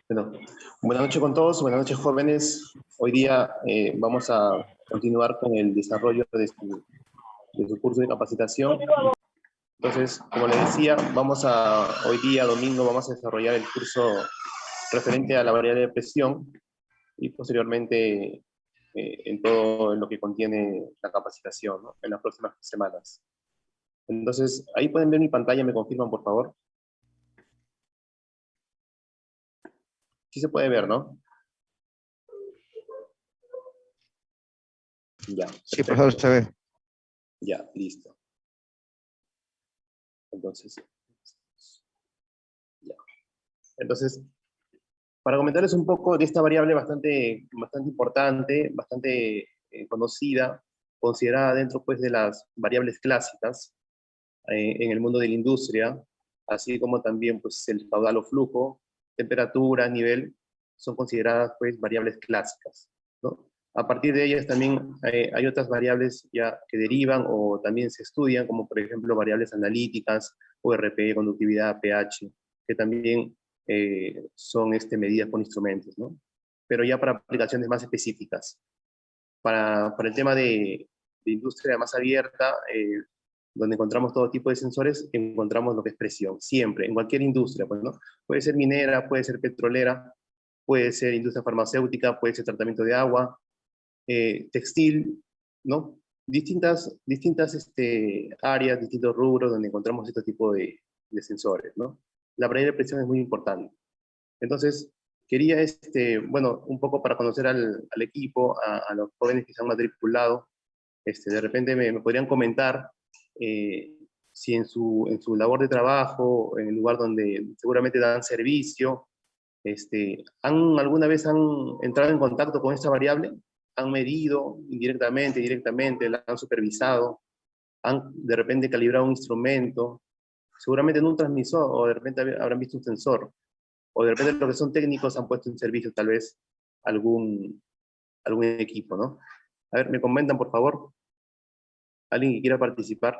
Bueno, buenas noches con todos, buenas noches jóvenes. Hoy día vamos a continuar con el desarrollo de su curso de capacitación. Entonces, como les decía, hoy día, domingo, vamos a desarrollar el curso referente a la variable de presión y posteriormente en todo lo que contiene la capacitación, ¿no? En las próximas semanas. Entonces, ahí pueden ver mi pantalla, me confirman, por favor. Sí se puede ver, ¿no? Ya, Sí, por favor, perfecto. se ve. Ya, listo. Entonces, ya. Entonces, para comentarles un poco de esta variable bastante importante, bastante conocida, considerada dentro pues, de las variables clásicas en el mundo de la industria, así como también pues, el caudal o flujo, temperatura, nivel, son consideradas pues, variables clásicas, ¿no? A partir de ellas también hay otras variables ya que derivan o también se estudian, como por ejemplo variables analíticas, URP, conductividad, pH, que también son medidas con instrumentos, ¿no? Pero ya para aplicaciones más específicas. Para el tema de industria más abierta, donde encontramos todo tipo de sensores, encontramos lo que es presión, siempre, en cualquier industria, pues, ¿no? Puede ser minera, puede ser petrolera, puede ser industria farmacéutica, puede ser tratamiento de agua, textil, ¿no? Distintas áreas, distintos rubros donde encontramos este tipo de sensores, ¿no? La variable de presión es muy importante. Entonces, quería, bueno, un poco para conocer al equipo, a los jóvenes que se han matriculado, de repente me podrían comentar si en su labor de trabajo, en el lugar donde seguramente dan servicio, ¿alguna vez han entrado en contacto con esta variable? ¿Han medido indirectamente, directamente, la han supervisado? ¿Han de repente calibrado un instrumento? Seguramente en un transmisor, o de repente habrán visto un sensor, o de repente los que son técnicos han puesto en servicio tal vez algún, algún equipo, ¿no? A ver, me comentan por favor, alguien que quiera participar.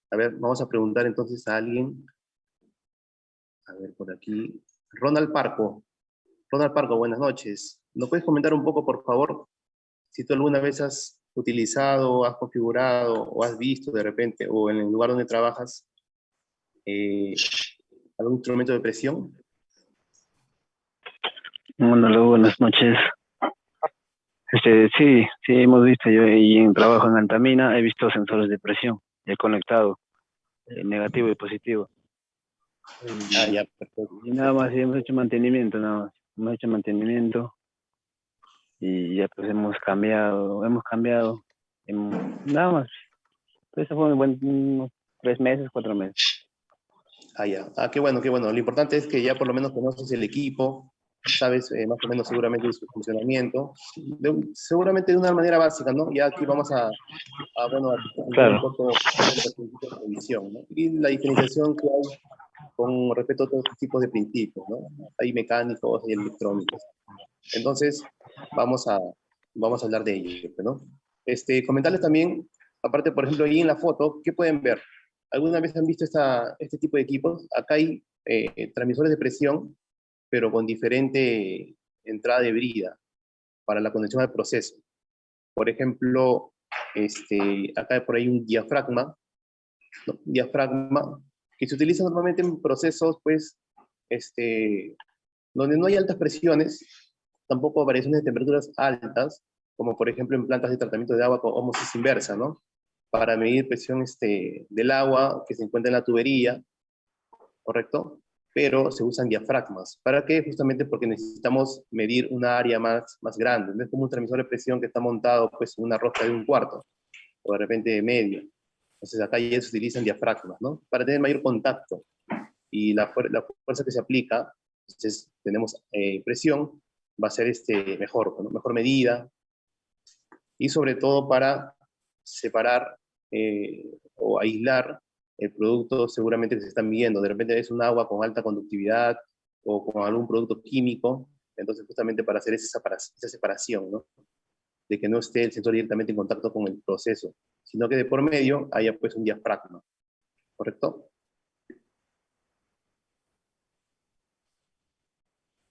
A ver, vamos a preguntar entonces a alguien. A ver, por aquí. Ronald Parco. Ronald Parco, buenas noches. ¿Nos puedes comentar un poco, por favor, si tú alguna vez has utilizado, has configurado o has visto de repente, o en el lugar donde trabajas, eh, algún instrumento de presión? Hola, buenas noches. Sí, hemos visto yo y en trabajo en Altamina he visto sensores de presión, he conectado negativo y positivo. Ya, perfecto. Y nada más, sí, hemos hecho mantenimiento, nada más. Hemos hecho mantenimiento y ya pues hemos cambiado, nada más. Pues eso fue unos 3 meses, 4 meses. Ya. Qué bueno, qué bueno. Lo importante es que ya por lo menos conoces el equipo, sabes más o menos seguramente de su funcionamiento, seguramente de una manera básica, ¿no? Ya aquí vamos bueno, a entender un Claro. poco los principios de revisión, ¿no? Y la diferenciación que hay con respecto a todos estos tipos de principios, ¿no? Hay mecánicos, hay electrónicos. Entonces, vamos a hablar de ello, ¿no? Comentarles también, aparte, por ejemplo, ahí en la foto, ¿qué pueden ver? ¿Alguna vez han visto este tipo de equipos? Acá hay transmisores de presión, pero con diferente entrada de brida para la conexión al proceso. Por ejemplo, acá por ahí un diafragma, ¿no? Diafragma, que se utiliza normalmente en procesos, pues, donde no hay altas presiones, tampoco variaciones de temperaturas altas, como por ejemplo en plantas de tratamiento de agua con ósmosis inversa, ¿no? Para medir presión del agua que se encuentra en la tubería, ¿correcto? Pero se usan diafragmas. ¿Para qué? Justamente porque necesitamos medir una área más grande. No es como un transmisor de presión que está montado pues, en una rosca de 1/4, o de repente de medio. Entonces acá ya se utilizan diafragmas, ¿no? Para tener mayor contacto. Y la fuerza que se aplica, entonces tenemos presión, va a ser mejor, ¿no? Mejor medida, y sobre todo para separar o aislar el producto seguramente que se están midiendo. De repente es un agua con alta conductividad o con algún producto químico, entonces justamente para hacer esa separación, ¿no? de que no esté el sensor directamente en contacto con el proceso, sino que de por medio haya pues un diafragma, ¿correcto?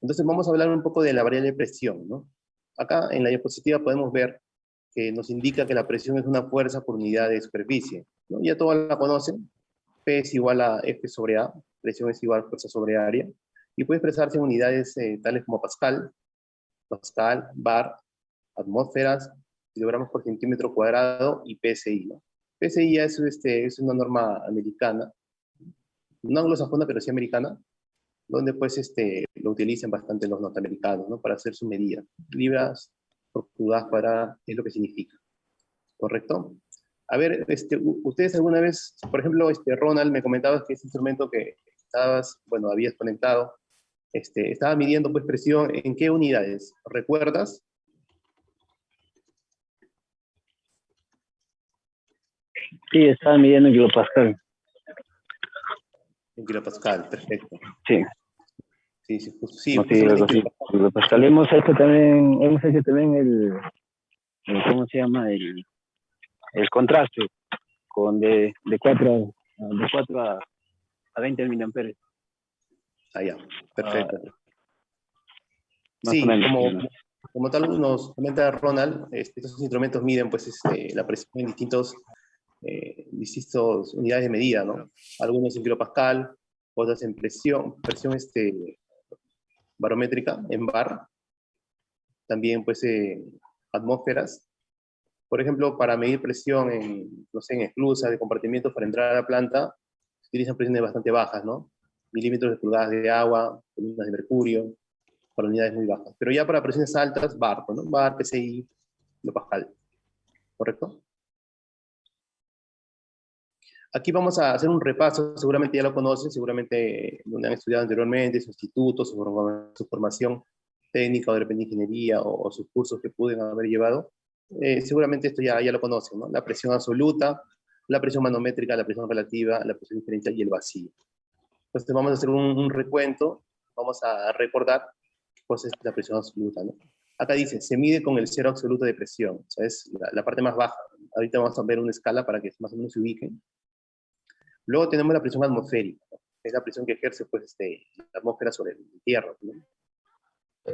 Entonces vamos a hablar un poco de la variable de presión, ¿no? Acá en la diapositiva podemos ver que nos indica que la presión es una fuerza por unidad de superficie, ¿no? Ya todos la conocen, P es igual a F sobre A, presión es igual a fuerza sobre área, y puede expresarse en unidades tales como Pascal, bar, atmósferas, kilogramos por centímetro cuadrado y PSI, ¿no? PSI es una norma americana, no anglosajona, pero sí americana, donde pues lo utilizan bastante los norteamericanos, ¿no? Para hacer su medida. Libras por pulgadas cuadradas es lo que significa, ¿correcto? A ver, ustedes alguna vez, por ejemplo, Ronald, me comentabas que ese instrumento que habías conectado, estaba midiendo pues presión, ¿en qué unidades? ¿Recuerdas? Sí, estaba midiendo en kilopascal. En kilopascal, perfecto. Sí. Sí, sí, sí, No, sí, justamente algo en así. kilopascal. Kilopascal. Hemos hecho también ¿cómo se llama? El contraste de 4 a 20 miliamperes. Ah, ya, perfecto. Más o Sí, menos. como tal nos comenta Ronald, estos instrumentos miden pues, la presión en distintas unidades de medida, ¿no? Algunos en kilopascal, otras en presión barométrica, en bar, también pues atmósferas. Por ejemplo, para medir presión no sé, en esclusas de compartimientos para entrar a la planta, se utilizan presiones bastante bajas, ¿no? Milímetros de pulgadas de agua, columnas de mercurio, para unidades muy bajas. Pero ya para presiones altas, bar, ¿no? Bar, PSI, kilopascal, ¿correcto? Aquí vamos a hacer un repaso, seguramente ya lo conocen, seguramente donde han estudiado anteriormente, su instituto, su formación técnica o de repente ingeniería o sus cursos que pudieron haber llevado. Seguramente esto ya lo conocen, ¿no? La presión absoluta, la presión manométrica, la presión relativa, la presión diferencial y el vacío. Entonces vamos a hacer un recuento, vamos a recordar qué cosa es la presión absoluta, ¿no? Acá dice, se mide con el cero absoluto de presión, o sea, es la parte más baja. Ahorita vamos a ver una escala para que más o menos se ubiquen. Luego tenemos la presión atmosférica, ¿no? Es la presión que ejerce pues, la atmósfera sobre el tierra, ¿no?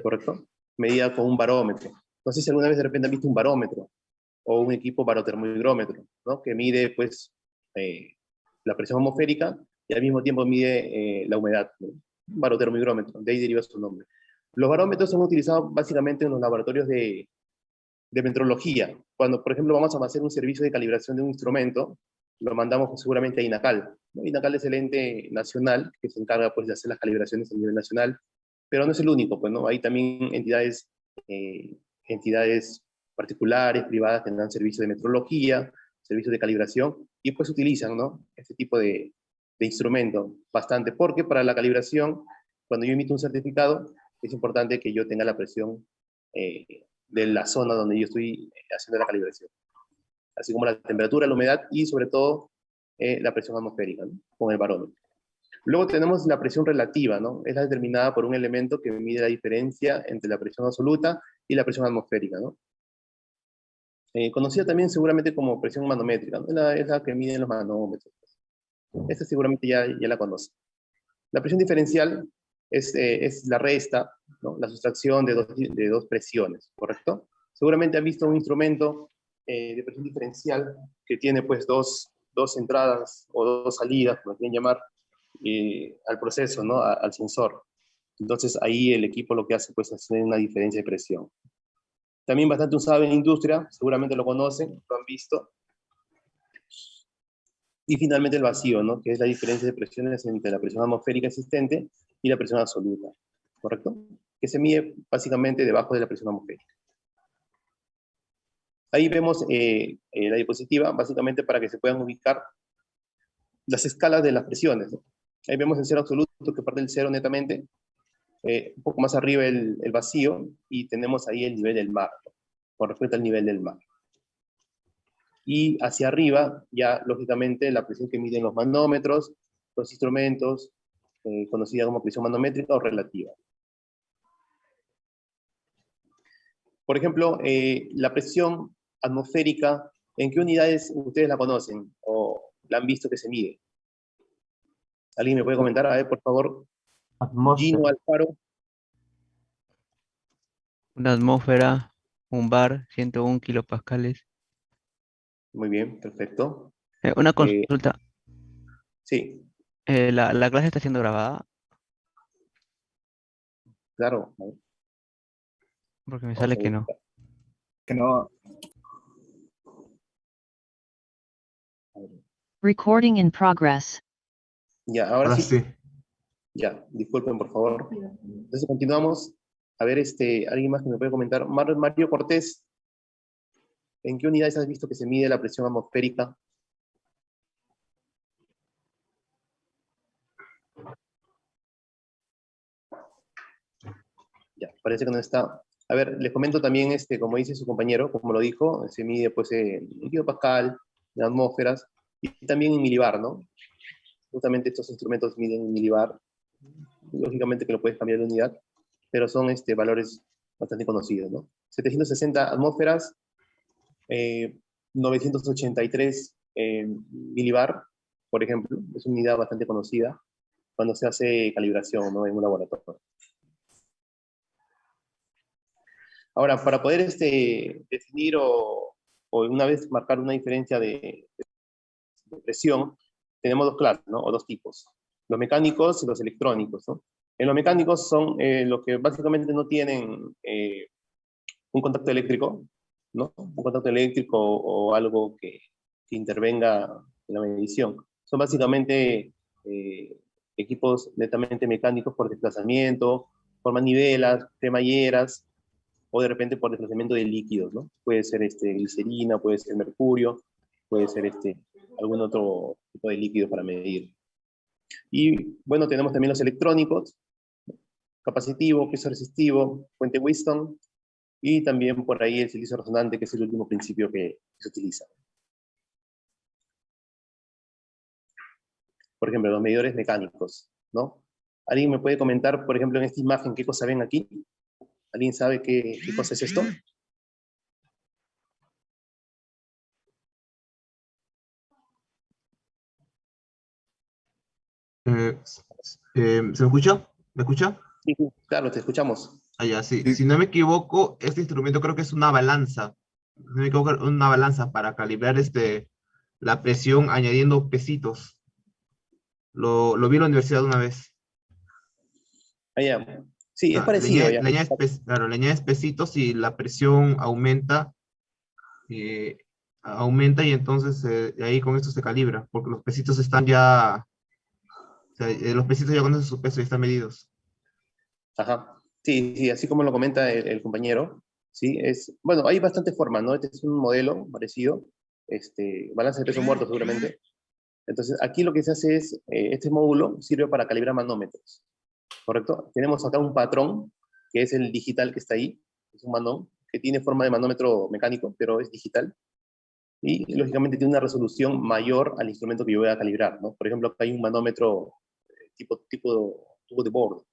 ¿Correcto? Medida con un barómetro. No sé si alguna vez de repente han visto un barómetro o un equipo barotermohigrómetro, ¿no? Que mide pues, la presión atmosférica y al mismo tiempo mide la humedad, ¿no? Un barotermohigrómetro, de ahí deriva su nombre. Los barómetros son utilizados básicamente en los laboratorios de metrología. Cuando, por ejemplo, vamos a hacer un servicio de calibración de un instrumento, lo mandamos seguramente a INACAL, ¿no? INACAL es el ente nacional que se encarga pues, de hacer las calibraciones a nivel nacional, pero no es el único, pues, ¿no? Hay también entidades particulares, privadas, que dan servicio de metrología, servicios de calibración, y pues utilizan, ¿no? Este tipo de instrumento bastante, porque para la calibración, cuando yo emito un certificado, es importante que yo tenga la presión de la zona donde yo estoy haciendo la calibración, así como la temperatura, la humedad y sobre todo la presión atmosférica, ¿no? Con el barómetro. Luego tenemos la presión relativa, ¿no? Es determinada por un elemento que mide la diferencia entre la presión absoluta y la presión atmosférica, ¿no? Conocida también seguramente como presión manométrica, ¿no? Es la que miden los manómetros. Esta seguramente ya la conocen. La presión diferencial es la resta, ¿no? La sustracción de dos presiones, ¿correcto? Seguramente han visto un instrumento de presión diferencial que tiene pues dos entradas o dos salidas, como quieren llamar, al proceso, ¿no? Al sensor. Entonces ahí el equipo lo que hace pues es hacer una diferencia de presión. También bastante usado en la industria, seguramente lo conocen, lo han visto. Y finalmente el vacío, ¿no? Que es la diferencia de presiones entre la presión atmosférica existente y la presión absoluta, ¿correcto? Que se mide básicamente debajo de la presión atmosférica. Ahí vemos la diapositiva, básicamente para que se puedan ubicar las escalas de las presiones, ¿no? Ahí vemos el cero absoluto, que parte del cero netamente, un poco más arriba el vacío, y tenemos ahí el nivel del mar, ¿no? Con respecto al nivel del mar. Y hacia arriba, ya lógicamente, la presión que miden los manómetros, los instrumentos, conocida como presión manométrica o relativa. Por ejemplo, la presión atmosférica, ¿en qué unidades ustedes la conocen o la han visto que se mide? ¿Alguien me puede comentar? A ver, por favor, Gino Atmósfera. Alfaro. Una atmósfera, un bar, 101 kilopascales. Muy bien, perfecto. Una Eh, consulta. sí, La clase está siendo grabada claro. A ver, porque me vamos sale a que no. buscar. Que no. A ver. Recording in progress. Ya, ahora Ahora sí. sí. Ya, disculpen, por favor. Entonces continuamos. A ver, alguien más que me puede comentar. Mario Cortés, ¿en qué unidades has visto que se mide la presión atmosférica? Ya, parece que no está. A ver, les comento también, como dice su compañero, como lo dijo, se mide pues en kilopascal, en atmósferas, y también en milibar, ¿no? Justamente estos instrumentos miden en milibar. Lógicamente que lo puedes cambiar de unidad, pero son valores bastante conocidos, ¿no? 760 atmósferas, 983 milibar, por ejemplo, es una unidad bastante conocida cuando se hace calibración, ¿no? En un laboratorio. Ahora, para poder definir o una vez marcar una diferencia de presión, tenemos dos clases, ¿no? O dos tipos. Los mecánicos y los electrónicos, ¿no? En los mecánicos son los que básicamente no tienen un contacto eléctrico, ¿no? Un contacto eléctrico o algo que intervenga en la medición. Son básicamente equipos netamente mecánicos por desplazamiento, por manivelas, cremalleras, o de repente por desplazamiento de líquidos, ¿no? Puede ser glicerina, puede ser mercurio, puede ser algún otro tipo de líquido para medir. Y bueno, tenemos también los electrónicos, capacitivo, piezo resistivo, fuente Whiston, y también por ahí el silicio resonante, que es el último principio que se utiliza. Por ejemplo, los medidores mecánicos, ¿no? ¿Alguien me puede comentar, por ejemplo, en esta imagen, qué cosa ven aquí? ¿Alguien sabe qué cosa es esto? ¿Se me escucha? ¿Me escucha? Sí, sí, claro, te escuchamos. Ah, ya, sí. Si no me equivoco, este instrumento creo que es una balanza. Si no me equivoco, una balanza para calibrar la presión añadiendo pesitos. Lo vi en la universidad una vez. Ah, ya. Sí, es Ah, parecido, ya. claro, le añades pesitos y la presión eh, aumenta y entonces ahí con esto se calibra, porque los pesitos están ya, o sea, los pesitos ya conocen su peso y están medidos. Ajá. Sí, sí, así como lo comenta el compañero, sí, bueno, hay bastantes formas, ¿no? Este es un modelo parecido, balance de peso muerto seguramente. Entonces, aquí lo que se hace es, este módulo sirve para calibrar manómetros, ¿correcto? Tenemos acá un patrón, que es el digital que está ahí, es un manón, que tiene forma de manómetro mecánico, pero es digital, y lógicamente tiene una resolución mayor al instrumento que yo voy a calibrar, ¿no? Por ejemplo, acá hay un manómetro tubo de Borg,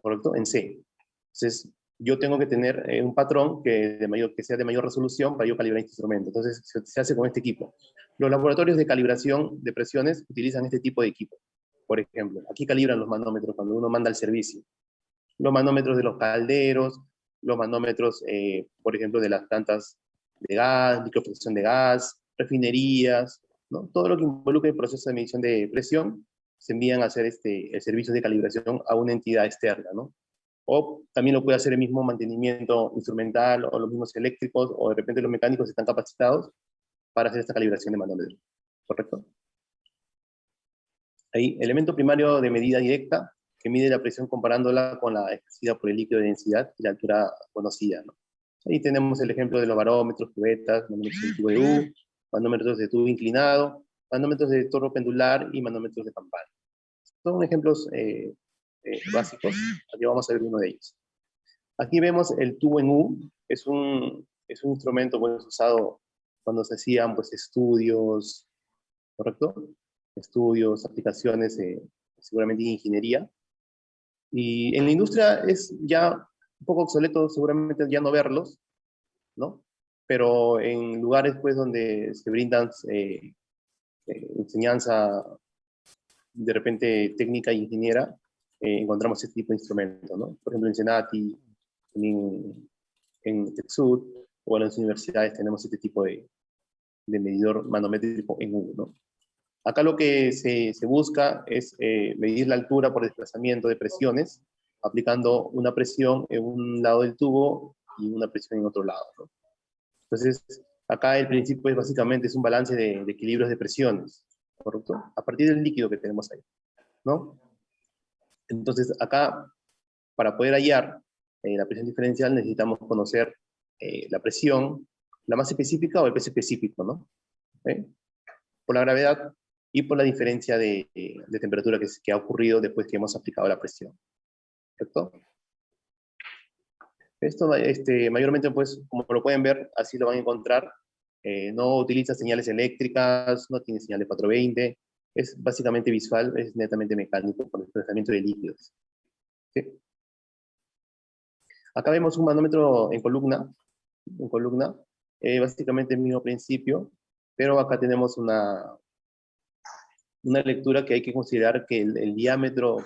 ¿correcto? En C. Entonces, yo tengo que tener un patrón que sea de mayor resolución para yo calibrar este instrumento. Entonces, se hace con este equipo. Los laboratorios de calibración de presiones utilizan este tipo de equipo. Por ejemplo, aquí calibran los manómetros cuando uno manda el servicio. Los manómetros de los calderos, los manómetros, por ejemplo, de las plantas de gas, microfracción de gas, refinerías, ¿no? Todo lo que involucre el proceso de medición de presión se envían a hacer el servicio de calibración a una entidad externa, ¿no? O también lo puede hacer el mismo mantenimiento instrumental o los mismos eléctricos o de repente los mecánicos están capacitados para hacer esta calibración de manómetro. ¿Correcto? Ahí, elemento primario de medida directa que mide la presión comparándola con la ejercida por el líquido de densidad y la altura conocida, ¿no? Ahí tenemos el ejemplo de los barómetros, cubetas, manómetros de tubo de U, manómetros de tubo inclinado, manómetros de torno pendular y manómetros de campana. Son ejemplos básicos. Aquí vamos a ver uno de ellos. Aquí vemos el tubo en U, es un instrumento pues, usado cuando se hacían pues, estudios, ¿correcto? Estudios, aplicaciones, seguramente en ingeniería. Y en la industria es ya un poco obsoleto seguramente ya no verlos, ¿no? Pero en lugares pues donde se brindan enseñanza de repente técnica e ingeniera, encontramos este tipo de instrumentos, ¿no? Por ejemplo, en Senati, en TechSud, o en las universidades tenemos este tipo de medidor manométrico en U, ¿no? Acá lo que se busca es medir la altura por desplazamiento de presiones, aplicando una presión en un lado del tubo y una presión en otro lado, ¿no? Entonces, acá el principio es básicamente es un balance de equilibrios de presiones, ¿correcto? A partir del líquido que tenemos ahí, ¿no? Entonces, acá, para poder hallar la presión diferencial, necesitamos conocer la presión, la masa específica o el peso específico, ¿no? Por la gravedad y por la diferencia de temperatura que ha ocurrido después que hemos aplicado la presión, ¿correcto? Esto, mayormente, pues, como lo pueden ver, así lo van a encontrar. No utiliza señales eléctricas, no tiene señal de 420, es básicamente visual, es netamente mecánico por el desplazamiento de líquidos. ¿Sí? Acá vemos un manómetro en columna, básicamente el mismo principio, pero acá tenemos una lectura que hay que considerar que el diámetro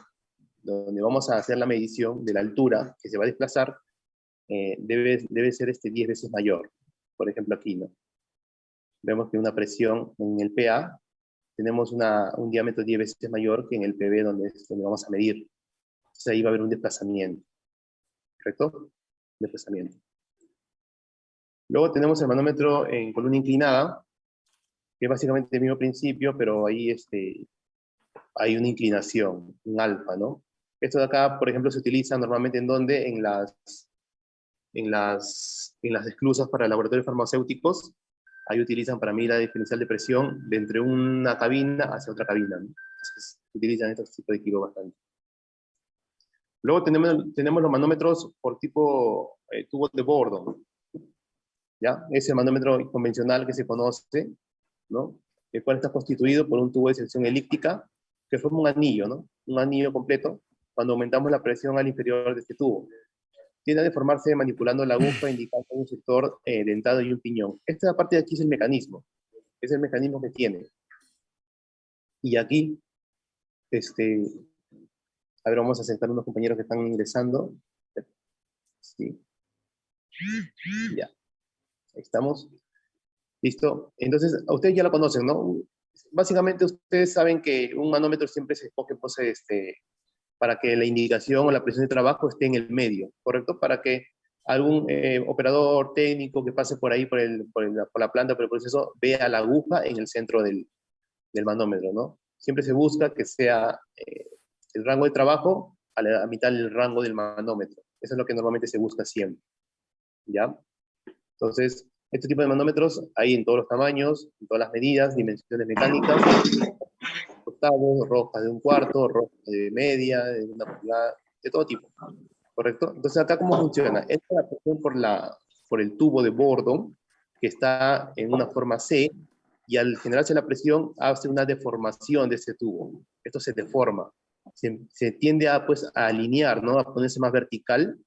donde vamos a hacer la medición de la altura que se va a desplazar debe ser 10 veces mayor. Por ejemplo, aquí, ¿no? Vemos que una presión en el PA, tenemos un diámetro 10 veces mayor que en el PB donde vamos a medir. Entonces ahí va a haber un desplazamiento. ¿Correcto? Desplazamiento. Luego tenemos el manómetro en columna inclinada, que es básicamente el mismo principio, pero ahí hay una inclinación, un alfa, ¿no? Esto de acá, por ejemplo, se utiliza normalmente en donde en las esclusas para laboratorios farmacéuticos, ahí utilizan para medir la diferencial de presión de entre una cabina hacia otra cabina, ¿no? Entonces, utilizan este tipo de equipo bastante. Luego tenemos los manómetros por tipo tubo de Bourdon, ¿ya? Es el manómetro convencional que se conoce, ¿no? El cual está constituido por un tubo de sección elíptica que forma un anillo, ¿no? Un anillo completo cuando aumentamos la presión al inferior de este tubo. Tiende a deformarse manipulando la aguja indicando un sector dentado y un piñón. Esta parte de aquí es el mecanismo que tiene. Y aquí, a ver, vamos a sentar unos compañeros que están ingresando. Sí. Ya. Ahí estamos. ¿Listo? Entonces, a ustedes ya lo conocen, ¿no? Básicamente, ustedes saben que un manómetro siempre se escoge, pues, para que la indicación o la presión de trabajo esté en el medio, ¿correcto? Para que algún operador técnico que pase por ahí, por la planta, por el proceso, vea la aguja en el centro del manómetro, ¿no? Siempre se busca que sea el rango de trabajo a la mitad del rango del manómetro. Eso es lo que normalmente se busca siempre, ¿ya? Entonces, este tipo de manómetros hay en todos los tamaños, en todas las medidas, dimensiones mecánicas, octavos, rojas de 1/4, rojas de media, de 1 pulgada, de todo tipo, ¿correcto? Entonces, acá, ¿cómo funciona? Esta es la presión por el tubo de Bourdon, que está en una forma C, y al generarse la presión, hace una deformación de ese tubo. Esto se deforma. Se tiende a, pues, a alinear, ¿no? A ponerse más vertical,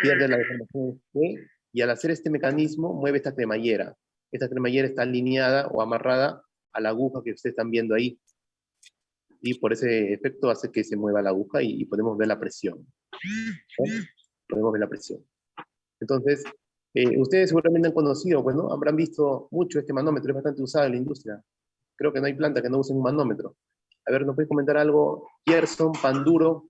pierde la deformación de C, y al hacer este mecanismo, mueve esta cremallera. Esta cremallera está alineada o amarrada a la aguja que ustedes están viendo ahí. Y por ese efecto hace que se mueva la aguja y podemos ver la presión. ¿No? Podemos ver la presión. Entonces, ustedes seguramente han conocido, pues, ¿no? Habrán visto mucho este manómetro, es bastante usado en la industria. Creo que no hay planta que no use un manómetro. A ver, ¿nos puede comentar algo? Gerson, Panduro.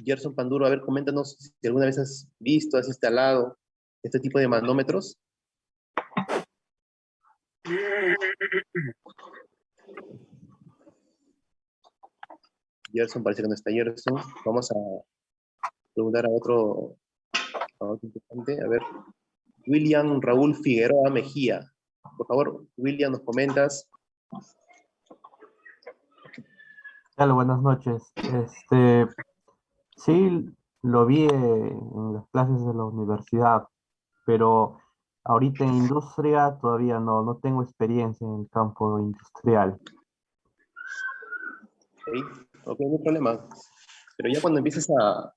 Gerson, Panduro, a ver, coméntanos si alguna vez has visto, has instalado este tipo de manómetros. Gerson, parece que no está Gerson. Vamos a preguntar a otro importante. A ver, William Raúl Figueroa Mejía. Por favor, William, nos comentas. Hola, buenas noches. Sí, lo vi en las clases de la universidad, pero ahorita en industria todavía no tengo experiencia en el campo industrial. Ok, no hay problema. Pero ya cuando empieces a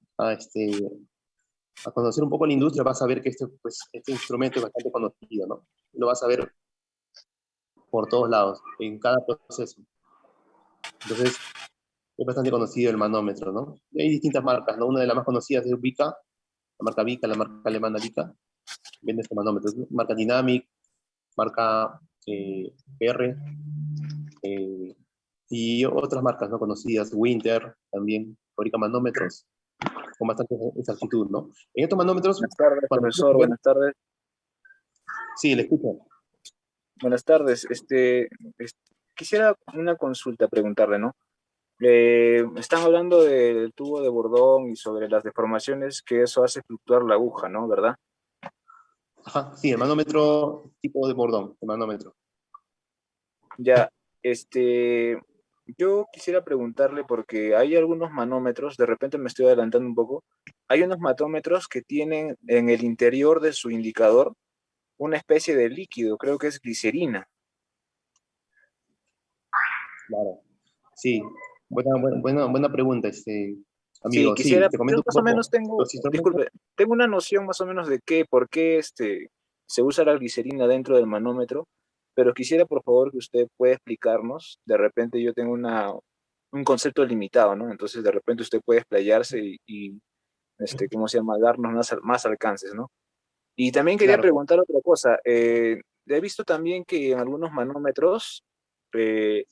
conocer un poco la industria, vas a ver que este instrumento es bastante conocido, ¿no? Lo vas a ver por todos lados, en cada proceso. Entonces, es bastante conocido el manómetro, ¿no? Y hay distintas marcas, ¿no? Una de las más conocidas es Vica, la marca Vica, la marca alemana Vica, vende este manómetro. Marca Dynamic, marca PR, y otras marcas no conocidas, Winter también, fabrica manómetros con bastante exactitud, ¿no? En estos manómetros... Buenas tardes, profesor. Buenas tardes. Sí, le escucho. Buenas tardes. Quisiera una consulta, preguntarle, ¿no? Están hablando del tubo de Bourdon y sobre las deformaciones que eso hace fluctuar la aguja, ¿no? ¿Verdad? Ajá, sí, el manómetro tipo de Bourdon, el manómetro. Ya, yo quisiera preguntarle porque hay algunos manómetros, de repente me estoy adelantando un poco, hay unos manómetros que tienen en el interior de su indicador una especie de líquido, creo que es glicerina. Claro, sí, buena pregunta, Sí, amigo. Sí, quisiera, te yo comento un más o menos poco. tengo, Los instrumentos, disculpe, tengo una noción más o menos de por qué se usa la glicerina dentro del manómetro, pero quisiera por favor que usted pueda explicarnos, de repente yo tengo un concepto limitado, ¿no? Entonces de repente usted puede explayarse ¿cómo se llama? Darnos más alcances, ¿no? Y también quería claro, preguntar otra cosa, he visto también que en algunos manómetros, eh,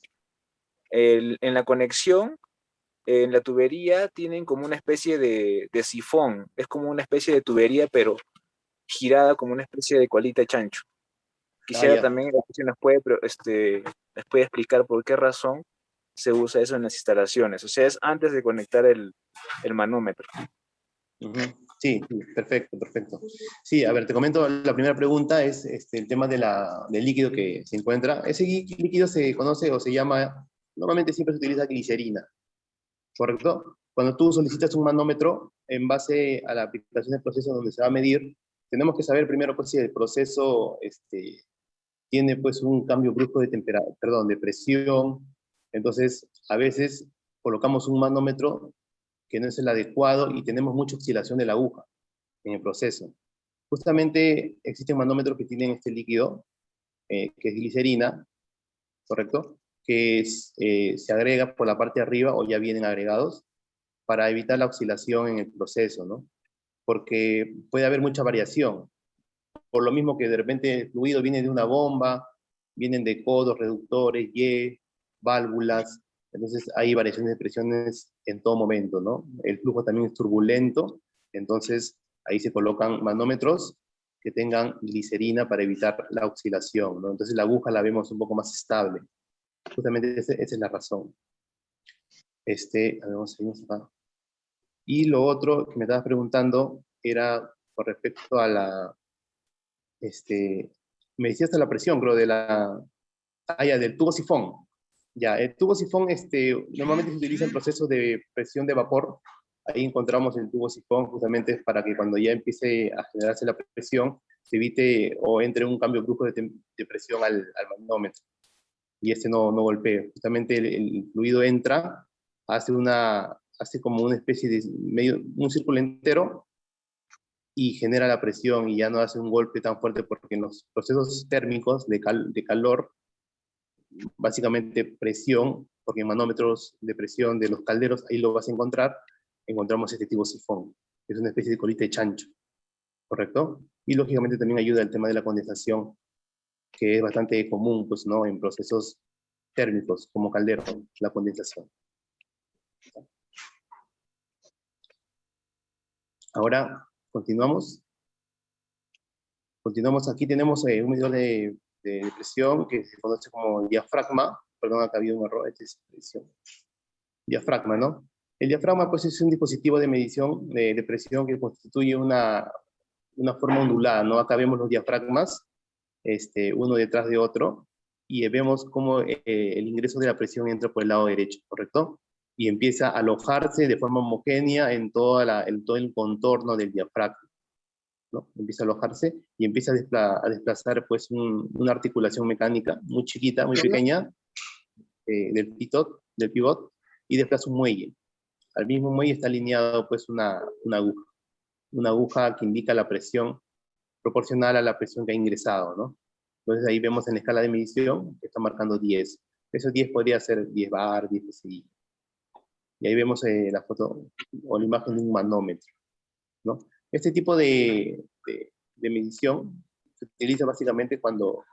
en la conexión, en la tubería tienen como una especie de sifón, es como una especie de tubería, pero girada como una especie de colita de chancho. Quisiera ya. también si les puede explicar por qué razón se usa eso en las instalaciones, o sea, es antes de conectar el manómetro. Ujú. Sí, sí, perfecto, perfecto. Sí, a ver, te comento, la primera pregunta es el tema del líquido que se encuentra. Ese líquido se conoce o se llama, normalmente siempre se utiliza glicerina, ¿correcto? Cuando tú solicitas un manómetro, en base a la aplicación del proceso donde se va a medir, tenemos que saber primero pues, si el proceso tiene pues un cambio brusco de temperatura, perdón, de presión. Entonces, a veces colocamos un manómetro que no es el adecuado y tenemos mucha oscilación de la aguja en el proceso. Justamente existen manómetros que tienen este líquido, que es glicerina, ¿correcto? Que se agrega por la parte de arriba o ya vienen agregados para evitar la oscilación en el proceso, ¿no? Porque puede haber mucha variación. Por lo mismo que de repente el fluido viene de una bomba, vienen de codos, reductores, Y, válvulas, entonces hay variaciones de presiones en todo momento, ¿no? El flujo también es turbulento, entonces ahí se colocan manómetros que tengan glicerina para evitar la oscilación, ¿no? Entonces la aguja la vemos un poco más estable. Justamente esa es la razón. A ver, seguimos acá. Y lo otro que me estabas preguntando era con respecto a me decías hasta la presión, creo, del tubo sifón. Ya, el tubo sifón, normalmente se utiliza en procesos de presión de vapor. Ahí encontramos el tubo sifón justamente para que cuando ya empiece a generarse la presión, se evite o entre un cambio brusco de presión al manómetro y no golpee. Justamente el fluido entra, hace como una especie de un círculo entero y genera la presión y ya no hace un golpe tan fuerte porque en los procesos térmicos de calor, básicamente presión, porque en manómetros de presión de los calderos, ahí lo vas a encontrar, encontramos este tipo sifón, que es una especie de colita de chancho, ¿correcto? Y lógicamente también ayuda el tema de la condensación, que es bastante común, pues, ¿no? En procesos térmicos, como caldero, la condensación. Ahora, continuamos. Continuamos, aquí tenemos un medidor de presión que se conoce como diafragma, perdón, acá había un error, es presión. Diafragma, ¿no? El diafragma pues es un dispositivo de medición de presión que constituye una forma ondulada, ¿no? Acá vemos los diafragmas, uno detrás de otro, y vemos cómo el ingreso de la presión entra por el lado derecho, ¿correcto? Y empieza a alojarse de forma homogénea en todo el contorno del diafragma, ¿no? Empieza a alojarse y empieza a desplazar pues una articulación mecánica muy chiquita, muy pequeña, del pivot, y desplaza un muelle. al mismo muelle está alineado pues una aguja que indica la presión proporcional a la presión que ha ingresado, ¿no? Entonces ahí vemos en la escala de medición que está marcando 10. Esos 10 podría ser 10 bar, 10 PSI. Y ahí vemos la foto o la imagen de un manómetro, ¿no? Este tipo de medición se utiliza básicamente cuando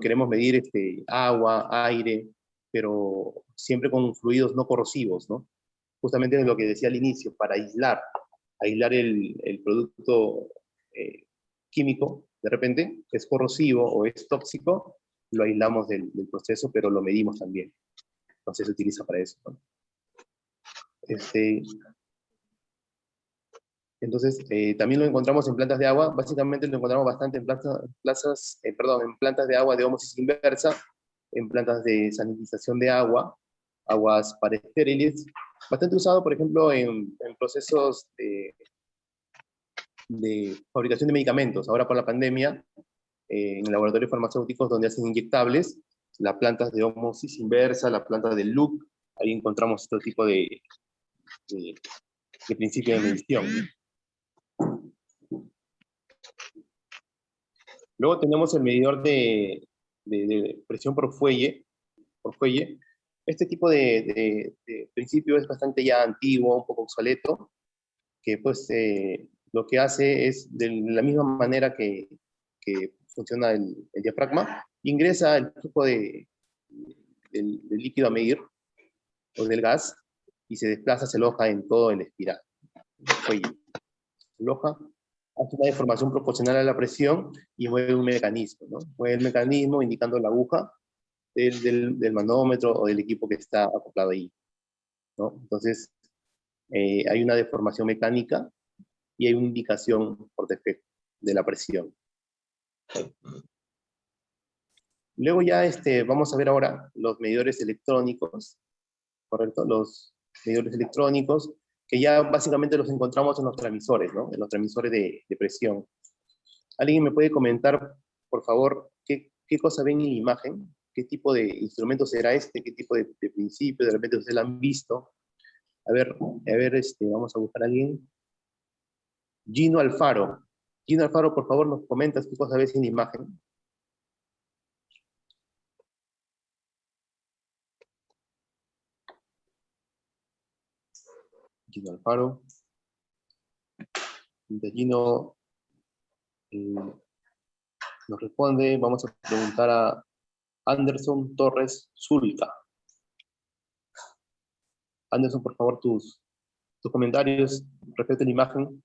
queremos medir agua, aire, pero siempre con fluidos no corrosivos, ¿no? Justamente lo que decía al inicio, para aislar el producto químico, de repente, que es corrosivo o es tóxico, lo aislamos del proceso, pero lo medimos también. Entonces se utiliza para eso, ¿no? Entonces, también lo encontramos en plantas de agua, básicamente lo encontramos bastante en en plantas de agua de ósmosis inversa, en plantas de sanitización de agua, aguas para estériles, bastante usado, por ejemplo, en procesos de fabricación de medicamentos. Ahora por la pandemia, en laboratorios farmacéuticos donde hacen inyectables, las plantas de ósmosis inversa, las plantas de Loop, ahí encontramos este tipo de principio de medición. Luego tenemos el medidor de presión por fuelle. Este tipo de principio es bastante ya antiguo, un poco obsoleto, que pues lo que hace es, de la misma manera que funciona el diafragma, ingresa el flujo del líquido a medir, o del gas, y se desplaza, se aloja en todo el espiral. Se aloja, hace una deformación proporcional a la presión y mueve un mecanismo, ¿no? Mueve el mecanismo indicando la aguja del manómetro o del equipo que está acoplado ahí, ¿no? Entonces, hay una deformación mecánica y hay una indicación por defecto de la presión. Luego ya vamos a ver ahora los medidores electrónicos, ¿correcto? Los medidores electrónicos, que ya básicamente los encontramos en los transmisores, ¿no? En los transmisores de presión. ¿Alguien me puede comentar, por favor, qué cosa ven en la imagen? ¿Qué tipo de instrumento será este? ¿Qué tipo de principio? De repente ustedes lo han visto. A ver, vamos a buscar a alguien. Gino Alfaro. Gino Alfaro, por favor, nos comentas qué cosa ves en la imagen. Gino Alfaro. Gino nos responde. Vamos a preguntar a Anderson Torres Zulca. Anderson, por favor, tus comentarios respecto a la imagen.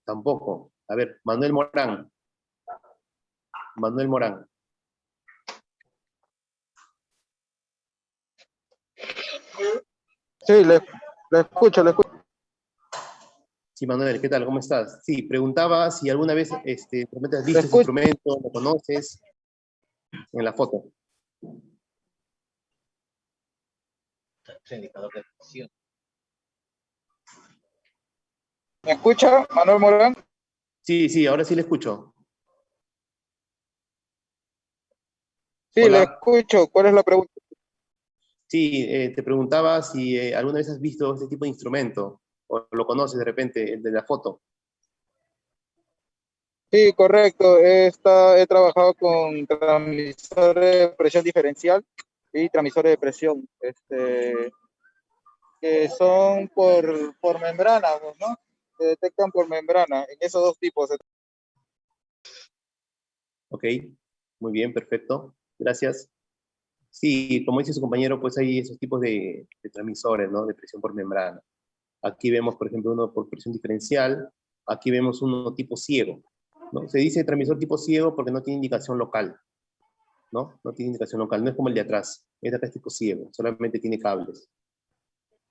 Tampoco. A ver, Manuel Morán. Manuel Morán. Sí, le escucho, le escucho. Sí, Manuel, ¿qué tal? ¿Cómo estás? Sí, preguntaba si alguna vez has visto ese escucho. instrumento, lo conoces en la foto. ¿Me escucha, Manuel Morán? Sí, ahora sí le escucho. Sí, Hola. le escucho. ¿Cuál es la pregunta? Sí, te preguntaba si alguna vez has visto este tipo de instrumento, o lo conoces de repente, el de la foto. Sí, correcto. He trabajado con transmisores de presión diferencial y transmisores de presión, que son por membrana, ¿no? Se detectan por membrana, en esos dos tipos. Ok, muy bien, perfecto. Gracias. Sí, como dice su compañero, pues hay esos tipos de transmisores, ¿no? De presión por membrana. Aquí vemos, por ejemplo, uno por presión diferencial. Aquí vemos uno tipo ciego, ¿no? Se dice transmisor tipo ciego porque no tiene indicación local, ¿no? No tiene indicación local, no es como el de atrás. Este acá es tipo ciego, solamente tiene cables.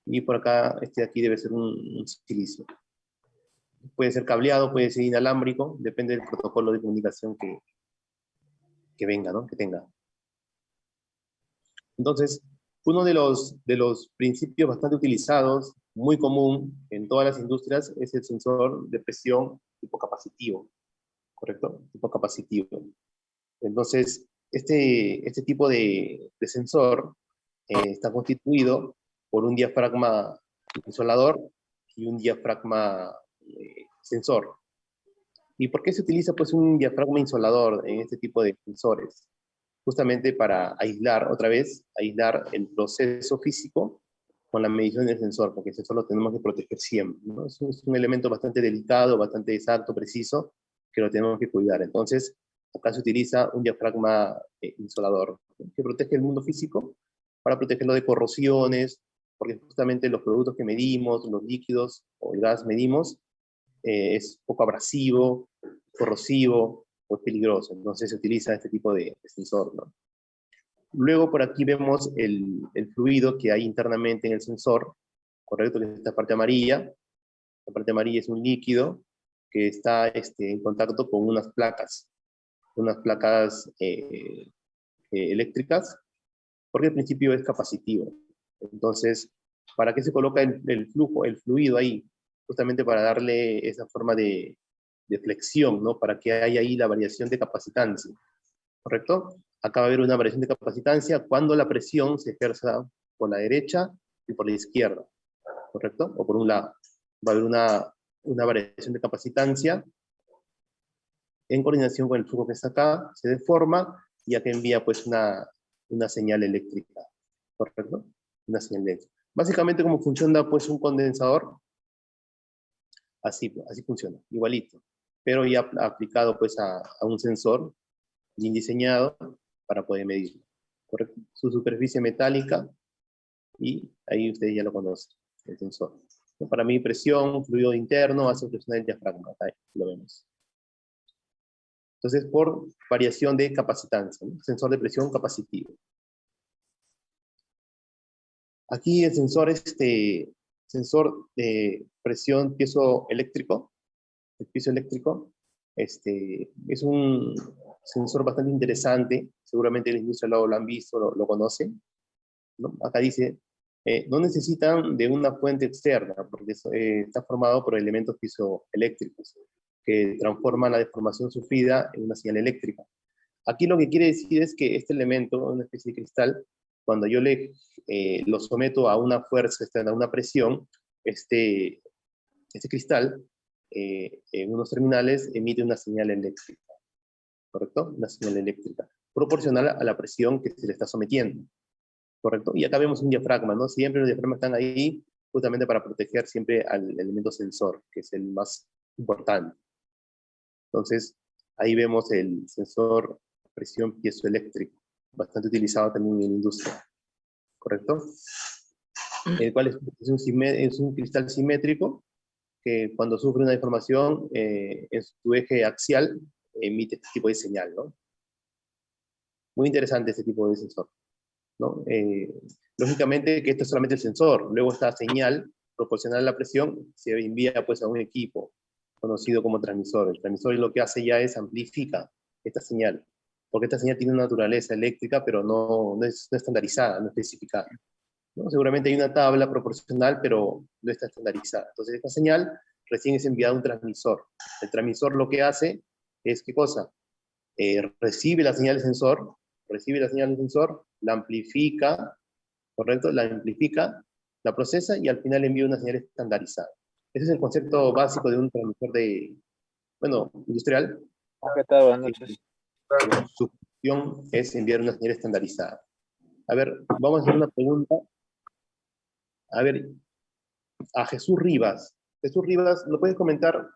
Y por acá, este de aquí debe ser un silicio. Puede ser cableado, puede ser inalámbrico, depende del protocolo de comunicación que venga, ¿no? Que tenga. Entonces, uno de los principios bastante utilizados, muy común en todas las industrias, es el sensor de presión tipo capacitivo. ¿correcto? Tipo capacitivo. Entonces, este tipo de sensor está constituido por un diafragma isolador y un diafragma sensor. ¿Y por qué se utiliza pues un diafragma isolador en este tipo de sensores? Justamente para aislar, otra vez, aislar el proceso físico con la medición del sensor, porque el sensor lo tenemos que proteger siempre, ¿no? Es un elemento bastante delicado, bastante exacto, preciso, que lo tenemos que cuidar. Entonces, acá se utiliza un diafragma isolador, ¿no?, que protege el mundo físico para protegerlo de corrosiones, porque justamente los productos que medimos, los líquidos o el gas medimos, es poco abrasivo, corrosivo o es peligroso. Entonces se utiliza este tipo de sensor, ¿no? Luego por aquí vemos el fluido que hay internamente en el sensor, correcto, que es esta parte amarilla. La parte amarilla es un líquido que está en contacto con unas placas eléctricas, porque al principio es capacitivo. Entonces, ¿para qué se coloca el fluido ahí? Justamente para darle esa forma de flexión, ¿no? Para que haya ahí la variación de capacitancia, ¿correcto? Acá va a haber una variación de capacitancia cuando la presión se ejerza por la derecha y por la izquierda, ¿correcto? O por un lado. Va a haber una variación de capacitancia en coordinación con el flujo que está acá, se deforma y acá envía pues una señal eléctrica, ¿correcto? Una señal eléctrica. Básicamente, ¿cómo funciona pues un condensador? Así funciona, igualito, pero ya aplicado pues a un sensor bien diseñado para poder medirlo, ¿correcto? Su superficie metálica, y ahí ustedes ya lo conocen, el sensor. Para medir presión, fluido interno, hace presionar el diafragma, ahí lo vemos. Entonces, por variación de capacitancia, ¿no? Sensor de presión capacitivo. Aquí el sensor de presión piezoeléctrico, el piezoeléctrico, es un sensor bastante interesante, seguramente la industria lo han visto, lo conocen, ¿no? Acá dice, no necesitan de una fuente externa, porque está formado por elementos piezoeléctricos, que transforman la deformación sufrida en una señal eléctrica. Aquí lo que quiere decir es que este elemento, una especie de cristal, cuando yo lo someto a una fuerza externa, a una presión, este cristal, en unos terminales, emite una señal eléctrica, ¿correcto? Una señal eléctrica, proporcional a la presión que se le está sometiendo, ¿correcto? Y acá vemos un diafragma, ¿no? Siempre los diafragmas están ahí justamente para proteger siempre al elemento sensor, que es el más importante. Entonces, ahí vemos el sensor de presión piezoeléctrico, bastante utilizado también en la industria, ¿correcto? El cual es un cristal simétrico que cuando sufre una deformación en su eje axial emite este tipo de señal, ¿no? Muy interesante este tipo de sensor, ¿no? Lógicamente que esto es solamente el sensor, luego esta señal proporcional a la presión se envía pues a un equipo conocido como transmisor. El transmisor lo que hace ya es amplifica esta señal, porque esta señal tiene una naturaleza eléctrica, pero no es estandarizada, no especificada, ¿no? Seguramente hay una tabla proporcional, pero no está estandarizada. Entonces esta señal recién es enviada a un transmisor. El transmisor lo que hace es, ¿qué cosa? Recibe la señal del sensor, la amplifica, ¿correcto? La amplifica, la procesa y al final envía una señal estandarizada. Ese es el concepto básico de un transmisor industrial. ¿Qué tal? Buenas noches. Su función es enviar una señal estandarizada. A ver, vamos a hacer una pregunta. A ver, a Jesús Rivas. Jesús Rivas, ¿lo puedes comentar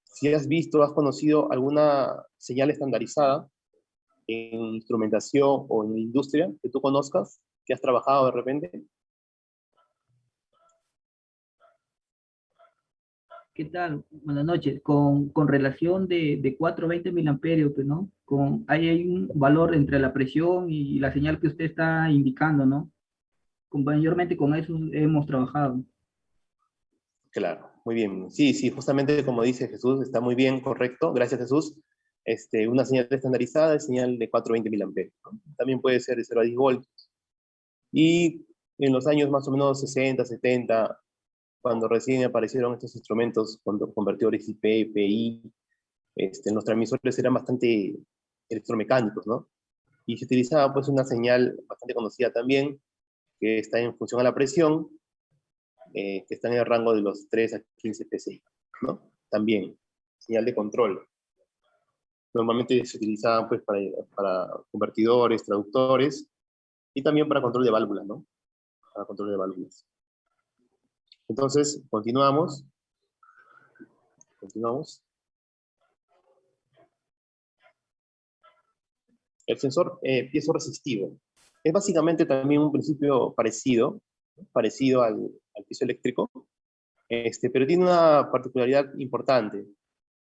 si has visto, has conocido alguna señal estandarizada en instrumentación o en industria que tú conozcas, que has trabajado de repente? ¿Qué tal? Buenas noches. Con relación de 4 a 20 miliamperios, pues, ¿no? Hay un valor entre la presión y la señal que usted está indicando, ¿no? Mayormente con eso hemos trabajado. Claro, muy bien. Sí, justamente como dice Jesús, está muy bien, correcto. Gracias, Jesús. Una señal estandarizada es señal de 4 a 20 miliamperios, ¿no? También puede ser de 0 a 10 voltios. Y en los años más o menos 60, 70, cuando recién aparecieron estos instrumentos convertidores IP, PI, los transmisores eran bastante electromecánicos, ¿no? Y se utilizaba pues una señal bastante conocida también, que está en función a la presión, que está en el rango de los 3 a 15 PSI, ¿no? También, señal de control. Normalmente se utilizaban pues para convertidores, traductores, y también para control de válvulas, ¿no? Para control de válvulas. Entonces, continuamos. Continuamos. El sensor piezoresistivo. Es básicamente también un principio parecido al piezoeléctrico, pero tiene una particularidad importante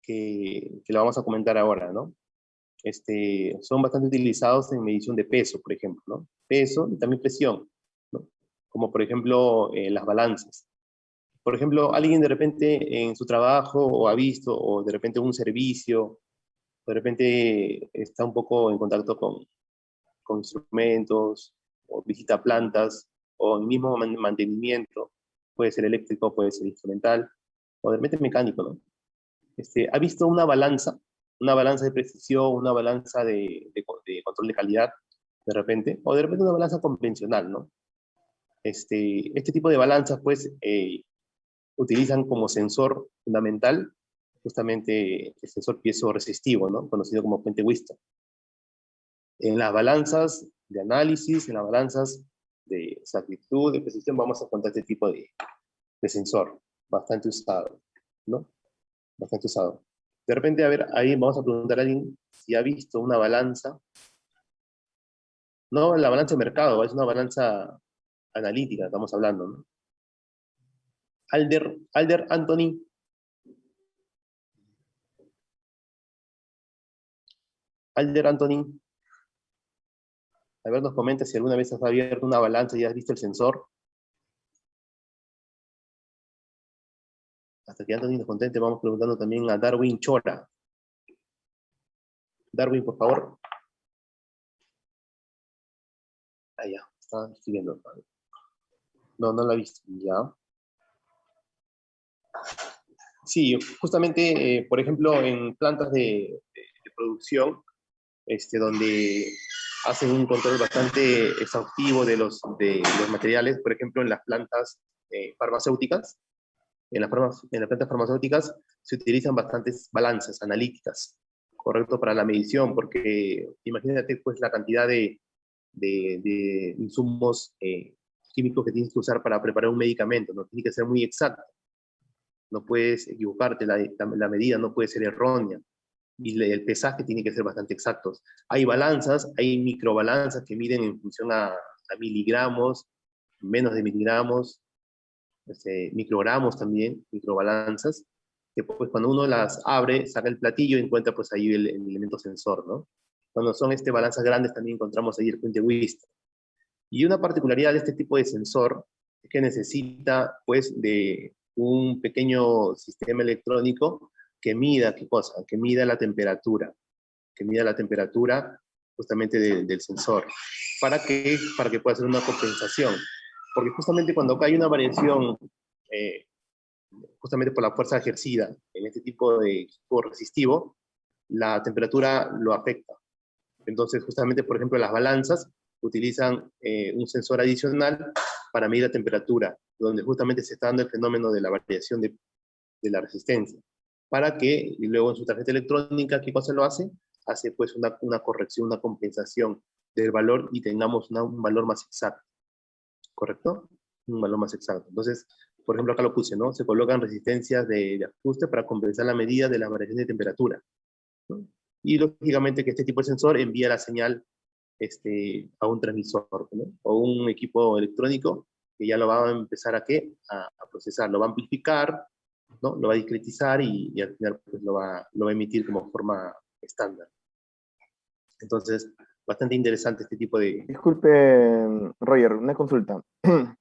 que la vamos a comentar ahora, ¿no? Son bastante utilizados en medición de peso, por ejemplo, ¿no? Peso y también presión, ¿no? Como por ejemplo las balanzas. Por ejemplo, alguien de repente en su trabajo o ha visto, o de repente un servicio, de repente está un poco en contacto con instrumentos, o visita plantas, o el mismo mantenimiento, puede ser eléctrico, puede ser instrumental, o de repente mecánico, ¿no? ¿Ha visto una balanza de precisión, una balanza de control de calidad, de repente? O de repente una balanza convencional, ¿no? Este tipo de balanzas, pues, utilizan como sensor fundamental justamente el sensor piezoresistivo, ¿no? Conocido como puente Whiston. En las balanzas de análisis, en las balanzas de exactitud, de precisión, vamos a encontrar este tipo de sensor, bastante usado, ¿no? Bastante usado. De repente, a ver, ahí vamos a preguntar a alguien si ha visto una balanza. No la balanza de mercado, es una balanza analítica, estamos hablando, ¿no? Alder Anthony. Alder Anthony. A ver, nos comenta si alguna vez has abierto una balanza y has visto el sensor. Hasta que Anthony nos contente, vamos preguntando también a Darwin Chora. Darwin, por favor. Ah, ya, está escribiendo. No, no la he visto, ya. Sí, justamente, por ejemplo, en plantas de producción, donde hacen un control bastante exhaustivo de los materiales, por ejemplo, en las plantas farmacéuticas, en las plantas farmacéuticas se utilizan bastantes balanzas analíticas, correcto, para la medición, porque imagínate pues la cantidad de insumos químicos que tienes que usar para preparar un medicamento, ¿no? Tiene que ser muy exacto, no puedes equivocarte, la medida no puede ser errónea, y el pesaje tiene que ser bastante exactos. Hay balanzas, hay microbalanzas que miden en función a miligramos, menos de miligramos, microgramos también, microbalanzas, que pues cuando uno las abre, saca el platillo y encuentra pues ahí el elemento sensor, ¿no? Cuando son balanzas grandes también encontramos ahí el puente Whiston. Y una particularidad de este tipo de sensor es que necesita pues de un pequeño sistema electrónico que mida, ¿qué cosa? Que mida la temperatura justamente del sensor. ¿Para qué? Para que pueda hacer una compensación. Porque justamente cuando acá hay una variación, justamente por la fuerza ejercida en este tipo de equipo resistivo, la temperatura lo afecta. Entonces, justamente, por ejemplo, las balanzas utilizan un sensor adicional para medir la temperatura, donde justamente se está dando el fenómeno de la variación de la resistencia, para que y luego en su tarjeta electrónica, ¿qué cosa lo hace? Hace pues una corrección, una compensación del valor y tengamos un valor más exacto, ¿correcto? Un valor más exacto. Entonces, por ejemplo, acá lo puse, ¿no? Se colocan resistencias de ajuste para compensar la medida de la variación de temperatura, ¿no? Y lógicamente que este tipo de sensor envía la señal a un transmisor, ¿no? O un equipo electrónico que ya lo va a empezar a procesar, lo va a amplificar, ¿no? Lo va a discretizar y al final pues, lo va a emitir como forma estándar. Entonces, bastante interesante este tipo de... Disculpe, Roger, una consulta. Ese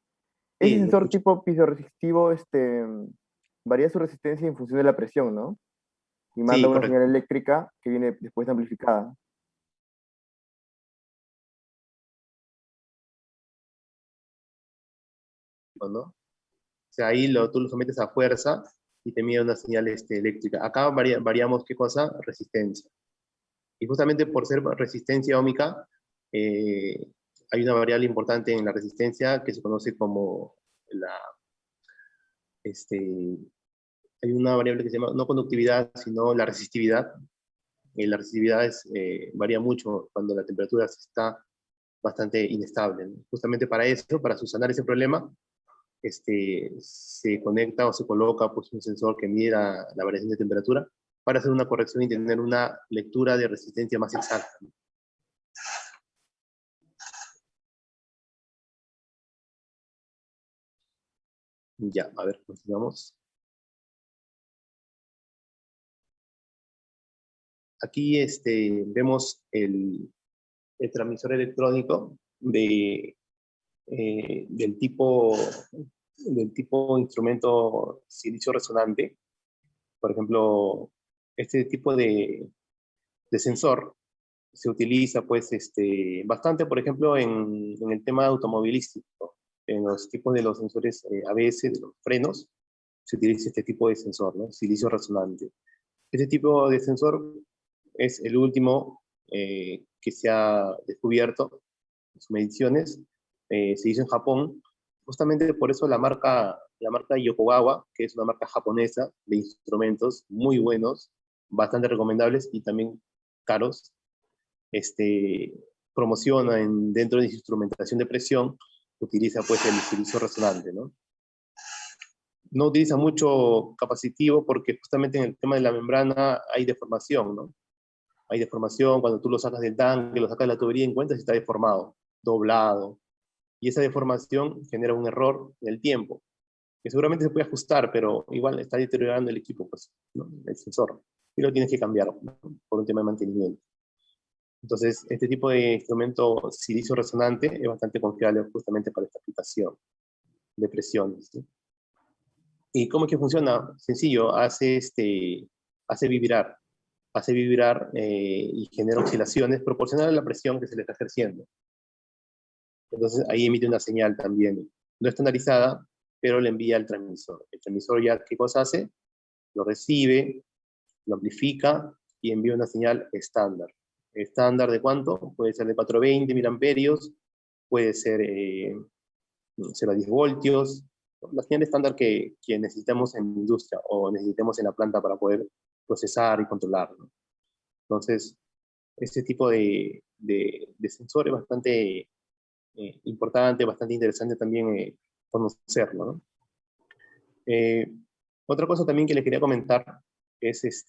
Sí, lo sensor escucho. tipo piezoresistivo, varía su resistencia en función de la presión, ¿no? Y manda Sí, una correcto, señal eléctrica que viene después amplificada. ¿no? sea, ahí tú lo sometes a fuerza y te mide una señal eléctrica. Acá variamos, ¿qué cosa? Resistencia. Y justamente por ser resistencia óhmica, hay una variable importante en la resistencia que se conoce como hay una variable que se llama no conductividad, sino la resistividad. La resistividad varía mucho cuando la temperatura está bastante inestable, ¿no? Justamente para eso, para subsanar ese problema, se conecta o se coloca pues, un sensor que mide la variación de temperatura para hacer una corrección y tener una lectura de resistencia más exacta. Ya, a ver, continuamos. Aquí vemos el transmisor electrónico del tipo instrumento silicio resonante. Por ejemplo, este tipo de sensor se utiliza pues bastante, por ejemplo, en el tema automovilístico. En los tipos de los sensores ABS, de los frenos, se utiliza este tipo de sensor, ¿no? Silicio resonante. Este tipo de sensor es el último que se ha descubierto en sus mediciones. Se hizo en Japón. Justamente por eso la marca Yokogawa, que es una marca japonesa de instrumentos muy buenos, bastante recomendables y también caros, promociona dentro de su instrumentación de presión, utiliza pues el silicio resonante, ¿no? No utiliza mucho capacitivo porque justamente en el tema de la membrana hay deformación, ¿no? Hay deformación cuando tú lo sacas del tanque, lo sacas de la tubería, encuentras si está deformado, doblado. Y esa deformación genera un error en el tiempo, que seguramente se puede ajustar, pero igual está deteriorando el equipo, pues, ¿no? El sensor. Y lo tienes que cambiar, ¿no? Por un tema de mantenimiento. Entonces, este tipo de instrumento silicio resonante es bastante confiable justamente para esta aplicación de presiones, ¿sí? ¿Y cómo es que funciona? Sencillo, hace vibrar y genera oscilaciones proporcionales a la presión que se le está ejerciendo. Entonces ahí emite una señal también, no estandarizada, pero le envía al transmisor. El transmisor ya, ¿qué cosa hace? Lo recibe, lo amplifica y envía una señal estándar. ¿Estándar de cuánto? Puede ser de 420 miliamperios, puede ser a 10 voltios, la señal estándar que necesitamos en la industria o necesitemos en la planta para poder procesar y controlar, ¿no? Entonces, este tipo de sensor es bastante importante, bastante interesante también conocerlo, ¿no? Otra cosa también que le quería comentar es,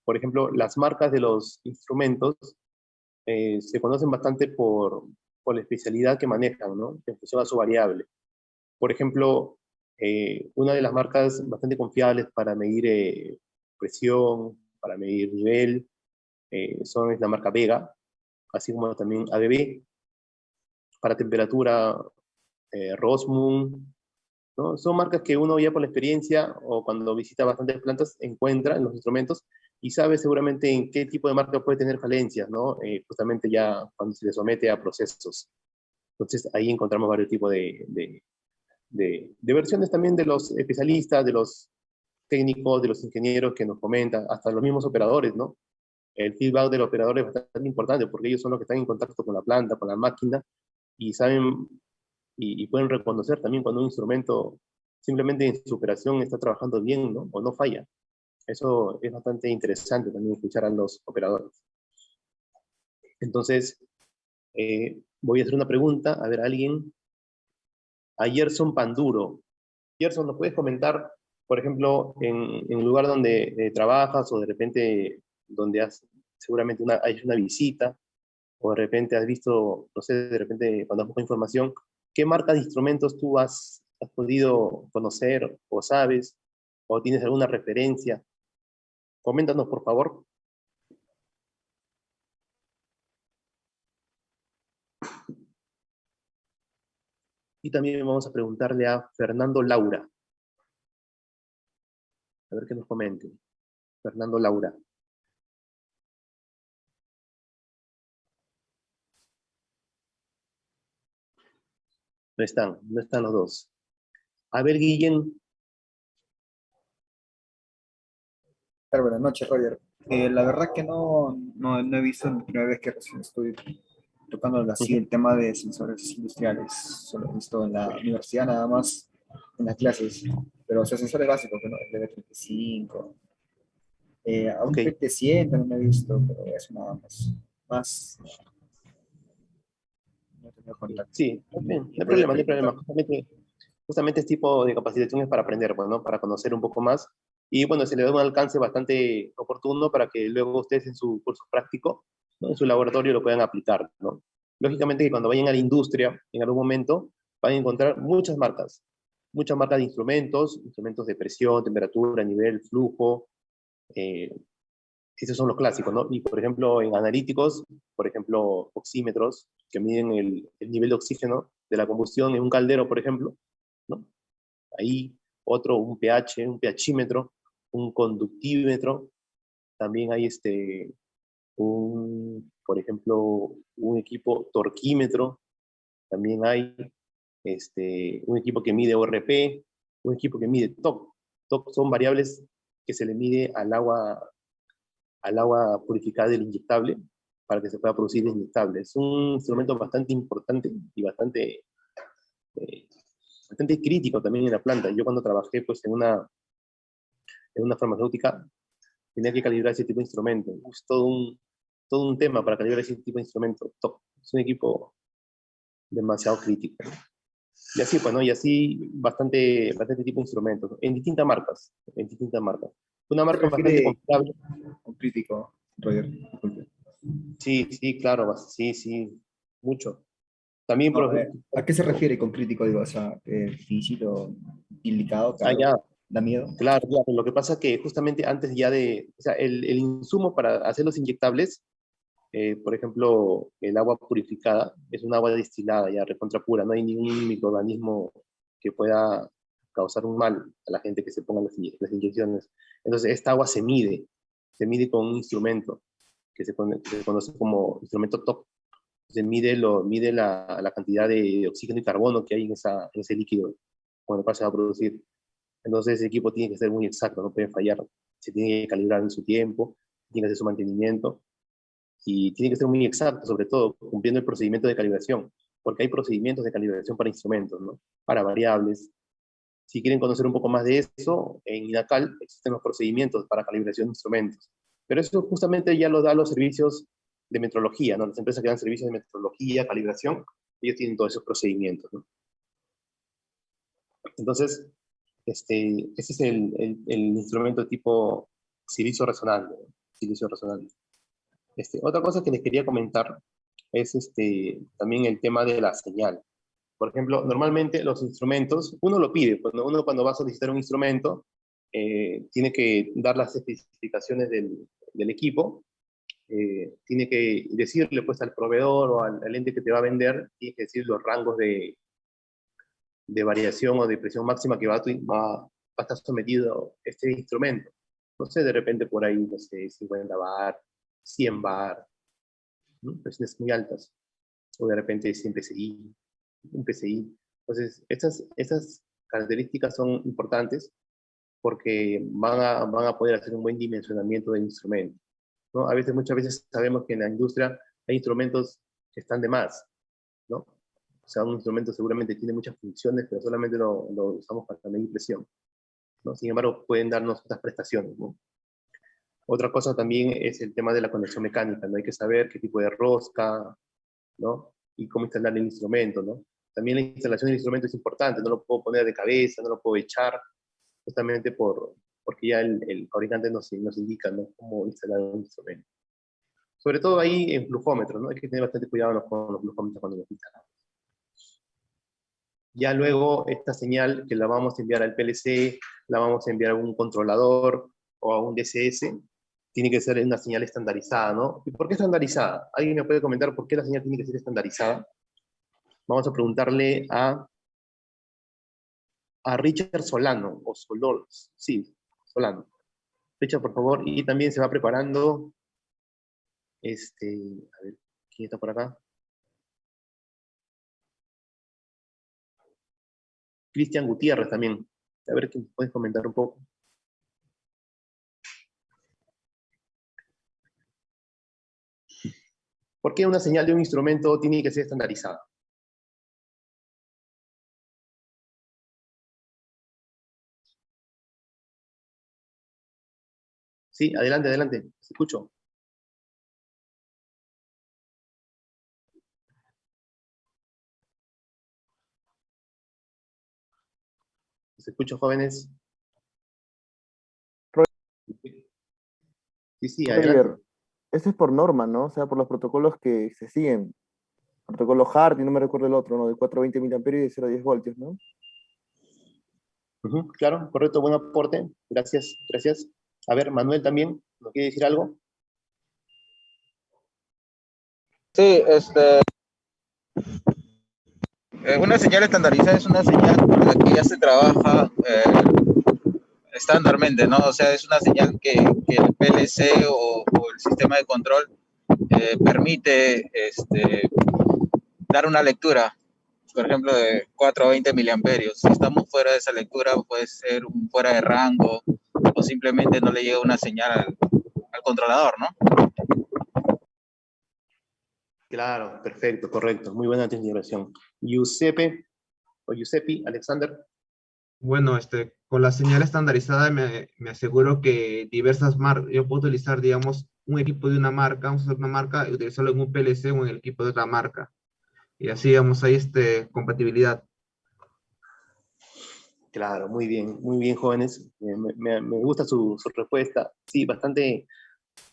por ejemplo, las marcas de los instrumentos se conocen bastante por la especialidad que manejan, ¿no? En función a su variable. Por ejemplo, una de las marcas bastante confiables para medir presión, para medir nivel, es la marca Vega, así como también ABB. Para temperatura, Rossmann, ¿no? Son marcas que uno ya por la experiencia o cuando visita bastantes plantas encuentra en los instrumentos y sabe seguramente en qué tipo de marca puede tener falencias, ¿no? Justamente ya cuando se le somete a procesos. Entonces ahí encontramos varios tipos de versiones también de los especialistas, de los técnicos, de los ingenieros que nos comentan, hasta los mismos operadores, ¿no? El feedback del operador es bastante importante porque ellos son los que están en contacto con la planta, con la máquina, y saben y pueden reconocer también cuando un instrumento simplemente en su operación está trabajando bien, ¿no? O no falla. Eso es bastante interesante también escuchar a los operadores. Entonces, voy a hacer una pregunta, a ver, alguien, a Gerson Panduro. Gerson, ¿nos puedes comentar, por ejemplo, en el lugar donde trabajas o de repente donde seguramente hay una visita o de repente has visto, no sé, de repente cuando has buscado información, ¿qué marca de instrumentos tú has podido conocer o sabes o tienes alguna referencia? Coméntanos, por favor. Y también vamos a preguntarle a Fernando Laura. A ver qué nos comente. Fernando Laura. No están los dos. A ver, Guillén, Claro, buenas noches, Roger. La verdad que no he visto, es la primera vez que recién estoy tocando así el tema de sensores industriales. Solo he visto en la universidad nada más, en las clases. Pero, o sea, sensores básicos, ¿no? El DB35. A un Ok, PT100 también he visto, pero eso nada más. Más, no he tenido contacto. sí, está bien, no ¿Me hay puede problema, no hay problema. explicar? Justamente este tipo de capacitación es para aprender, pues, ¿no? Para conocer un poco más. Y bueno, se le da un alcance bastante oportuno para que luego ustedes en su curso práctico, ¿no? En su laboratorio lo puedan aplicar, ¿no? Lógicamente que cuando vayan a la industria, en algún momento, van a encontrar muchas marcas de instrumentos, instrumentos de presión, temperatura, nivel, flujo, eh, esos son los clásicos, ¿no? Y por ejemplo, en analíticos, por ejemplo, oxímetros, que miden el nivel de oxígeno de la combustión en un caldero, por ejemplo, ¿no? Ahí otro, un pH, un pHímetro, un conductímetro, también hay por ejemplo, un equipo torquímetro, también hay un equipo que mide ORP, un equipo que mide TOC. TOC son variables que se le mide al agua purificada del inyectable para que se pueda producir el inyectable. Es un instrumento bastante importante y eh, bastante crítico también en la planta. Yo cuando trabajé pues, en una farmacéutica tenía que calibrar ese tipo de instrumento. Es todo un tema para calibrar ese tipo de instrumento. Es un equipo demasiado crítico. Y así, pues, ¿no? Y así bastante tipo de instrumentos, ¿no? En distintas marcas, en distintas marcas. Una ¿Se marca bastante refiere confiable. con crítico, Roger? Disculpe. Sí, sí, claro, sí, sí, mucho. También, No, ¿a qué se refiere con crítico? Digo, o sea, difícil o delicado, caro, ya, da miedo. claro, claro. Lo que pasa es que justamente antes ya o sea, el insumo para hacer los inyectables, por ejemplo, el agua purificada, es un agua destilada, ya recontra pura, no hay ningún microorganismo que pueda causar un mal a la gente que se ponga las inyecciones. Entonces, esta agua se mide con un instrumento que se conoce como instrumento TOC. Se mide la cantidad de oxígeno y carbono que hay en ese líquido cuando pasa a producir. Entonces, ese equipo tiene que ser muy exacto, no puede fallar. Se tiene que calibrar en su tiempo, tiene que hacer su mantenimiento y tiene que ser muy exacto, sobre todo cumpliendo el procedimiento de calibración, porque hay procedimientos de calibración para instrumentos, ¿no? Para variables. Si quieren conocer un poco más de eso, en INACAL existen los procedimientos para calibración de instrumentos. Pero eso justamente ya lo da los servicios de metrología, ¿no? Las empresas que dan servicios de metrología, calibración, ellos tienen todos esos procedimientos, ¿no? Entonces, ese es el instrumento tipo silicio resonante, ¿no? Silicio resonante. Otra cosa que les quería comentar es también el tema de la señal. Por ejemplo, normalmente los instrumentos, uno lo pide, uno cuando va a solicitar un instrumento, tiene que dar las especificaciones del equipo, tiene que decirle pues al proveedor o al ente que te va a vender, tiene que decir los rangos de variación o de presión máxima que va a estar sometido este instrumento. No sé, de repente por ahí, no sé, 50 bar, 100 bar, ¿no? Presiones muy altas, o de repente 100 PSI, un PSI. Entonces, estas características son importantes porque van a poder hacer un buen dimensionamiento del instrumento, ¿no? Muchas veces sabemos que en la industria hay instrumentos que están de más, ¿no? O sea, un instrumento seguramente tiene muchas funciones, pero solamente lo usamos para medir presión, ¿no? Sin embargo, pueden darnos otras prestaciones, ¿no? Otra cosa también es el tema de la conexión mecánica, ¿no? Hay que saber qué tipo de rosca, ¿no? Y cómo instalar el instrumento, ¿no? También la instalación del instrumento es importante, no lo puedo poner de cabeza, no lo puedo echar, justamente porque ya el fabricante nos indica, ¿no? Cómo instalar un instrumento. Sobre todo ahí en flujómetros, ¿no? Hay que tener bastante cuidado con los flujómetros cuando los instalamos. Ya luego esta señal que la vamos a enviar al PLC, la vamos a enviar a un controlador o a un DCS, tiene que ser una señal estandarizada, ¿no? ¿Y por qué estandarizada? ¿Alguien me puede comentar por qué la señal tiene que ser estandarizada? Vamos a preguntarle a Richard Solano, o Solos, sí, Solano. Richard, por favor, y también se va preparando, a ver, ¿quién está por acá? Cristian Gutiérrez también. A ver, ¿quién puedes comentar un poco? ¿Por qué una señal de un instrumento tiene que ser estandarizada? Sí, adelante, adelante, te escucho. ¿Se escucha, jóvenes? Sí, sí, adelante. Roger, eso es por norma, ¿no? O sea, por los protocolos que se siguen. Protocolo HART y no me recuerdo el otro, ¿no? De 420 miliamperios y de 0 a 10 voltios, ¿no? Ujú, claro, correcto, buen aporte. Gracias, gracias. A ver, Manuel también, ¿no quiere decir algo? Sí, una señal estandarizada es una señal con la que ya se trabaja estándarmente, ¿no? O sea, es una señal que el PLC o el sistema de control permite dar una lectura, por ejemplo, de 4 a 20 miliamperios. Si estamos fuera de esa lectura, puede ser fuera de rango o simplemente no le llega una señal al controlador, ¿no? Claro, perfecto, correcto. Muy buena intervención. Giuseppe, o Giuseppi, Alexander. Bueno, con la señal estandarizada me aseguro que diversas marcas, yo puedo utilizar, digamos, un equipo de una marca, vamos a usar una marca y utilizarlo en un PLC o en el equipo de otra marca. Y así, digamos, hay compatibilidad. Claro, muy bien, jóvenes. Me gusta su respuesta. Sí, bastante,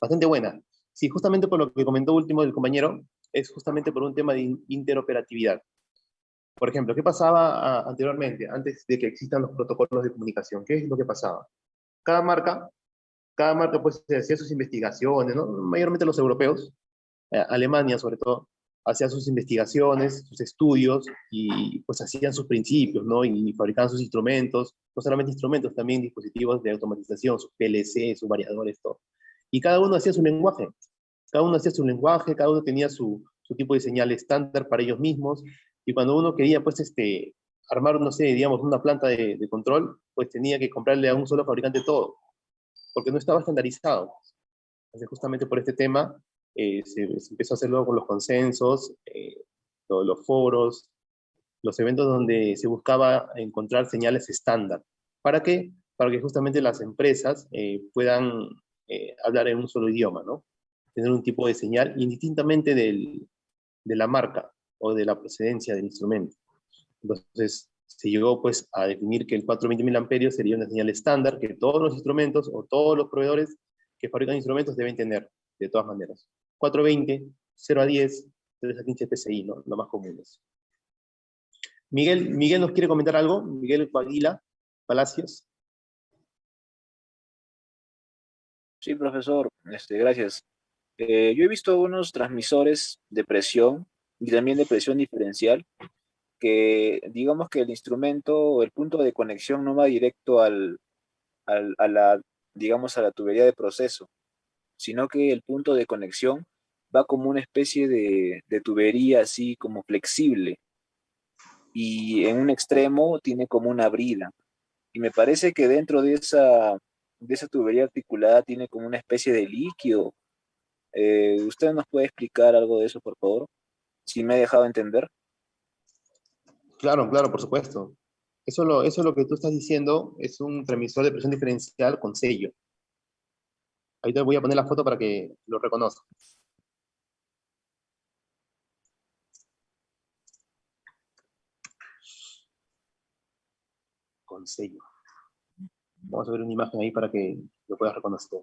bastante buena. Sí, justamente por lo que comentó último el compañero, es justamente por un tema de interoperatividad. Por ejemplo, ¿qué pasaba anteriormente, antes de que existan los protocolos de comunicación? ¿Qué es lo que pasaba? Cada marca, cada marca pues hacía sus investigaciones, ¿no? Mayormente los europeos, Alemania sobre todo, hacía sus investigaciones, sus estudios y pues hacían sus principios, ¿no? Y fabricaban sus instrumentos, no solamente instrumentos, también dispositivos de automatización, sus PLC, sus variadores, todo. Y cada uno hacía su lenguaje, cada uno hacía su lenguaje, cada uno tenía su tipo de señal estándar para ellos mismos, y cuando uno quería, pues, armar, no sé, digamos, una planta de control, pues tenía que comprarle a un solo fabricante todo, porque no estaba estandarizado. Entonces, justamente por este tema, se empezó a hacer luego con los consensos, los foros, los eventos donde se buscaba encontrar señales estándar. ¿Para qué? Para que justamente las empresas puedan hablar en un solo idioma, ¿no? Tener un tipo de señal indistintamente de la marca o de la procedencia del instrumento. Entonces, se llegó pues a definir que el 420 mil amperios sería una señal estándar que todos los instrumentos o todos los proveedores que fabrican instrumentos deben tener, de todas maneras. 420, 0 a 10, 3 a 15 PSI, ¿no? Lo más comunes. Miguel nos quiere comentar algo. Miguel Aguila Palacios. Sí, profesor, gracias. Yo he visto unos transmisores de presión y también de presión diferencial que digamos que el instrumento o el punto de conexión no va directo a la, digamos, a la tubería de proceso, sino que el punto de conexión va como una especie de tubería así como flexible y en un extremo tiene como una brida. Y me parece que dentro de esa tubería articulada tiene como una especie de líquido. ¿Usted nos puede explicar algo de eso, por favor? Si me he dejado entender. Claro, claro, por supuesto. Eso lo que tú estás diciendo es un transmisor de presión diferencial con sello. Ahí te voy a poner la foto para que lo reconozcas. Con sello. Vamos a ver una imagen ahí para que lo puedas reconocer.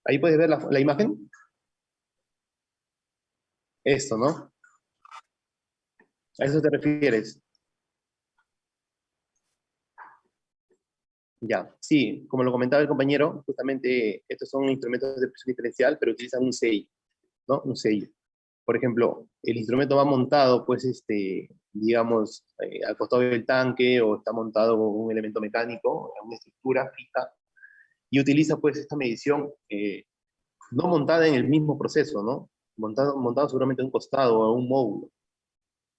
Ahí puedes ver la imagen. Esto, ¿no? ¿A eso te refieres? Ya, sí, como lo comentaba el compañero, justamente estos son instrumentos de presión diferencial, pero utilizan un sello, ¿no? Un sello. Por ejemplo, el instrumento va montado, pues, digamos, al costado del tanque o está montado con un elemento mecánico, una estructura fija, y utiliza, pues, esta medición no montada en el mismo proceso, ¿no? Montado seguramente en un costado o en un módulo,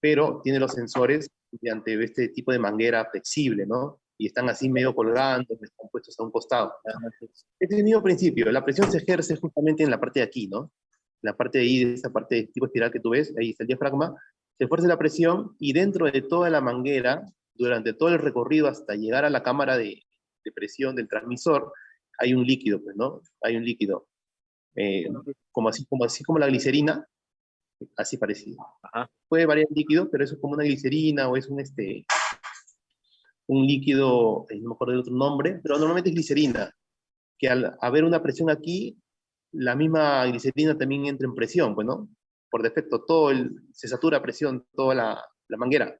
pero tiene los sensores mediante este tipo de manguera flexible, ¿no? Y están así medio colgando, están puestos a un costado. Este es el mismo principio, la presión se ejerce justamente en la parte de aquí, ¿no? la parte de ahí, de esa parte de tipo espiral que tú ves, ahí está el diafragma, se fuerza la presión y dentro de toda la manguera, durante todo el recorrido hasta llegar a la cámara de presión del transmisor, hay un líquido, pues, ¿no? Hay un líquido. Como la glicerina, así parecido. Ajá. Puede variar el líquido, pero eso es como una glicerina o es un líquido, no me acuerdo del otro nombre, pero normalmente es glicerina, que al haber una presión aquí, la misma glicerina también entra en presión, pues, ¿no? Por defecto, se satura a presión toda la manguera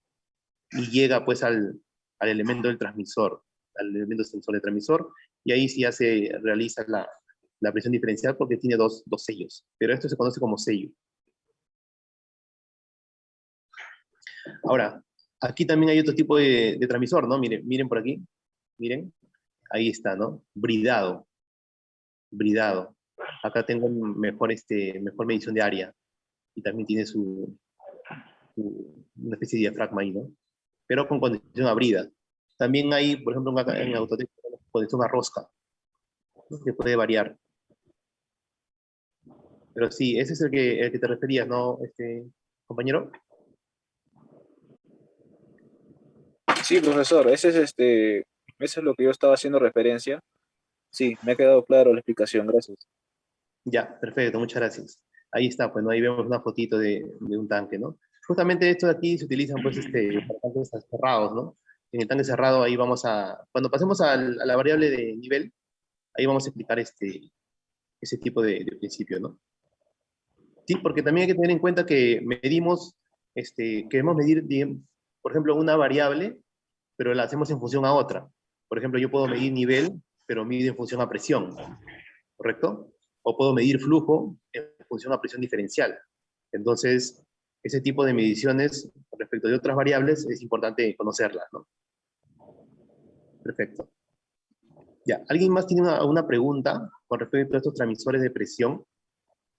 y llega pues al elemento del transmisor, al elemento sensor del transmisor, y ahí sí ya se realiza la presión diferencial porque tiene dos sellos, pero esto se conoce como sello. Ahora, aquí también hay otro tipo de transmisor, ¿no? Miren por aquí, miren, ahí está, ¿no? Bridado. Acá tengo mejor medición de área, y también tiene una especie de diafragma ahí, ¿no? Pero con condición a brida. También hay, por ejemplo, en Autotec, condición a rosca, ¿no? Que puede variar. Pero sí, ese es el que te referías, ¿no, compañero? Sí, profesor, eso es lo que yo estaba haciendo referencia. Sí, me ha quedado claro la explicación, gracias. Ya, perfecto, muchas gracias. Ahí está, pues, ¿no? Ahí vemos una fotito de un tanque, ¿no? Justamente esto de aquí se utilizan, pues, para tanques cerrados, ¿no? En el tanque cerrado ahí cuando pasemos a la variable de nivel, ahí vamos a explicar ese tipo de principio, ¿no? Sí, porque también hay que tener en cuenta que queremos medir, por ejemplo, una variable, pero la hacemos en función a otra. Por ejemplo, yo puedo medir nivel, pero mido en función a presión, ¿correcto? O puedo medir flujo en función a presión diferencial. Entonces, ese tipo de mediciones respecto de otras variables es importante conocerlas, ¿no? Perfecto. Ya, ¿alguien más tiene una pregunta con respecto a estos transmisores de presión?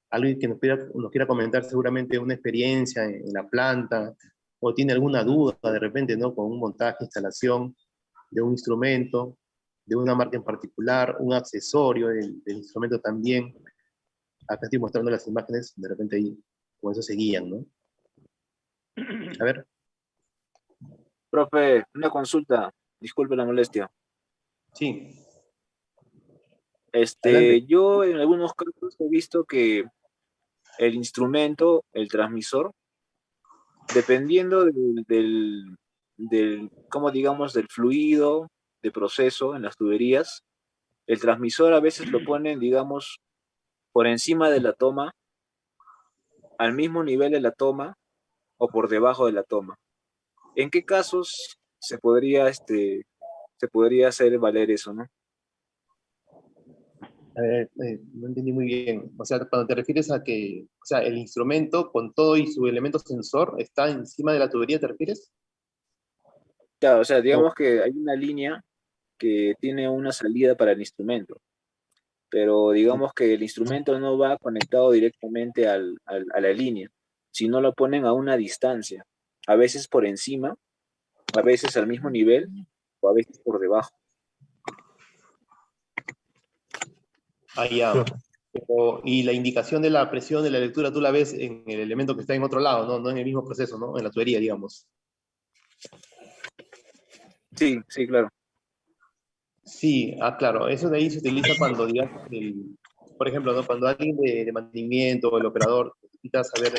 Alguien que nos quiera comentar seguramente una experiencia en la planta, o tiene alguna duda de repente, ¿no? Con un montaje, instalación de un instrumento, de una marca en particular, un accesorio del instrumento también. Acá estoy mostrando las imágenes, de repente ahí con eso se guían, ¿no? A ver. Profe, una consulta, disculpe la molestia. Sí. Adelante. Yo en algunos casos he visto que el instrumento, el transmisor, dependiendo como digamos, del fluido de proceso en las tuberías, el transmisor a veces lo ponen, digamos, por encima de la toma, al mismo nivel de la toma o por debajo de la toma. ¿En qué casos se podría hacer valer eso, no? A ver, no entendí muy bien. O sea, cuando te refieres a que, o sea, el instrumento con todo y su elemento sensor está encima de la tubería, ¿te refieres? Claro, o sea, digamos que hay una línea que tiene una salida para el instrumento, pero digamos que el instrumento no va conectado directamente a la línea, sino lo ponen a una distancia, a veces por encima, a veces al mismo nivel o a veces por debajo. Ah, ya. Y la indicación de la presión de la lectura tú la ves en el elemento que está en otro lado, ¿no? No en el mismo proceso, ¿no? En la tubería, digamos. Sí, sí, claro. Sí, claro. Eso de ahí se utiliza cuando, digamos, por ejemplo, ¿no? Cuando alguien de mantenimiento o el operador necesita saber,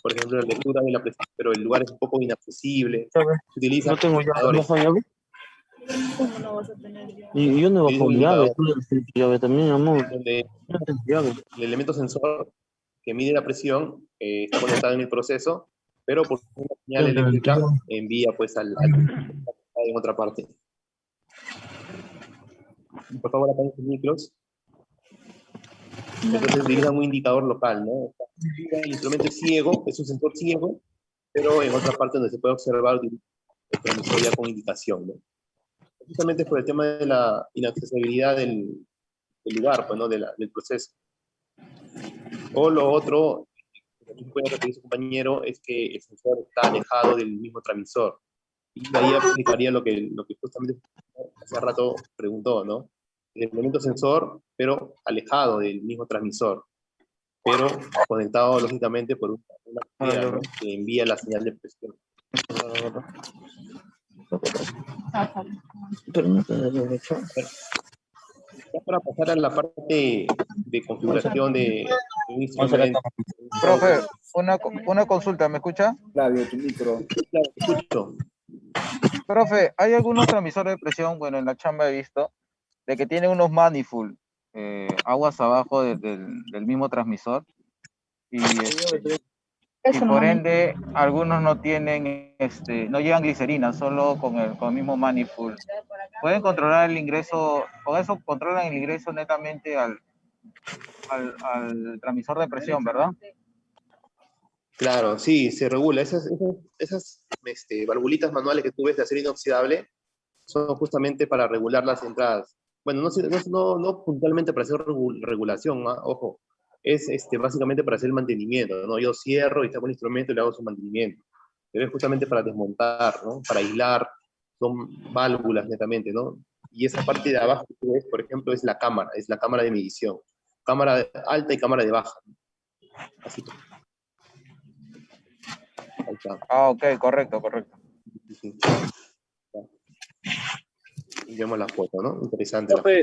por ejemplo, la lectura de la presión, pero el lugar es un poco inaccesible, se utiliza No tengo llave, indicadores. ¿bajo llave? ¿Cómo no vas a tener llave? Y yo no Utiliza bajo un llave, indicador tú necesitas llave también, amor. donde No tengo llave. el elemento sensor que mide la presión está conectado en el proceso, pero por una señal eléctrica envía pues en otra parte. Por favor, apaguen sus micros. Entonces utilizan un indicador local, ¿no? El instrumento es ciego, es un sensor ciego, pero en otra parte donde se puede observar el transmisor ya con indicación, ¿no? Justamente por el tema de la inaccesibilidad del lugar, pues, ¿no? Del proceso. O lo otro, que también puede referir su compañero, es que el sensor está alejado del mismo transmisor. Y ahí aplicaría lo que justamente hace rato preguntó, ¿no? El elemento sensor, pero alejado del mismo transmisor. pero conectado lógicamente por una tubería, ¿no? Que envía la señal de presión. Ya para pasar a la parte de configuración de un instrumento. Profe, una consulta, ¿me escucha? Flavio, tu micro. Claro, escucho. Profe, hay algunos transmisores de presión, bueno, en la chamba he visto, de que tienen unos manifold, aguas abajo del mismo transmisor, y por ende, algunos no tienen, no llevan glicerina, solo con el mismo manifold. Pueden controlar el ingreso, con eso controlan el ingreso netamente al transmisor de presión, ¿verdad? Claro, sí, se regula. Esas valvulitas manuales que tú ves de acero inoxidable son justamente para regular las entradas. Bueno, no puntualmente para hacer regulación, ¿ah? Ojo, es básicamente para hacer el mantenimiento, ¿no? Yo cierro y saco el instrumento y le hago su mantenimiento. Pero es justamente para desmontar, ¿no? Para aislar, son válvulas netamente, ¿no? Y esa parte de abajo que tú ves, por ejemplo, es la cámara de medición. Cámara alta y cámara de baja. Así. Ahí está. Ah, ok, correcto. Sí. Y vemos la foto, ¿no? Interesante. Profe,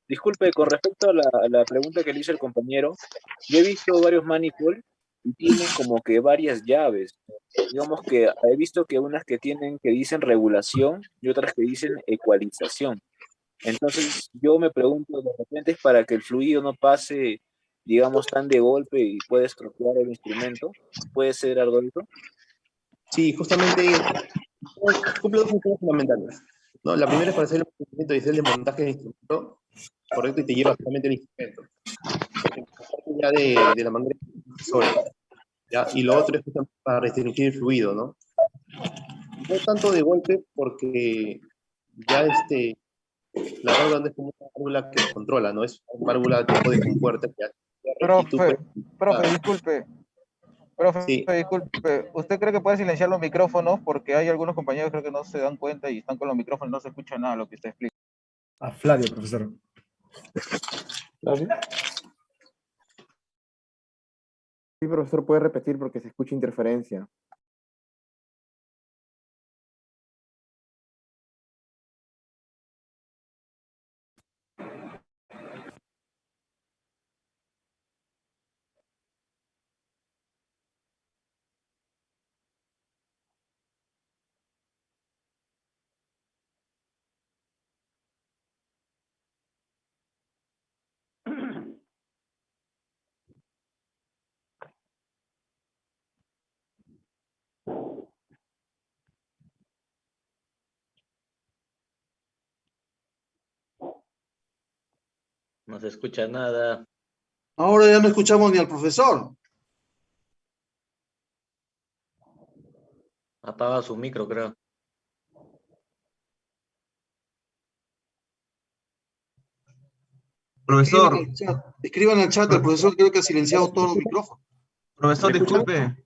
disculpe, con respecto a la pregunta que le hizo el compañero, yo he visto varios manifold y tienen como que varias llaves. Digamos que he visto que unas que dicen regulación y otras que dicen ecualización. Entonces yo me pregunto, de repente es para que el fluido no pase, digamos, tan de golpe y pueda estropear el instrumento. ¿Puede ser algo de eso? Sí, justamente cumple dos funciones fundamentales, ¿no? La primera es para hacer el mantenimiento y hacer el desmontaje del instrumento, correcto, y te lleva justamente el instrumento. Ya de la manguera ¿ya? Y lo otro es justamente para restringir el fluido, ¿no? No tanto de golpe, porque ya la válvula no es como una válvula que controla, ¿no? Es una válvula tipo de compuerta que Profe, disculpe. Disculpe, ¿usted cree que puede silenciar los micrófonos? Porque hay algunos compañeros creo que no se dan cuenta y están con los micrófonos y no se escucha nada lo que usted explica. A Flavio, profesor. ¿Flavio? Sí, profesor, puede repetir porque se escucha interferencia. No se escucha nada. Ahora ya no escuchamos ni al profesor. Apaga su micro, creo. Profesor. Escriban en el chat, el profesor creo que ha silenciado todos los micrófonos. Profesor, disculpe.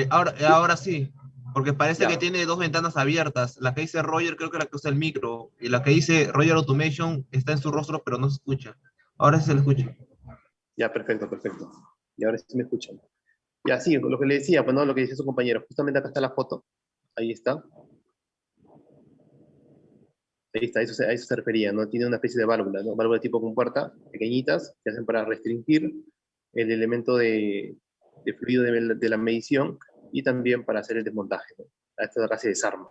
Ahora sí, porque parece que tiene dos ventanas abiertas. La que dice Roger creo que es la que usa el micro, y la que dice Roger Automation está en su rostro, pero no se escucha. Ahora sí se le escucha. Ya, perfecto. Y ahora sí me escuchan. Ya, sí, lo que le decía, pues no, lo que decía su compañero. Justamente acá está la foto. Ahí está. Ahí está, a eso se refería, ¿no? Tiene una especie de válvula, ¿no? Válvula tipo compuerta, pequeñitas, que hacen para restringir el elemento de fluido de la medición y también para hacer el desmontaje, ¿no? Esto de acá se desarma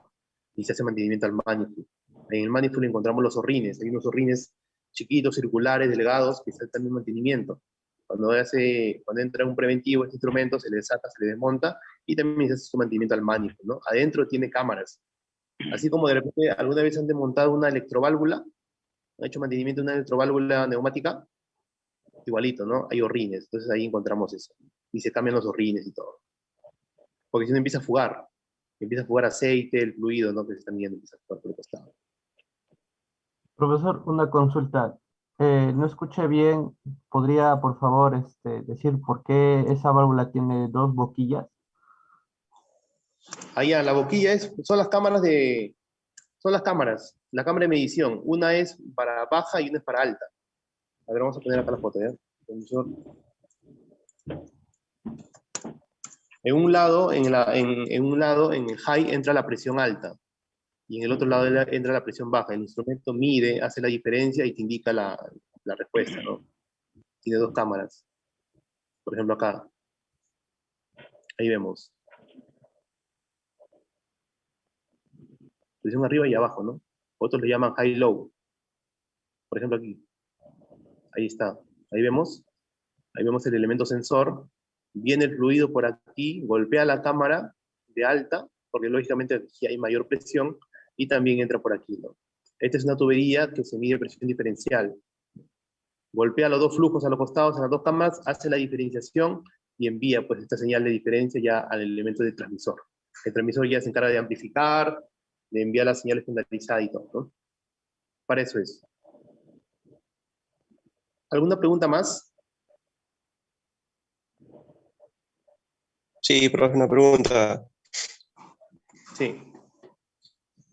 y se hace mantenimiento al manifold. En el manifold encontramos los zorrines, hay unos zorrines chiquitos, circulares, delgados, que están en mantenimiento. Cuando entra un preventivo este instrumento, se le desata, se le desmonta y también se hace su mantenimiento al manifold, ¿no? Adentro tiene cámaras. Así como de repente alguna vez han desmontado una electroválvula, han hecho mantenimiento de una electroválvula neumática, igualito, ¿no? Hay horrines, entonces ahí encontramos eso. Y se cambian los horrines y todo. Porque si no empieza a fugar aceite, el fluido, ¿no? Que se está midiendo, empieza a fugar por el costado. Profesor, una consulta. No escuché bien. ¿Podría, por favor, decir por qué esa válvula tiene dos boquillas? Allá, la boquilla son las cámaras, la cámara de medición. Una es para baja y una es para alta. A ver, vamos a poner acá la foto, ¿ya? Profesor. En un lado, en el high, entra la presión alta, y en el otro lado entra la presión baja. El instrumento mide, hace la diferencia y te indica la respuesta, ¿no? Tiene dos cámaras. Por ejemplo, acá. Ahí vemos. Presión arriba y abajo, ¿no? Otros le llaman high-low. Por ejemplo, aquí. Ahí está. Ahí vemos. Ahí vemos el elemento sensor. Viene el fluido por aquí, golpea la cámara de alta, porque lógicamente aquí hay mayor presión, y también entra por aquí, ¿no? Esta es una tubería que se mide presión diferencial. Golpea los dos flujos a los costados, a las dos cámaras, hace la diferenciación y envía pues esta señal de diferencia ya al elemento del transmisor. El transmisor ya se encarga de amplificar, de enviar la señal estandarizada y todo, ¿no? Para eso es. ¿Alguna pregunta más? Sí, profe, una pregunta. Sí.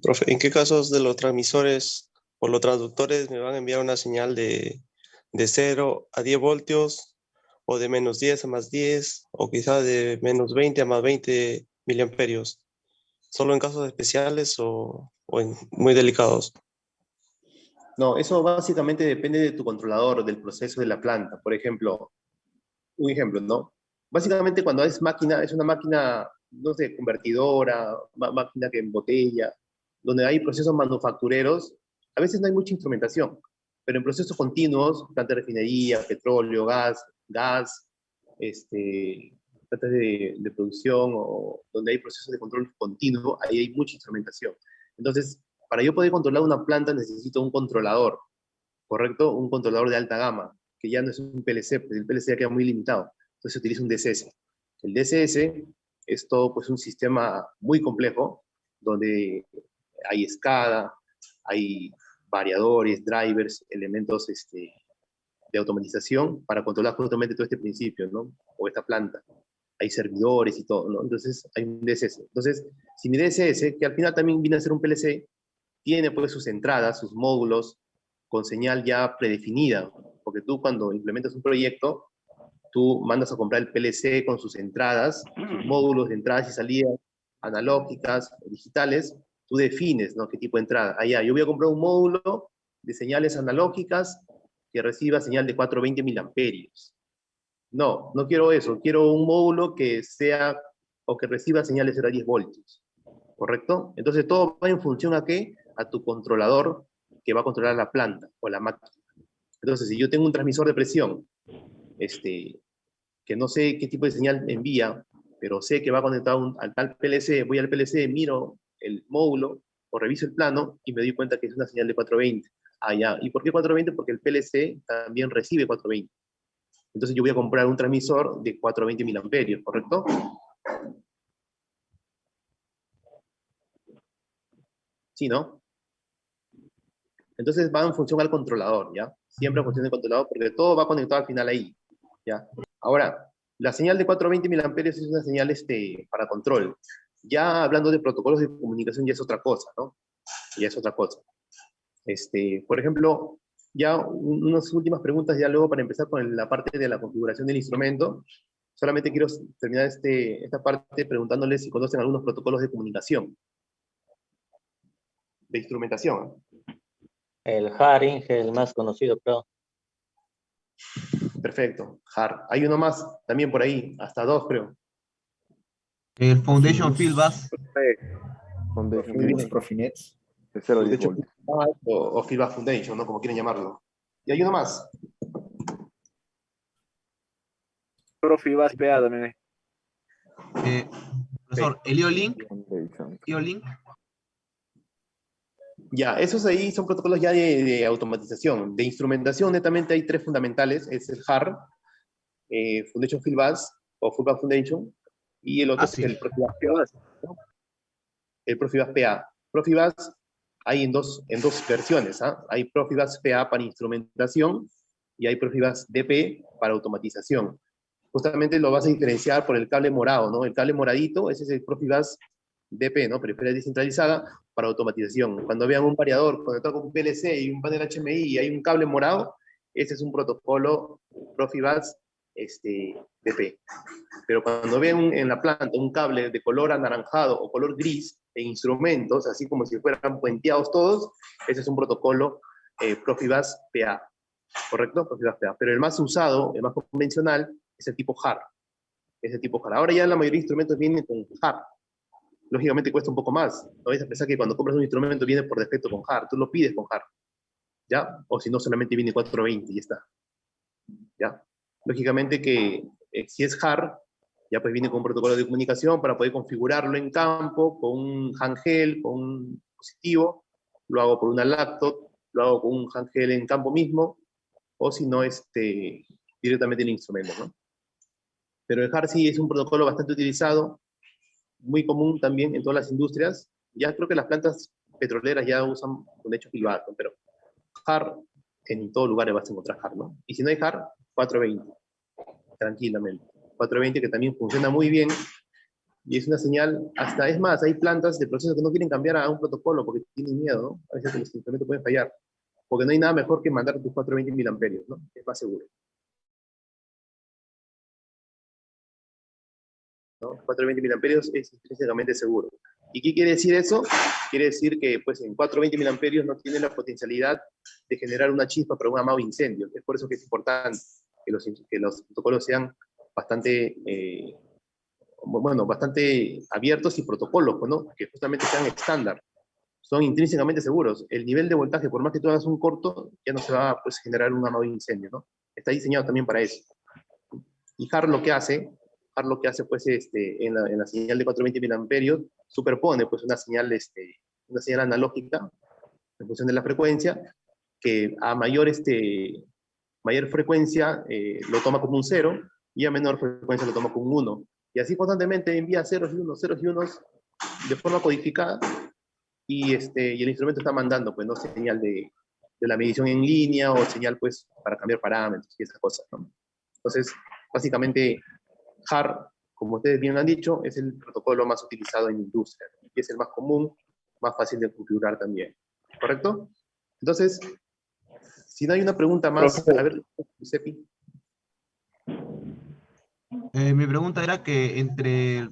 Profe, ¿en qué casos de los transmisores o los transductores me van a enviar una señal de 0 a 10 voltios, o de menos 10 a más 10, o quizá de menos 20 a más 20 miliamperios? ¿Solo en casos especiales o en muy delicados? No, eso básicamente depende de tu controlador, del proceso de la planta. Por ejemplo, un ejemplo, ¿no? Básicamente cuando es máquina, es una máquina, no sé, convertidora, máquina que embotella, donde hay procesos manufactureros, a veces no hay mucha instrumentación, pero en procesos continuos, planta de refinería, petróleo, gas, plantas de producción, o donde hay procesos de control continuo, ahí hay mucha instrumentación. Entonces, para yo poder controlar una planta necesito un controlador, ¿correcto? Un controlador de alta gama, que ya no es un PLC, porque el PLC ya queda muy limitado. Entonces se utiliza un DCS. El DCS es todo pues un sistema muy complejo, donde hay SCADA, hay variadores, drivers, elementos de automatización para controlar justamente todo este principio, ¿no? O esta planta. Hay servidores y todo, ¿no? Entonces hay un DCS. Entonces, si mi DCS, que al final también viene a ser un PLC, tiene pues sus entradas, sus módulos, con señal ya predefinida, porque tú cuando implementas un proyecto, tú mandas a comprar el PLC con sus entradas, sus módulos de entradas y salidas analógicas, digitales, tú defines, ¿no?, qué tipo de entrada. Allá, yo voy a comprar un módulo de señales analógicas que reciba señal de 420 miliamperios. No, no quiero eso, quiero un módulo que sea, o que reciba señales de 0 a 10 voltios, ¿correcto? Entonces todo va en función a qué, a tu controlador que va a controlar la planta o la máquina. Entonces, si yo tengo un transmisor de presión, que no sé qué tipo de señal envía, pero sé que va conectado al tal PLC, voy al PLC, miro el módulo, o reviso el plano, y me doy cuenta que es una señal de 420. Ah, ya. ¿Y por qué 420? Porque el PLC también recibe 420. Entonces yo voy a comprar un transmisor de 420 miliamperios, ¿correcto? Sí, ¿no? Entonces va en función al controlador, ¿ya? Siempre en función del controlador, porque todo va conectado al final ahí, ¿ya? Ahora, la señal de 420 miliamperios es una señal para control. Ya hablando de protocolos de comunicación ya es otra cosa, ¿no? Ya es otra cosa. Por ejemplo, ya unas últimas preguntas ya luego para empezar con la parte de la configuración del instrumento. Solamente quiero terminar esta parte preguntándoles si conocen algunos protocolos de comunicación, de instrumentación. El Haring, el más conocido, creo. Perfecto, HAR. Hay uno más también por ahí, hasta dos creo. El Foundation Field Bus. Foundation Profinet. de 0 a 10 Foundation voltios. o Field Bus Foundation, ¿no? Como quieren llamarlo. Y hay uno más. Profibus PA también. Profesor, el IO-Link. IO-Link. Ya, esos ahí son protocolos ya de automatización. De instrumentación, netamente hay tres fundamentales. Es el HAR, Foundation Field Bus, o Field Bus Foundation, y el otro es el Profibus PA. El Profibus PA. Profibus hay en dos versiones, ¿ah? Hay Profibus PA para instrumentación, y hay Profibus DP para automatización. Justamente lo vas a diferenciar por el cable morado, ¿no? El cable moradito, ese es el Profibus DP, ¿no? Periferia descentralizada para automatización. Cuando vean un variador conectado con un PLC y un panel HMI y hay un cable morado, ese es un protocolo Profibus DP. Pero cuando ven en la planta un cable de color anaranjado o color gris en instrumentos, así como si fueran puenteados todos, ese es un protocolo Profibus PA, ¿correcto? Profibus PA. Pero el más usado, el más convencional, es el tipo HAR. Es el tipo HAR. Ahora ya la mayoría de instrumentos vienen con HAR. Lógicamente cuesta un poco más. No vais a pensar que cuando compras un instrumento viene por defecto con HAR. Tú lo pides con HAR. ¿Ya? O si no, solamente viene 420 y ya está. ¿Ya? Lógicamente que si es HAR, ya pues viene con un protocolo de comunicación para poder configurarlo en campo, con un handheld, con un dispositivo, lo hago por una laptop, lo hago con un handheld en campo mismo, o si no, directamente en el instrumento, ¿no? Pero el HAR sí es un protocolo bastante utilizado, muy común también en todas las industrias. Ya creo que las plantas petroleras ya usan con hecho Filvato, pero HAR en todo lugar vas a encontrar HAR, ¿no? Y si no hay HAR, 420, tranquilamente. 420 que también funciona muy bien y es una señal, hasta es más, hay plantas de proceso que no quieren cambiar a un protocolo porque tienen miedo, ¿no? A veces los instrumentos pueden fallar, porque no hay nada mejor que mandar tus 420 miliamperios, ¿no? Es más seguro. ¿No? 420 miliamperios es intrínsecamente seguro. ¿Y qué quiere decir eso? Quiere decir que pues, en 420 miliamperios no tiene la potencialidad de generar una chispa para un amado incendio. Es por eso que es importante que los protocolos sean bastante, bastante abiertos y protocolos, ¿no? Que justamente sean estándar. Son intrínsecamente seguros. El nivel de voltaje, por más que tú hagas un corto, ya no se va a pues, generar un amado incendio, ¿no? Está diseñado también para eso. Y HAR lo que hace pues, en la señal de 420 miliamperios, superpone pues, una señal analógica en función de la frecuencia, que a mayor frecuencia lo toma como un 0, y a menor frecuencia lo toma como un 1. Y así constantemente envía ceros y unos de forma codificada, y el instrumento está mandando pues, ¿no? Señal de la medición en línea, o señal pues, para cambiar parámetros y esas cosas, ¿no? Entonces, básicamente, HAR, como ustedes bien han dicho, es el protocolo más utilizado en industria, ¿no? Y es el más común, más fácil de configurar también. ¿Correcto? Entonces, si no hay una pregunta más, Profe. a ver, Giuseppe. Mi pregunta era que entre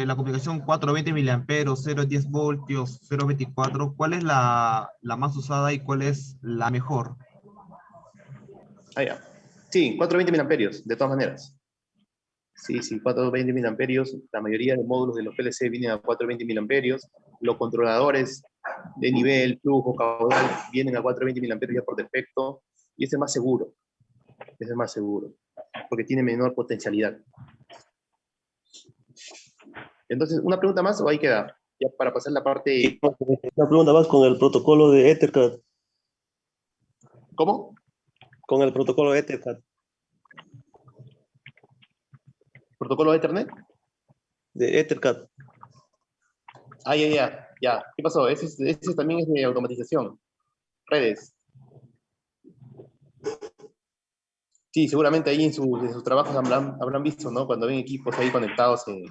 la configuración 420 miliamperos, 0,10 voltios, 0,24, ¿cuál es la más usada y cuál es la mejor? Ah, ya. Sí, 420 miliamperios, de todas maneras. Sí, 420 miliamperios. La mayoría de módulos de los PLC vienen a 420 miliamperios. Los controladores de nivel, flujo, caudal, vienen a 420 miliamperios ya por defecto. Y ese es más seguro. Ese es más seguro. Porque tiene menor potencialidad. Entonces, ¿una pregunta más o ahí queda? Ya para pasar la parte... Una pregunta más con el protocolo de Ethercat. ¿Cómo? Con el protocolo Ethercat. ¿Protocolo de Ethernet? De Ethercat. Ah, ya. ¿Qué pasó? Ese también es de automatización. Redes. Sí, seguramente ahí en sus trabajos habrán visto, ¿no? Cuando ven equipos ahí conectados en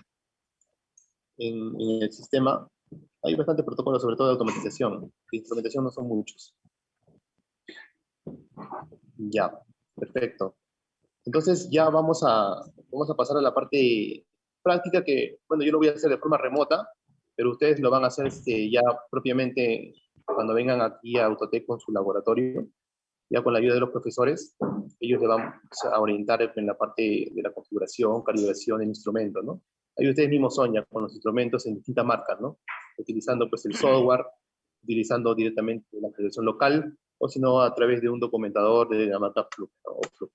el sistema, hay bastante protocolos, sobre todo de automatización. De instrumentación no son muchos. Ya, perfecto. Entonces ya vamos a pasar a la parte práctica que, bueno, yo lo voy a hacer de forma remota, pero ustedes lo van a hacer ya propiamente cuando vengan aquí a Autotec con su laboratorio, ya con la ayuda de los profesores. Ellos le van a orientar en la parte de la configuración, calibración del instrumento, ¿no? Ahí ustedes mismos son ya con los instrumentos en distintas marcas, ¿no? Utilizando pues el software, utilizando directamente la calibración local, o si no a través de un documentador de la marca Fluke, ¿no? O Fluke.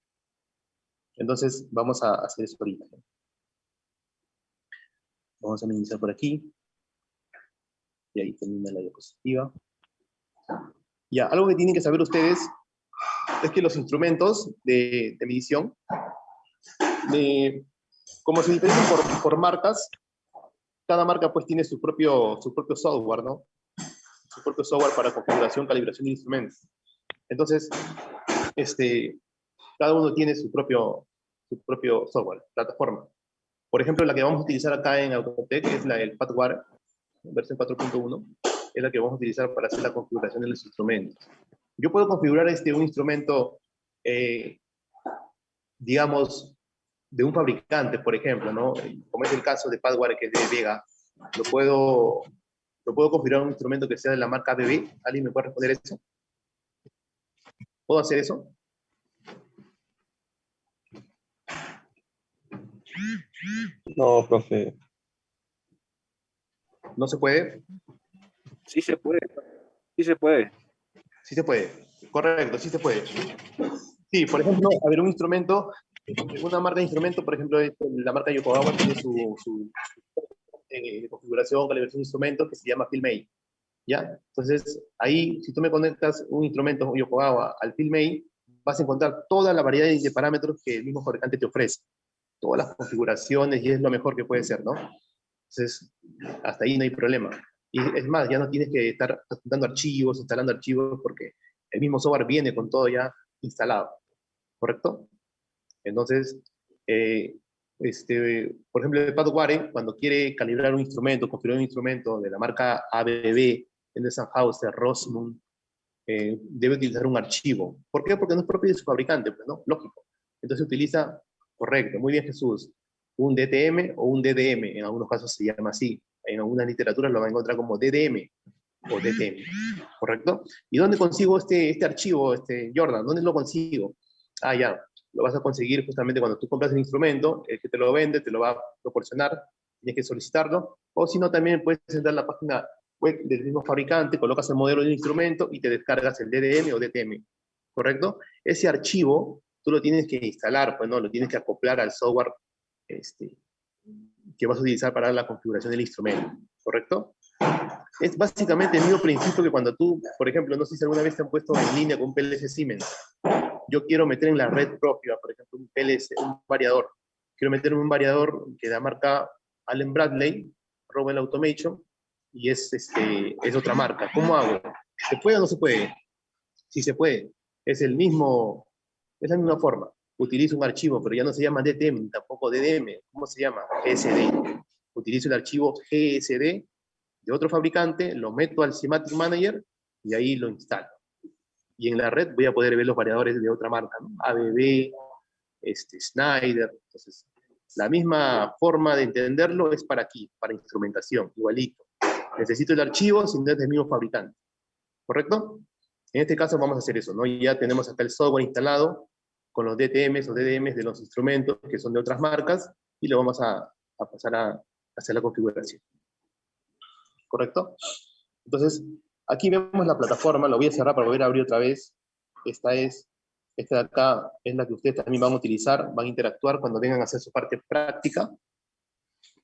Entonces vamos a hacer eso ahorita, ¿no? Vamos a minimizar por aquí. Y ahí termina la diapositiva. Ya, algo que tienen que saber ustedes es que los instrumentos de medición, como se diferencian por marcas, cada marca pues tiene su propio software, ¿no? Su propio software para configuración, calibración de instrumentos. Entonces, cada uno tiene su propio software, plataforma. Por ejemplo, la que vamos a utilizar acá en Autotec es el FATWare, versión 4.1, es la que vamos a utilizar para hacer la configuración de los instrumentos. Yo puedo configurar un instrumento de digamos, de un fabricante, por ejemplo, ¿no? Como es el caso de Padware, que es de Vega, lo puedo configurar un instrumento que sea de la marca BB. ¿Alguien me puede responder eso? ¿Puedo hacer eso? No, profe. ¿No se puede? Sí se puede. Sí se puede. Sí se puede. Correcto, sí se puede. Sí, por ejemplo, a ver, un instrumento, una marca de instrumento, por ejemplo, la marca Yokogawa tiene su configuración, calibración de instrumentos que se llama FieldMate, ¿ya? Entonces, ahí, si tú me conectas un instrumento Yokogawa al FieldMate, vas a encontrar toda la variedad de parámetros que el mismo fabricante te ofrece, todas las configuraciones, y es lo mejor que puede ser, ¿no? Entonces, hasta ahí no hay problema. Y es más, ya no tienes que estar adjuntando archivos, instalando archivos, porque el mismo software viene con todo ya instalado, ¿correcto? Entonces, por ejemplo, el Padware, cuando quiere calibrar un instrumento, configurar un instrumento de la marca ABB, Sennheiser, Rossmann, debe utilizar un archivo. ¿Por qué? Porque no es propio de su fabricante, pues, ¿no? Lógico. Entonces utiliza, correcto, muy bien, Jesús, un DTM o un DDM, en algunos casos se llama así, en algunas literaturas lo van a encontrar como DDM o DTM, ¿correcto? ¿Y dónde consigo este archivo, Jordan? ¿Dónde lo consigo? Ah, ya, lo vas a conseguir justamente cuando tú compras el instrumento, el que te lo vende te lo va a proporcionar, tienes que solicitarlo, o si no, también puedes entrar a la página web del mismo fabricante, colocas el modelo del instrumento y te descargas el DDM o DTM, ¿correcto? Ese archivo tú lo tienes que instalar, pues no, lo tienes que acoplar al software que vas a utilizar para la configuración del instrumento, ¿correcto? Es básicamente el mismo principio que cuando tú, por ejemplo, no sé si alguna vez te han puesto en línea con un PLC Siemens. Yo quiero meter en la red propia, por ejemplo, un PLC, un variador. Quiero meter un variador que da marca Allen Bradley, Rowell Automation, y es otra marca. ¿Cómo hago? ¿Se puede o no se puede? Sí se puede. Es la misma forma. Utilizo un archivo, pero ya no se llama DTM, tampoco DDM. ¿Cómo se llama? GSD. Utilizo el archivo GSD de otro fabricante, lo meto al Semantic Manager y ahí lo instalo. Y en la red voy a poder ver los variadores de otra marca, ¿no? ABB, Schneider. Entonces, la misma forma de entenderlo es para aquí, para instrumentación, igualito. Necesito el archivo si no es del mismo fabricante. ¿Correcto? En este caso vamos a hacer eso, ¿no? Ya tenemos acá el software instalado con los DTMs o DDMs de los instrumentos que son de otras marcas y lo vamos a pasar a hacer la configuración. ¿Correcto? Entonces, aquí vemos la plataforma, lo voy a cerrar para volver a abrir otra vez. Esta de acá es la que ustedes también van a utilizar, van a interactuar cuando vengan a hacer su parte práctica.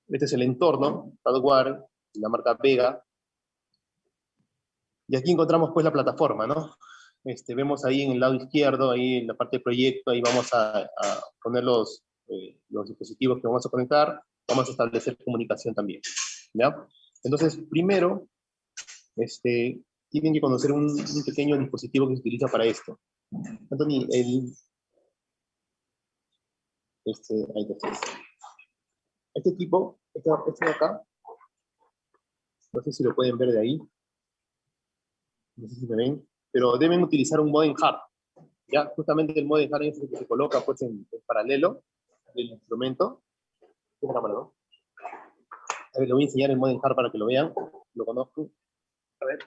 Este es el entorno, Padware, la marca Vega. Y aquí encontramos pues la plataforma, ¿no? Vemos ahí en el lado izquierdo, ahí en la parte de proyecto, ahí vamos a poner los dispositivos que vamos a conectar, vamos a establecer comunicación también, ¿ya? Entonces, primero, tienen que conocer un pequeño dispositivo que se utiliza para esto. Anthony, ahí está. Este equipo, este de acá, no sé si lo pueden ver de ahí, no sé si me ven, pero deben utilizar un modem hard. Ya, justamente el modem hard es el que se coloca pues en paralelo del instrumento. ¿Tiene cámara, no? A ver, le voy a enseñar el modem hard para que lo vean, lo conozco. A ver.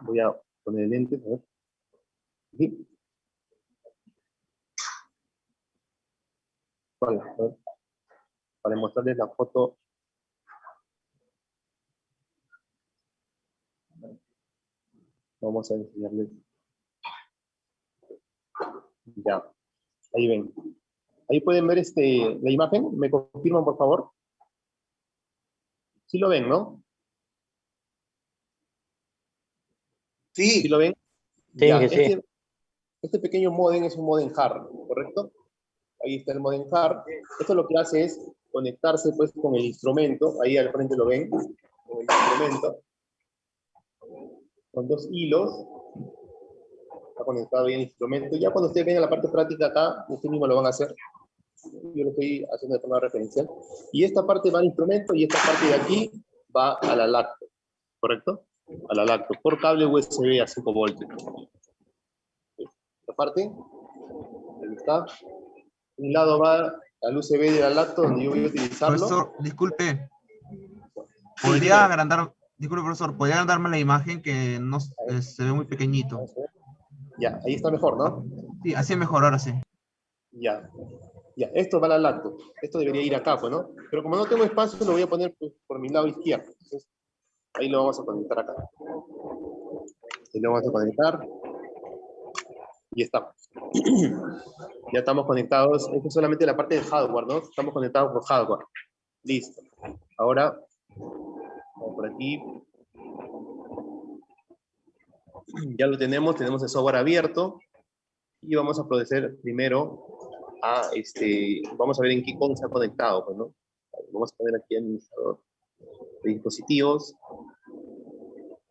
Voy a poner el lente, a ver. ¿Sí? Vale, a ver. Para mostrarles la foto. Vamos a enseñarles. Ya, ahí ven. Ahí pueden ver la imagen. ¿Me confirman, por favor? Sí lo ven, ¿no? Sí. ¿Sí lo ven? Sí, Ya, sí. este pequeño modem es un modem hard, ¿correcto? Ahí está el modem hard. Esto lo que hace es conectarse pues con el instrumento. Ahí al frente lo ven, con el instrumento. Con dos hilos. Está conectado ahí el instrumento. Ya cuando ustedes vengan a la parte práctica acá, ustedes mismos lo van a hacer. Yo lo estoy haciendo de forma referencial. Y esta parte va al instrumento y esta parte de aquí va a la lacto, ¿correcto? A la lacto, por cable USB a 5 voltios. esta parte. Ahí está. Un lado va al USB de la laptop donde yo voy a utilizarlo. Profesor, disculpe. ¿Podría agrandar, disculpe, profesor, podría agrandarme la imagen que no se ve muy pequeñito? Ya, ahí está mejor, ¿no? Sí, así es mejor, ahora sí. Ya. Ya, esto va a la laptop. Esto debería ir acá, pues, ¿no? Pero como no tengo espacio, lo voy a poner pues, por mi lado izquierdo. Entonces, ahí lo vamos a conectar acá. Ahí lo vamos a conectar. Y estamos. Ya estamos conectados. Esto es solamente la parte de hardware, ¿no? Estamos conectados por hardware. Listo. Ahora, vamos por aquí. Ya lo tenemos el software abierto. Y vamos a proceder primero a, vamos a ver en qué cosa está conectado, pues, ¿no? Vamos a poner aquí administrador de dispositivos.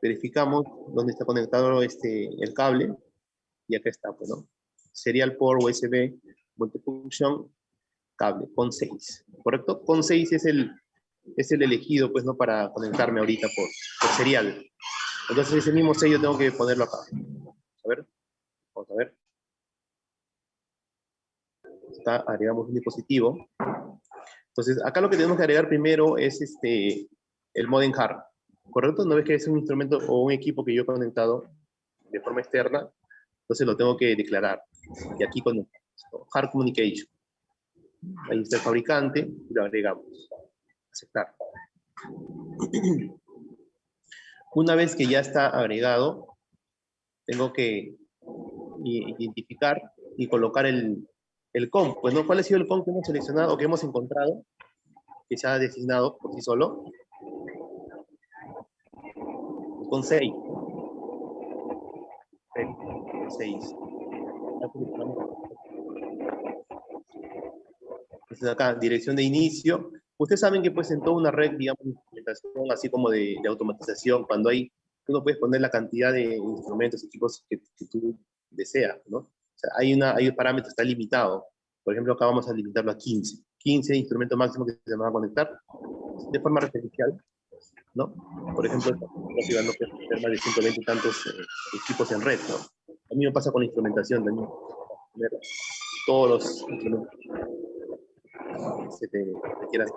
Verificamos dónde está conectado el cable. Y acá está, pues, ¿no? Serial port USB multifunction cable con 6, ¿correcto? Con 6 es el elegido, pues, ¿no? Para conectarme ahorita por serial. Entonces ese mismo sello tengo que ponerlo acá. A ver, vamos a ver. Agregamos un dispositivo. Entonces acá lo que tenemos que agregar primero es el modem hard, ¿correcto? ¿No ves que es un instrumento o un equipo que yo he conectado de forma externa? Entonces lo tengo que declarar. Y aquí con hard communication. Ahí está el fabricante y lo agregamos. Aceptar. Una vez que ya está agregado, tengo que identificar y colocar el COM. Pues, ¿no? ¿Cuál ha sido el COM que hemos seleccionado o que hemos encontrado? Que se ha designado por sí solo. Con 6. 6. Entonces acá, dirección de inicio. Ustedes saben que pues en toda una red, digamos, de implementación, así como de automatización, cuando tú no puedes poner la cantidad de instrumentos, equipos que tú deseas, ¿no? O sea, hay un parámetro, está limitado. Por ejemplo, acá vamos a limitarlo a 15. 15 instrumentos máximos que se van a conectar de forma referencial, ¿no? Por ejemplo, no puede tener más de 120 y tantos equipos en red, ¿no? A mí me pasa con la instrumentación también. Todos los instrumentos se te quieran.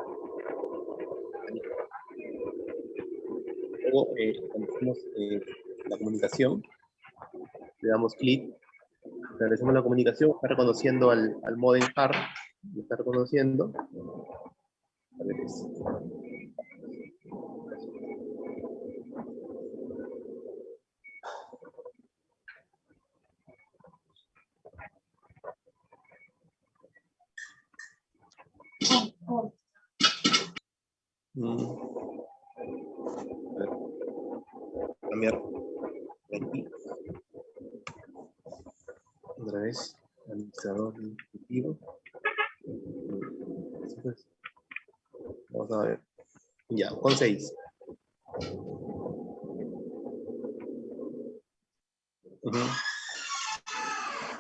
Luego, cuando hacemos la comunicación, le damos clic, establecemos la comunicación, está reconociendo al modem hard, lo está reconociendo. A ver, a ver, cambiar de aquí. Otra vez, administrador de dispositivo. Vamos a ver. Ya, con 6.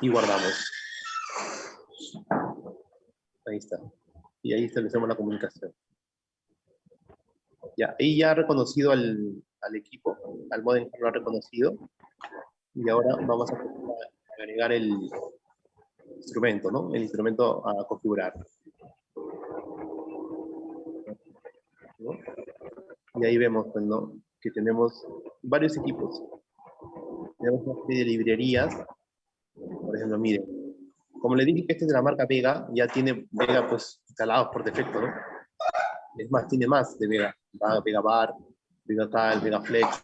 Y guardamos. Ahí está. Y ahí establecemos la comunicación. Ya, ahí ya ha reconocido al equipo, al modem lo ha reconocido. Y ahora vamos a agregar el instrumento, ¿no? El instrumento a configurar. ¿No? Y ahí vemos, pues, ¿no? Que tenemos varios equipos. Tenemos una serie de librerías. Por ejemplo, miren, como le dije que este es de la marca Vega, ya tiene Vega pues instalados por defecto, ¿no? Es más, tiene más de Vega. Vega Bar, Vega Cal, Vega Flex,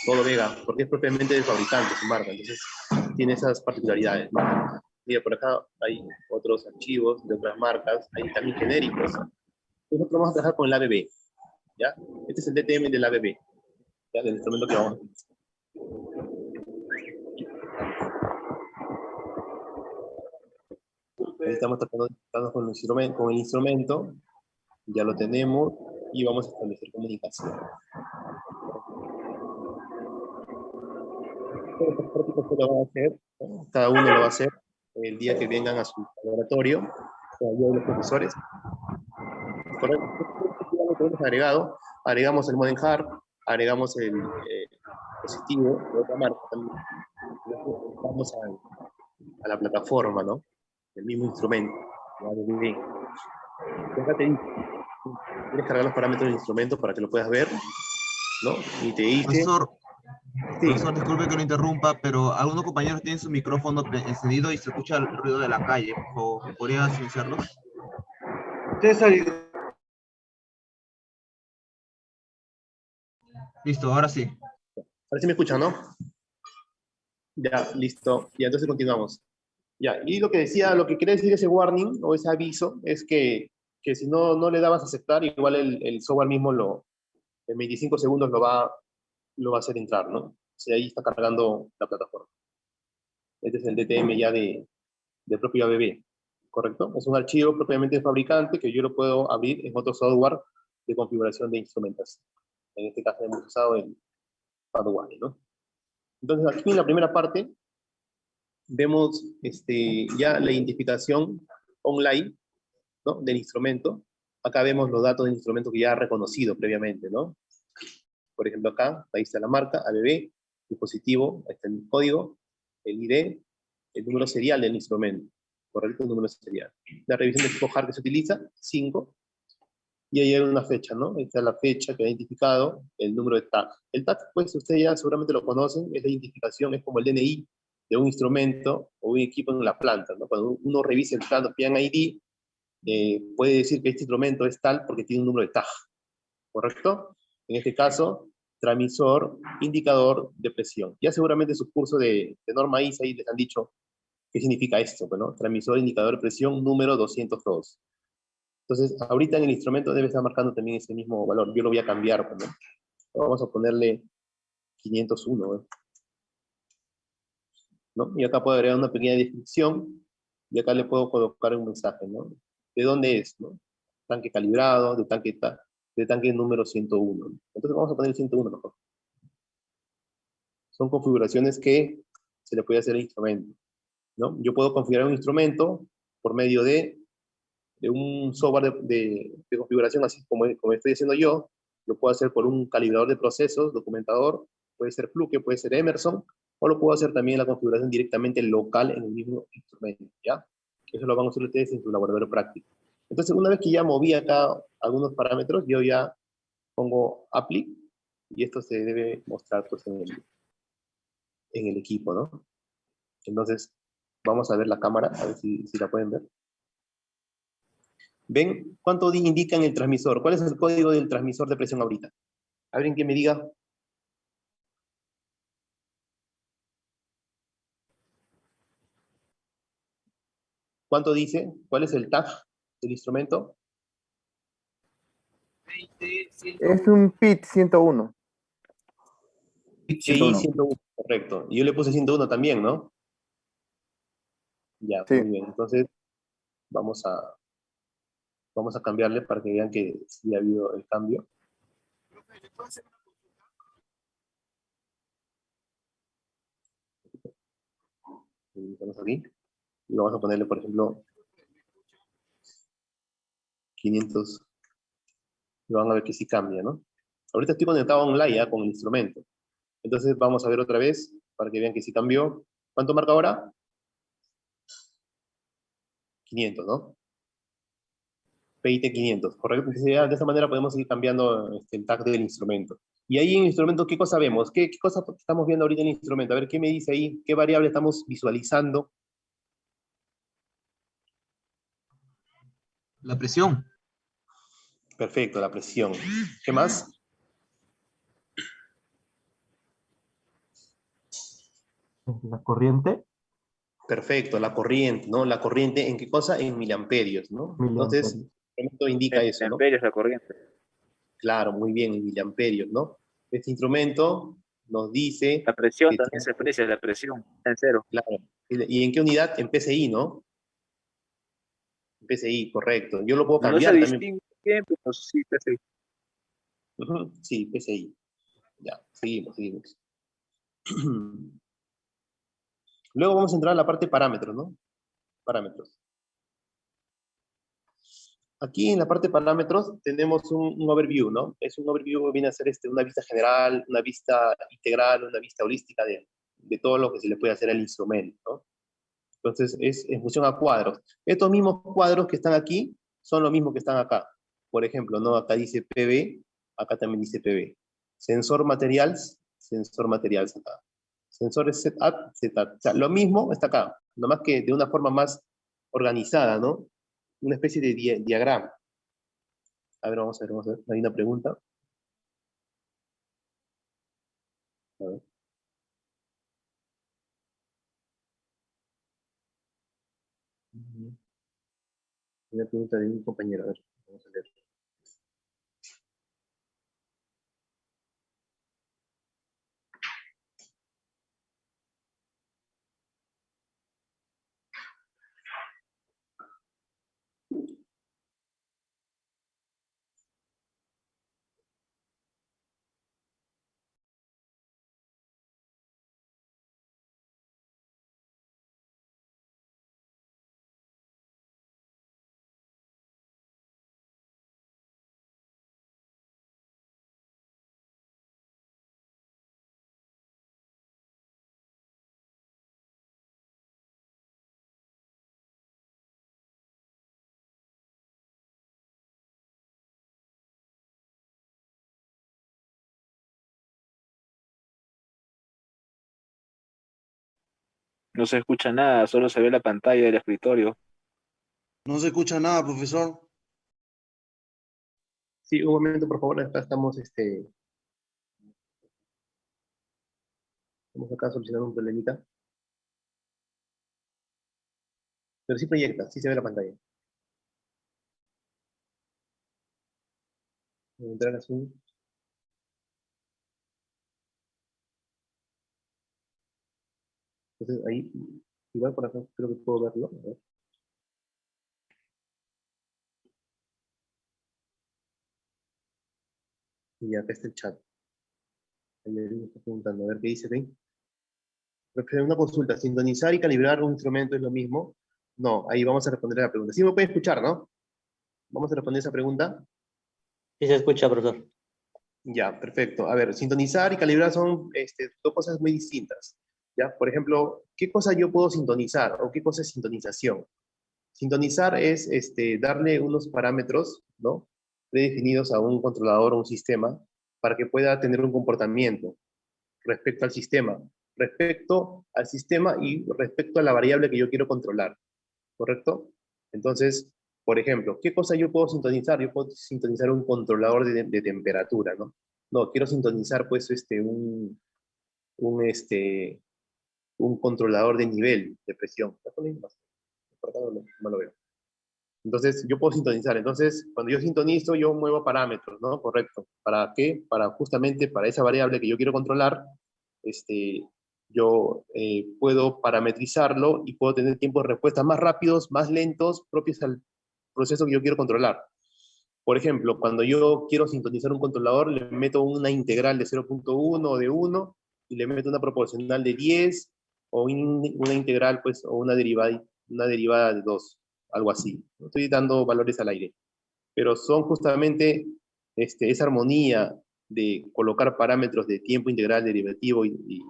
todo Vega, porque es propiamente del fabricante, su marca. Entonces, tiene esas particularidades, ¿no? Mira, por acá hay otros archivos de otras marcas, hay también genéricos. Nosotros vamos a trabajar con el ABB, ¿ya? Este es el DTM del ABB, ¿ya? Del instrumento que vamos a utilizar. Ahí estamos tratando con el instrumento, ya lo tenemos, y vamos a establecer comunicación. Todos los prácticos que lo van a hacer, ¿no? Cada uno lo va a hacer el día que vengan a su laboratorio, o yo y los profesores. Correcto. Ya lo tenemos agregado, agregamos el modem hard, agregamos el dispositivo de otra marca también. Vamos a la plataforma, ¿no? El mismo instrumento. Ya, bien. Acá te dice, tienes cargar los parámetros del instrumento para que lo puedas ver, ¿no? Y te dice... Profesor, Sí. profesor, disculpe que lo interrumpa, pero algunos compañeros tienen su micrófono encendido y se escucha el ruido de la calle. Por favor, ¿podría silenciarlos? César, Listo, ahora sí. Ahora sí me escuchan, ¿no? Ya, listo. Ya, entonces continuamos. Ya, y lo que quería decir ese warning o ese aviso es que si no le dabas a aceptar, igual el software mismo en 25 segundos lo va a hacer entrar, ¿no? O sea, ahí está cargando la plataforma. Este es el DTM ya del propio ABB, ¿correcto? Es un archivo propiamente del fabricante que yo lo puedo abrir en otro software de configuración de instrumentos. En este caso hemos usado el Padwani, ¿no? Entonces aquí en la primera parte vemos ya la identificación online, ¿no? Del instrumento. Acá vemos los datos del instrumento que ya ha reconocido previamente, ¿no? Por ejemplo acá, ahí está la marca, ABB, dispositivo, ahí está el código, el ID, el número serial del instrumento, ¿correcto? El número serial. La revisión de tipo hard que se utiliza, 5, y ahí hay una fecha, ¿no? Ahí está la fecha que ha identificado, el número de tag. El tag, pues ustedes ya seguramente lo conocen, es la identificación, es como el DNI de un instrumento o un equipo en la planta, ¿no? Cuando uno revisa el plan ID, puede decir que este instrumento es tal porque tiene un número de tag, ¿correcto? En este caso, transmisor, indicador de presión. Ya seguramente en su curso de norma ISA ahí les han dicho qué significa esto, ¿no? Transmisor, indicador de presión número 202. Entonces, ahorita en el instrumento debe estar marcando también ese mismo valor. Yo lo voy a cambiar, ¿no? Vamos a ponerle 501, ¿no? Y acá puedo agregar una pequeña descripción, y acá le puedo colocar un mensaje, ¿no? ¿De dónde es, no? Tanque calibrado, de tanque número 101. Entonces vamos a poner el 101 mejor. Son configuraciones que se le puede hacer al instrumento, ¿no? Yo puedo configurar un instrumento por medio de un software de configuración, así como estoy haciendo yo. Lo puedo hacer por un calibrador de procesos, documentador, puede ser Fluke, puede ser Emerson, o lo puedo hacer también la configuración directamente local en el mismo instrumento, ¿ya? Eso lo van a hacer ustedes en su laboratorio práctico. Entonces, una vez que ya moví acá algunos parámetros, yo ya pongo Apply, y esto se debe mostrar pues, en el equipo, ¿no? Entonces, vamos a ver la cámara, a ver si la pueden ver. ¿Ven cuánto indica en el transmisor? ¿Cuál es el código del transmisor de presión ahorita? ¿Alguien que me diga? ¿Cuánto dice? ¿Cuál es el tag del instrumento? Es un PIT 101. PI 101, correcto. Y yo le puse 101 también, ¿no? Ya, Sí. muy bien. Entonces, vamos a cambiarle para que vean que sí ha habido el cambio. Estamos aquí. Y vamos a ponerle, por ejemplo, 500. Y van a ver que sí cambia, ¿no? Ahorita estoy conectado online ya con el instrumento. Entonces vamos a ver otra vez para que vean que sí cambió. ¿Cuánto marca ahora? 500, ¿no? PIT 500, ¿correcto? Entonces ya de esa manera podemos ir cambiando el tag del instrumento. Y ahí en el instrumento, ¿qué cosa vemos? ¿Qué cosa estamos viendo ahorita en el instrumento? A ver, ¿qué me dice ahí? ¿Qué variable estamos visualizando? La presión. Perfecto, la presión. ¿Qué más? La corriente. Perfecto, la corriente, ¿no? La corriente, ¿en qué cosa? En miliamperios, ¿no? Entonces, esto indica eso, ¿no? Miliamperios la corriente. Claro, muy bien, en miliamperios, ¿no? Este instrumento nos dice... La presión también se aprecia, la presión, en cero. Claro. ¿Y en qué unidad? En PSI, ¿no? En PSI, correcto. Yo lo puedo No cambiar se también. distingue bien, pero sí, PSI. Sí, PSI. Ya, seguimos. Luego vamos a entrar a la parte de parámetros, ¿no? Parámetros. Aquí en la parte de parámetros tenemos un overview, ¿no? Es un overview que viene a ser una vista general, una vista integral, una vista holística de todo lo que se le puede hacer al instrumento, ¿no? Entonces es en función a cuadros. Estos mismos cuadros que están aquí son los mismos que están acá. Por ejemplo, ¿no? Acá dice PB, acá también dice PB. Sensor materials acá. Sensores setup, setup. O sea, lo mismo está acá, nomás que de una forma más organizada, ¿no? Una especie de diagrama. A ver, vamos a ver. Hay una pregunta. A ver. Una pregunta de un compañero, a ver, vamos a leer. No se escucha nada, solo se ve la pantalla del escritorio. No se escucha nada, profesor. Sí, un momento, por favor, acá estamos acá solucionando un problemita. Pero sí proyecta, sí se ve la pantalla. Voy a entrar a Zoom. Entonces ahí, igual por acá creo que puedo verlo. A ver. Y acá está el chat. Ahí me está preguntando, a ver qué dice ahí. Una consulta, ¿sintonizar y calibrar un instrumento es lo mismo? No, ahí vamos a responder a la pregunta. Sí me puede escuchar, ¿no? Vamos a responder esa pregunta. Sí se escucha, profesor. Ya, perfecto. A ver, sintonizar y calibrar son dos cosas muy distintas. ¿Ya? Por ejemplo, ¿qué cosa yo puedo sintonizar o qué cosa es sintonización? Sintonizar es darle unos parámetros, ¿no? Predefinidos a un controlador o un sistema para que pueda tener un comportamiento respecto al sistema y respecto a la variable que yo quiero controlar, ¿correcto? Entonces, por ejemplo, ¿qué cosa yo puedo sintonizar? Yo puedo sintonizar un controlador de temperatura, ¿no? No, quiero sintonizar pues un controlador de nivel de presión. No lo veo. Entonces, yo puedo sintonizar. Entonces, cuando yo sintonizo, yo muevo parámetros, ¿no? Correcto. ¿Para qué? Para justamente para esa variable que yo quiero controlar, yo puedo parametrizarlo y puedo tener tiempos de respuesta más rápidos, más lentos, propios al proceso que yo quiero controlar. Por ejemplo, cuando yo quiero sintonizar un controlador, le meto una integral de 0.1 o de 1 y le meto una proporcional de 10 o una integral, pues, o una derivada de 2, algo así. No estoy dando valores al aire, pero son justamente esa armonía de colocar parámetros de tiempo integral, derivativo y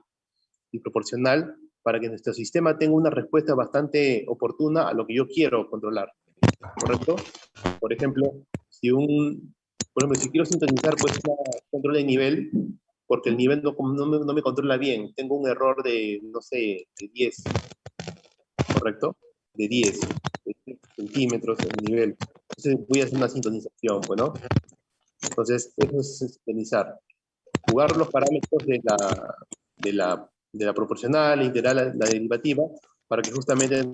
proporcional para que nuestro sistema tenga una respuesta bastante oportuna a lo que yo quiero controlar, ¿correcto? Por ejemplo, si quiero sintonizar pues un control de nivel, porque el nivel no me controla bien, tengo un error de, no sé, de 10, ¿correcto? De 10 centímetros el nivel. Entonces voy a hacer una sintonización, bueno. Entonces, eso es sintonizar. Jugar los parámetros de la proporcional, la integral, la derivativa, para que justamente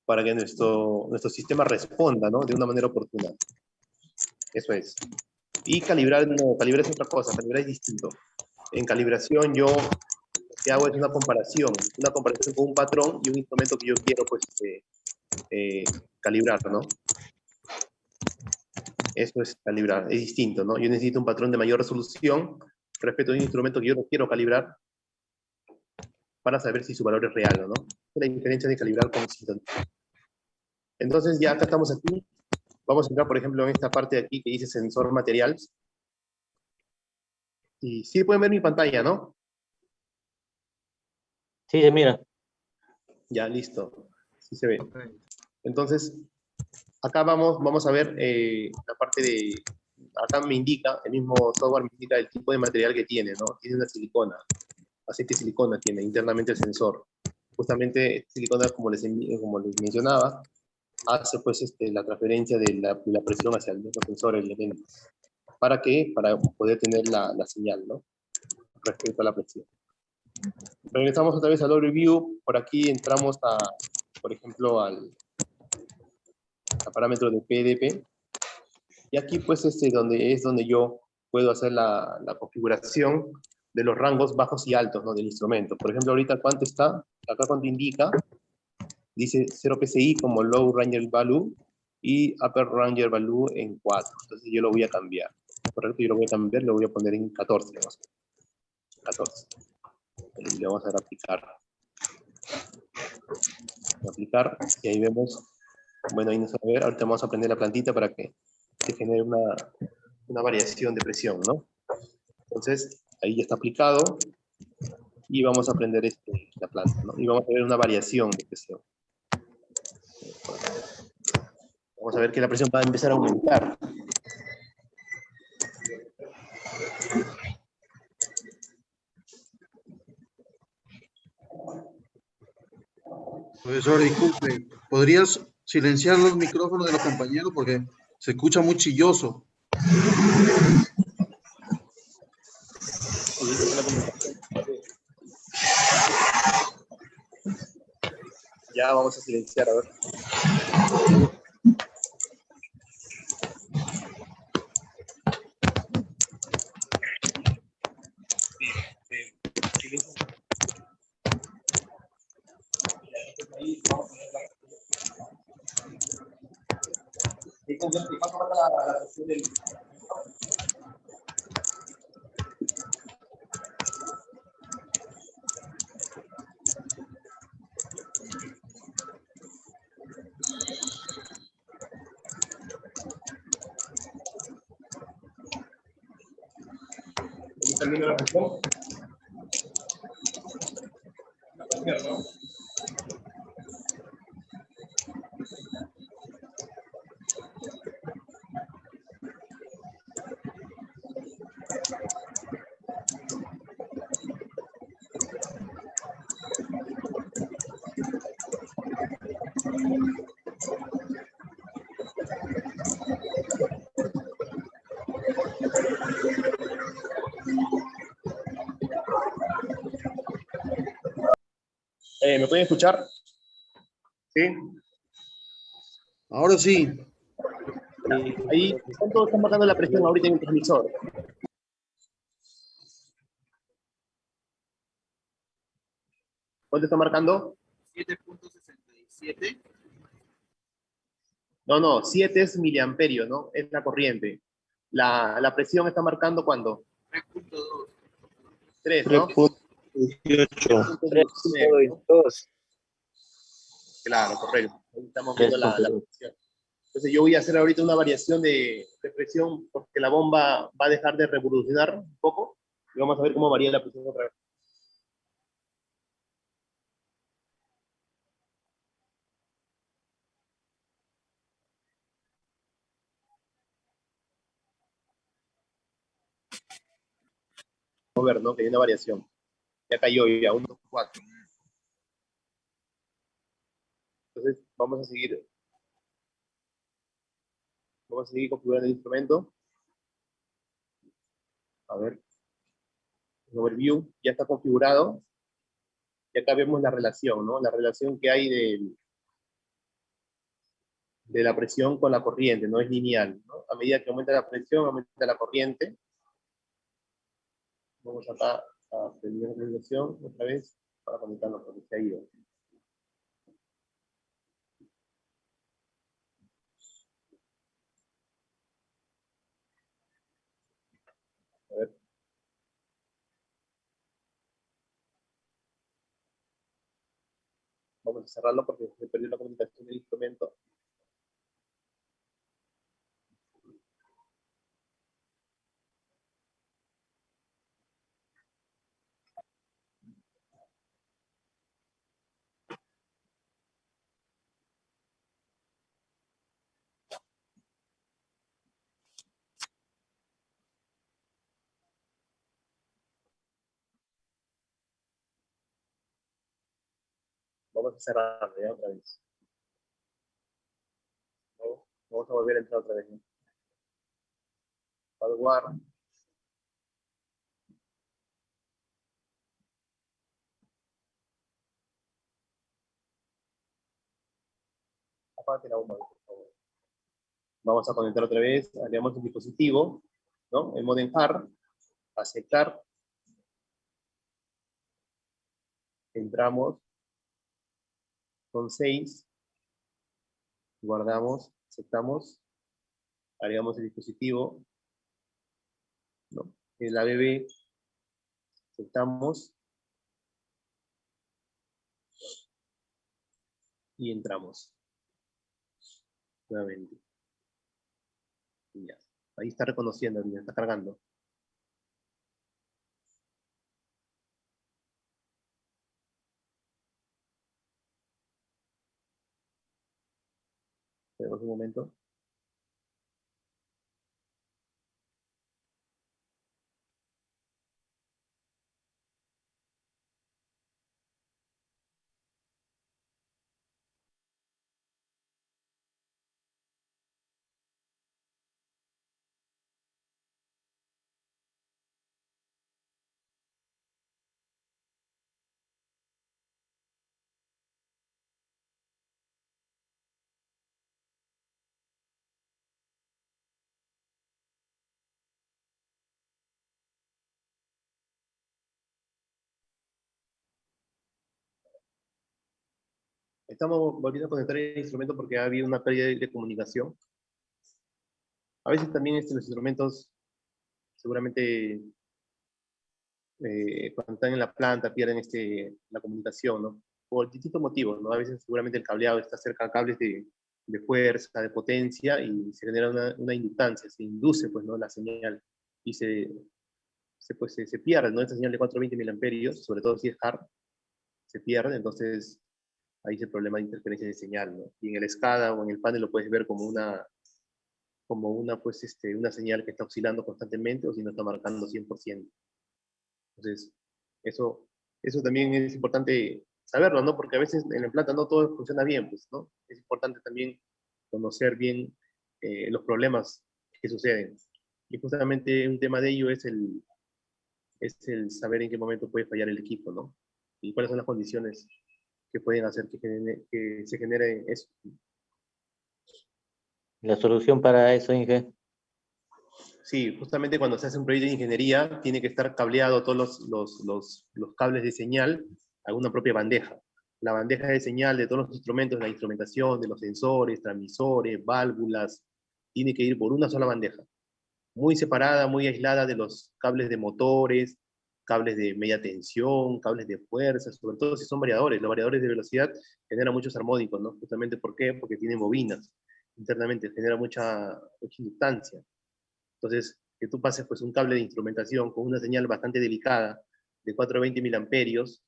para que nuestro sistema responda, ¿no? De una manera oportuna. Eso es. Y calibrar, no, calibrar es otra cosa, calibrar es distinto. En calibración yo lo que hago es una comparación con un patrón y un instrumento que yo quiero pues calibrar, ¿no? Eso es calibrar, es distinto, ¿no? Yo necesito un patrón de mayor resolución respecto a un instrumento que yo no quiero calibrar para saber si su valor es real o no. La diferencia de calibrar con sintonizar. Entonces ya acá estamos aquí. Vamos a entrar, por ejemplo, en esta parte de aquí que dice sensor materials. Y sí pueden ver mi pantalla, ¿no? Sí, se mira. Ya, listo. Sí se ve. Entonces, acá vamos a ver la parte de... Acá me indica, el mismo software me indica el tipo de material que tiene, ¿no? Tiene una silicona, aceite de silicona tiene internamente el sensor. Justamente silicona, como como les mencionaba, hace pues la transferencia de la presión hacia el mismo sensor, el elemento. ¿Para qué? Para poder tener la señal, ¿no? Respecto a la presión. Regresamos otra vez al overview. Por aquí entramos por ejemplo, al parámetro de PDP. Y aquí pues donde yo puedo hacer la configuración de los rangos bajos y altos, ¿no? Del instrumento. Por ejemplo, ahorita cuánto está, acá cuánto indica, dice 0 PSI como Low Ranger Value y Upper Ranger Value en 4. Entonces yo lo voy a cambiar. Correcto, yo lo voy a cambiar, lo voy a poner en 14. Vamos a 14. Y le vamos a dar a aplicar. Aplicar, y ahí vemos, bueno, ahí no se va a ver, ahorita vamos a prender la plantita para que se genere una variación de presión, ¿no? Entonces, ahí ya está aplicado, y vamos a prender la planta, ¿no? Y vamos a ver una variación de presión. Vamos a ver que la presión va a empezar a aumentar. Profesor, disculpe, ¿podrías silenciar los micrófonos de los compañeros porque se escucha muy chilloso? Ya vamos a silenciar, a ver. ¿Termina la presión? ¿Me pueden escuchar? ¿Sí? Ahora sí. Ahí, ¿cuánto está marcando la presión ahorita en el transmisor? ¿Cuánto está marcando? 7.67. No, 7 es miliamperio, ¿no? Es la corriente. La presión está marcando ¿cuándo? 3.2. 3, ¿no? 3.18. 3.22. Claro, correcto. Ahí estamos viendo la presión. Entonces yo voy a hacer ahorita una variación de presión porque la bomba va a dejar de revolucionar un poco y vamos a ver cómo varía la presión otra vez. Vamos a ver, ¿no? Que hay una variación. Ya cayó ya 1.4. Entonces vamos a seguir configurando el instrumento. A ver, el overview ya está configurado. Y acá vemos la relación, ¿no? La relación que hay de la presión con la corriente, no es lineal, ¿no? A medida que aumenta la presión, aumenta la corriente. Vamos acá a prender la relación otra vez para conectarnos porque se ha ido. A ver. Vamos a cerrarlo porque se perdió la comunicación del instrumento. Vamos a cerrar ya otra vez. ¿No? Vamos a volver a entrar otra vez. ¿No? Hardware. Aparte la bomba, por favor. Vamos a conectar otra vez, agregamos el dispositivo, ¿no? El modem hard, aceptar. Entramos, son 6, guardamos, aceptamos, agregamos el dispositivo, ¿no? El ABB, aceptamos y entramos nuevamente. Y ya. Ahí está reconociendo, está cargando. Esperemos un momento. Estamos volviendo a conectar el instrumento porque ha habido una pérdida de comunicación. A veces también los instrumentos, seguramente, cuando están en la planta, pierden la comunicación, ¿no? Por distintos motivos, ¿no? A veces seguramente el cableado está cerca de cables de fuerza, de potencia, y se genera una inductancia, se induce, pues, ¿no? La señal, y se pierde, ¿no? Esa señal de 420 miliamperios, sobre todo si es hard, se pierde, entonces ahí es el problema de interferencia de señal, ¿no? Y en el SCADA o en el panel lo puedes ver como una señal que está oscilando constantemente o si no está marcando 100%. Entonces, eso también es importante saberlo, ¿no? Porque a veces en la planta no todo funciona bien, pues, ¿no? Es importante también conocer bien los problemas que suceden. Y justamente un tema de ello es el saber en qué momento puede fallar el equipo, ¿no? Y cuáles son las condiciones que pueden hacer que se genere eso. La solución para eso, Inge. Sí, justamente cuando se hace un proyecto de ingeniería, tiene que estar cableado todos los cables de señal a una propia bandeja. La bandeja de señal de todos los instrumentos, la instrumentación, de los sensores, transmisores, válvulas, tiene que ir por una sola bandeja. Muy separada, muy aislada de los cables de motores, cables de media tensión, cables de fuerza, sobre todo si son variadores. Los variadores de velocidad generan muchos armónicos, ¿no? Justamente, ¿por qué? Porque tienen bobinas internamente, genera mucha inductancia. Entonces, que tú pases pues, un cable de instrumentación con una señal bastante delicada de 420 miliamperios,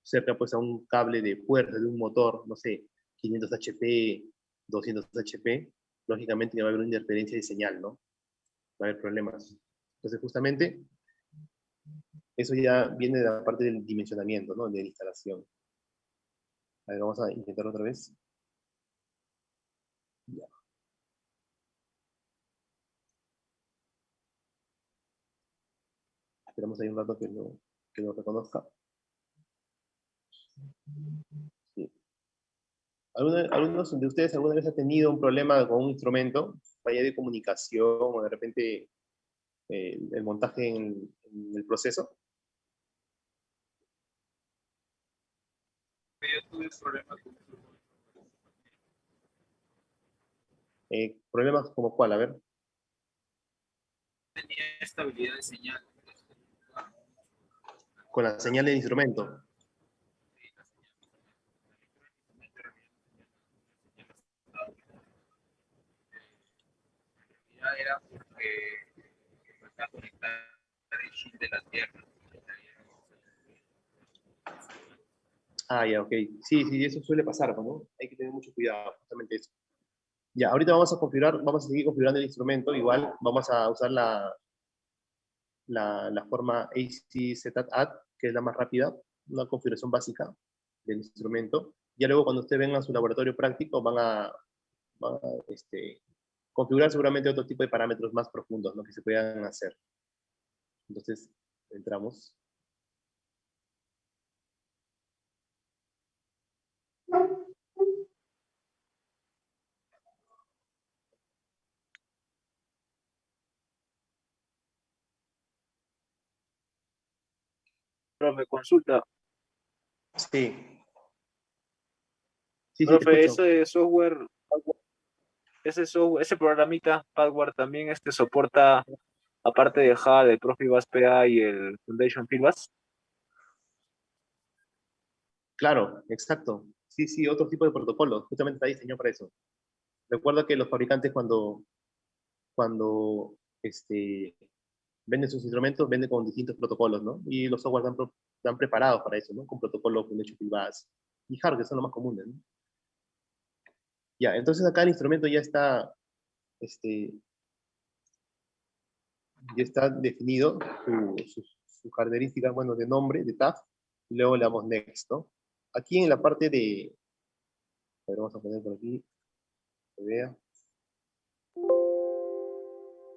cerca pues, a un cable de fuerza de un motor, no sé, 500 HP, 200 HP, lógicamente va a haber una interferencia de señal, ¿no? Va a haber problemas. Entonces, justamente, eso ya viene de la parte del dimensionamiento, ¿no? De la instalación. A ver, vamos a intentar otra vez. Ya. Esperamos ahí un rato que lo reconozca. Sí. ¿Algunos de ustedes alguna vez han tenido un problema con un instrumento, falla de comunicación o de repente el montaje en el proceso? Yo tuve problemas con ¿Problemas como cuál? A ver. tenía estabilidad de señal. Con la señal del instrumento. Ya era porque me está conectado el chip de la Tierra. Ah, ya, ok. Sí, eso suele pasar, ¿no? Hay que tener mucho cuidado, justamente eso. Ya, ahorita vamos a seguir configurando el instrumento, igual vamos a usar la forma ACZAD, que es la más rápida, una configuración básica del instrumento. Ya luego cuando ustedes vengan a su laboratorio práctico van a configurar seguramente otro tipo de parámetros más profundos, ¿no? Que se puedan hacer. Entonces, entramos. Profe, consulta. Sí. Sí, te Profe, escucho. ese programita, Padward, también soporta, aparte de Java, el Profibus PA y el Foundation Fieldbus. Claro, exacto. Sí, sí, otro tipo de protocolos. Justamente está diseñado para eso. Recuerda que los fabricantes cuando venden sus instrumentos, venden con distintos protocolos, ¿no? Y los software están preparados para eso, ¿no? Con protocolos Foundation Fieldbus y Hard, que son los más comunes, ¿no? Ya, entonces acá el instrumento ya está definido, su característica, bueno, de nombre, de tag, y luego le damos next, ¿no? Aquí en la parte de, a ver, vamos a poner por aquí, que vea.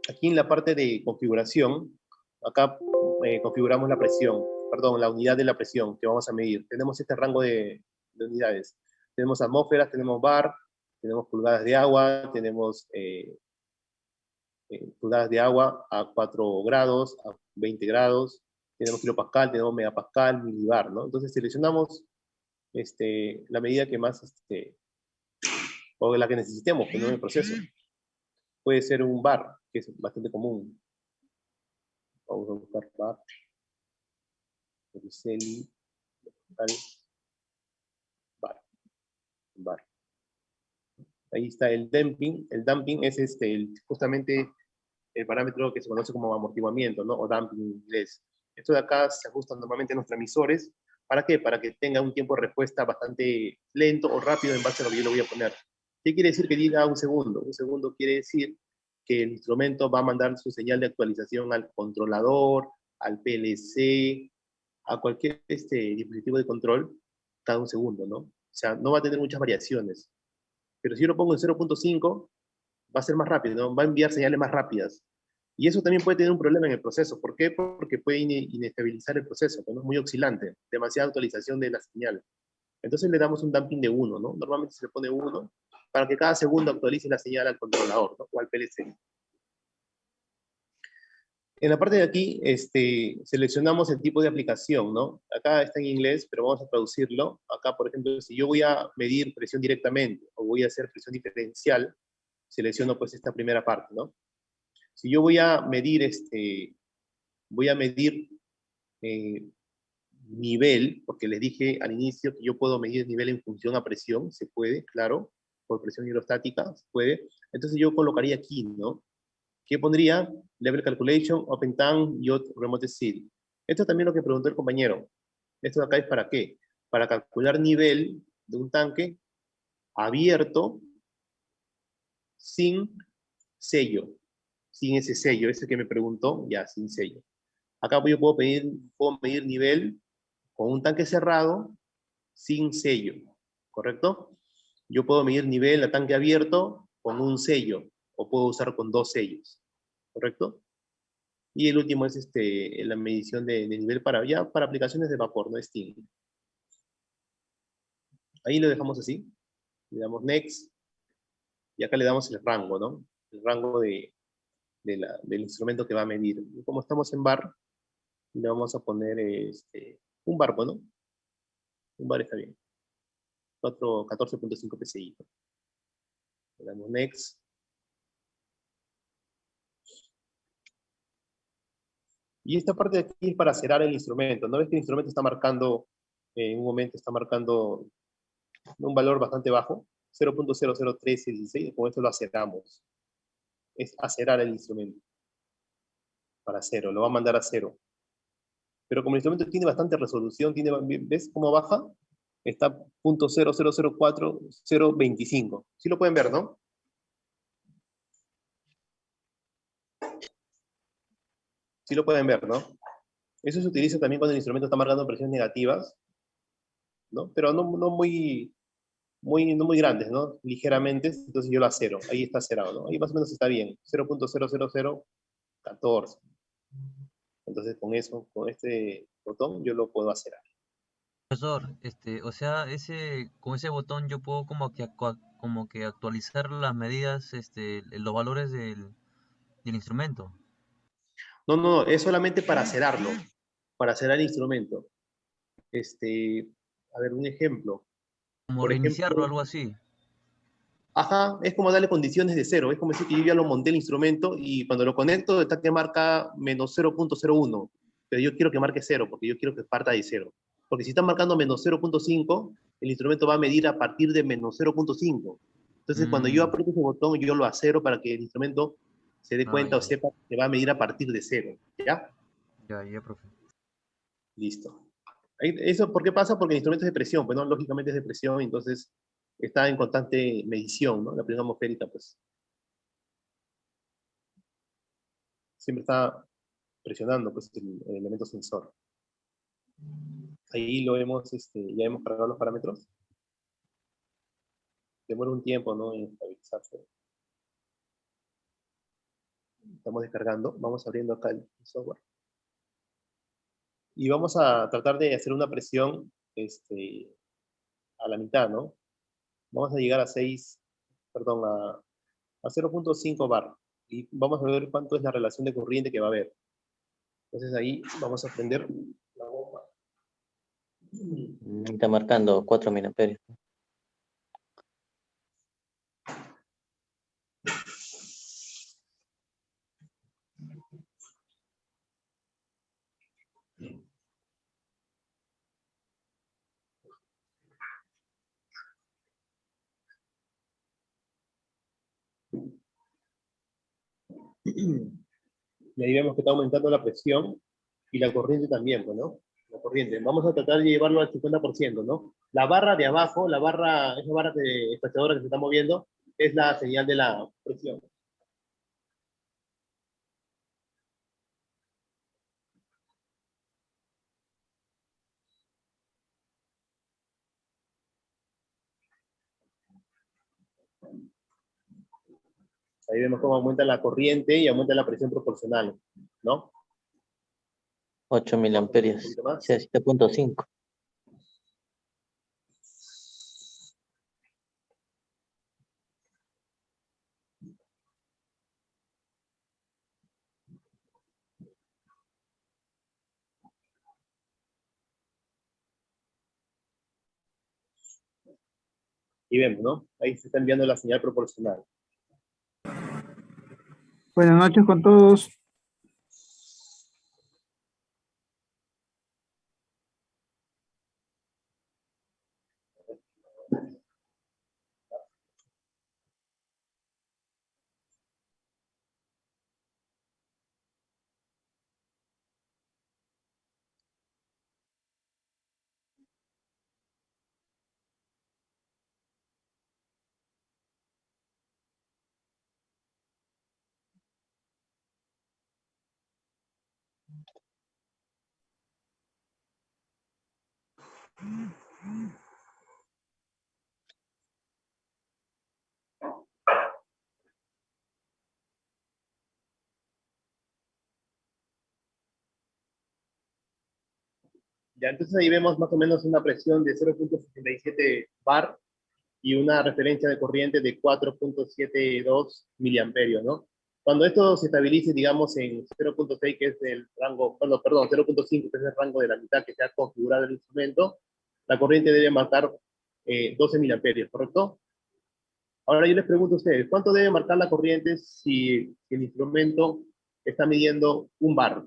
Aquí en la parte de configuración, acá configuramos la presión, perdón, la unidad de la presión que vamos a medir. Tenemos este rango de unidades. Tenemos atmósferas, tenemos bar, tenemos pulgadas de agua, tenemos pulgadas de agua a 4 grados, a 20 grados, tenemos kilopascal, tenemos megapascal, milibar, ¿no? Entonces seleccionamos la medida que más, o la que necesitemos, ¿no? En el proceso. Puede ser un bar, que es bastante común. Vamos a buscar bar. Vermicelli, bar. Ahí está el damping. El damping es justamente el parámetro que se conoce como amortiguamiento, ¿no? O damping en inglés. Esto de acá se ajusta normalmente a nuestros transmisores. ¿Para qué? Para que tenga un tiempo de respuesta bastante lento o rápido en base a lo que yo le voy a poner. ¿Qué quiere decir que diga un segundo? Un segundo quiere decir que el instrumento va a mandar su señal de actualización al controlador, al PLC, a cualquier dispositivo de control, cada un segundo, ¿no? O sea, no va a tener muchas variaciones. Pero si yo lo pongo en 0.5, va a ser más rápido, ¿no? Va a enviar señales más rápidas. Y eso también puede tener un problema en el proceso. ¿Por qué? Porque puede inestabilizar el proceso, ¿no? Es muy oscilante, demasiada actualización de la señal. Entonces le damos un damping de 1, ¿no? Normalmente se le pone 1 para que cada segundo actualice la señal al controlador, ¿no? O al PLC. En la parte de aquí, seleccionamos el tipo de aplicación, ¿no? Acá está en inglés, pero vamos a traducirlo. Acá, por ejemplo, si yo voy a medir presión directamente o voy a hacer presión diferencial, selecciono pues esta primera parte, ¿no? Si yo voy a medir, nivel, porque les dije al inicio que yo puedo medir nivel en función a presión, se puede, claro, por presión hidrostática, se puede. Entonces yo colocaría aquí, ¿no? ¿Qué pondría? Level Calculation, Open Tank, Yacht, Remote Seed. Esto es también lo que preguntó el compañero. Esto de acá es para qué? Para calcular nivel de un tanque abierto sin sello. Sin ese sello, ese que me preguntó, ya, sin sello. Acá yo puedo medir nivel con un tanque cerrado sin sello, ¿correcto? Yo puedo medir nivel a tanque abierto con un sello, o puedo usar con 2 sellos, ¿correcto? Y el último es la medición de nivel para aplicaciones de vapor, no steam. Ahí lo dejamos así, le damos next, y acá le damos el rango, ¿no? El rango del instrumento que va a medir. Y como estamos en bar, le vamos a poner un bar, ¿no? Un bar está bien. 14.5 PSI. Le damos next. Y esta parte de aquí es para cerrar el instrumento. ¿No ves que el instrumento está marcando, en un momento está marcando un valor bastante bajo? 0.001316, con esto lo aceramos. Es acerar el instrumento. Para 0, lo va a mandar a 0. Pero como el instrumento tiene bastante resolución, ¿ves cómo baja? Está .0004025. Sí lo pueden ver, ¿no? Sí lo pueden ver, ¿no? Eso se utiliza también cuando el instrumento está marcando presiones negativas. ¿no? Pero no muy grandes, ¿no? Ligeramente, entonces yo lo acero. Ahí está cerrado, ¿no? Ahí más o menos está bien. 0.00014. Entonces con eso, con este botón, yo lo puedo hacer. Profesor, o sea, con ese botón yo puedo como que actualizar las medidas, los valores del instrumento. No, es solamente para cerrarlo, para cerrar el instrumento. A ver, un ejemplo. Como Por reiniciarlo, ejemplo, algo así. ajá, es como darle condiciones de cero. Es como decir que yo ya lo monté el instrumento y cuando lo conecto está que marca menos 0.01. Pero yo quiero que marque cero porque yo quiero que parta de cero. Porque si está marcando menos 0.5, el instrumento va a medir a partir de menos 0.5. Entonces, cuando yo aprieto ese botón, yo lo acero para que el instrumento se dé cuenta o Ya. sepa que va a medir a partir de cero. ¿Ya? Ya, profe. Listo. ¿Eso por qué pasa? Porque el instrumento es de presión, pues no, lógicamente es de presión, entonces está en constante medición, ¿no? La presión atmosférica, pues, siempre está presionando, pues, el elemento sensor. Ahí lo hemos, ya hemos cargado los parámetros. Demora un tiempo, ¿no? En estabilizarse. Estamos descargando, vamos abriendo acá el software. Y vamos a tratar de hacer una presión, a la mitad, ¿no? Vamos a llegar a 0.5 bar. Y vamos a ver cuánto es la relación de corriente que va a haber. Entonces ahí vamos a prender la bomba. Está marcando 4 miliamperios. Y ahí vemos que está aumentando la presión y la corriente también, pues, ¿no? La corriente. Vamos a tratar de llevarlo al 50%, ¿no? La barra de abajo, esa barra espaciadora que se está moviendo, es la señal de la presión. Ahí vemos cómo aumenta la corriente y aumenta la presión proporcional, ¿no? 8 miliamperios. 7.5. Y vemos, ¿no? Ahí se está enviando la señal proporcional. Buenas noches con todos. Ya, entonces ahí vemos más o menos una presión de 0.67 bar y una referencia de corriente de 4.72 miliamperios, ¿no? Cuando esto se estabilice, digamos, en 0.6, que es el rango, bueno, perdón, 0.5, que es el rango de la mitad que se ha configurado el instrumento, la corriente debe marcar 12 miliamperios, ¿correcto? Ahora yo les pregunto a ustedes, ¿cuánto debe marcar la corriente si el instrumento está midiendo un bar?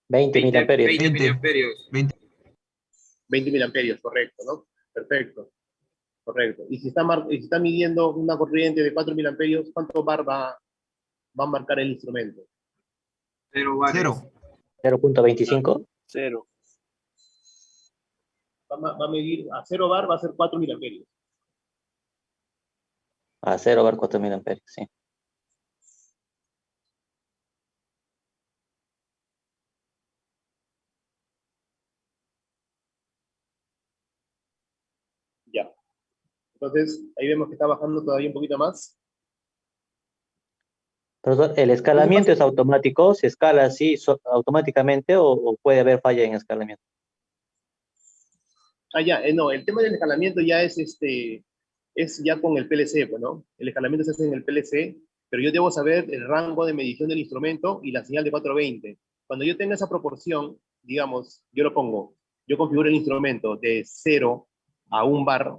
20 miliamperios. 20 miliamperios, correcto, ¿no? Perfecto, correcto. Y si está midiendo una corriente de 4 miliamperios, ¿cuánto bar va a marcar el instrumento? 0 0.25. 0. Va a medir a 0 bar, va a ser 4 miliamperios. A 0 bar 4 miliamperios, sí. Entonces, ahí vemos que está bajando todavía un poquito más. Profesor, ¿el escalamiento es automático? ¿Se escala así automáticamente o puede haber falla en escalamiento? Ah, ya, no, el tema del escalamiento ya es ya con el PLC, pues, ¿no? El escalamiento se hace en el PLC, pero yo debo saber el rango de medición del instrumento y la señal de 420. Cuando yo tenga esa proporción, digamos, yo lo pongo, yo configuro el instrumento de 0 a 1 bar,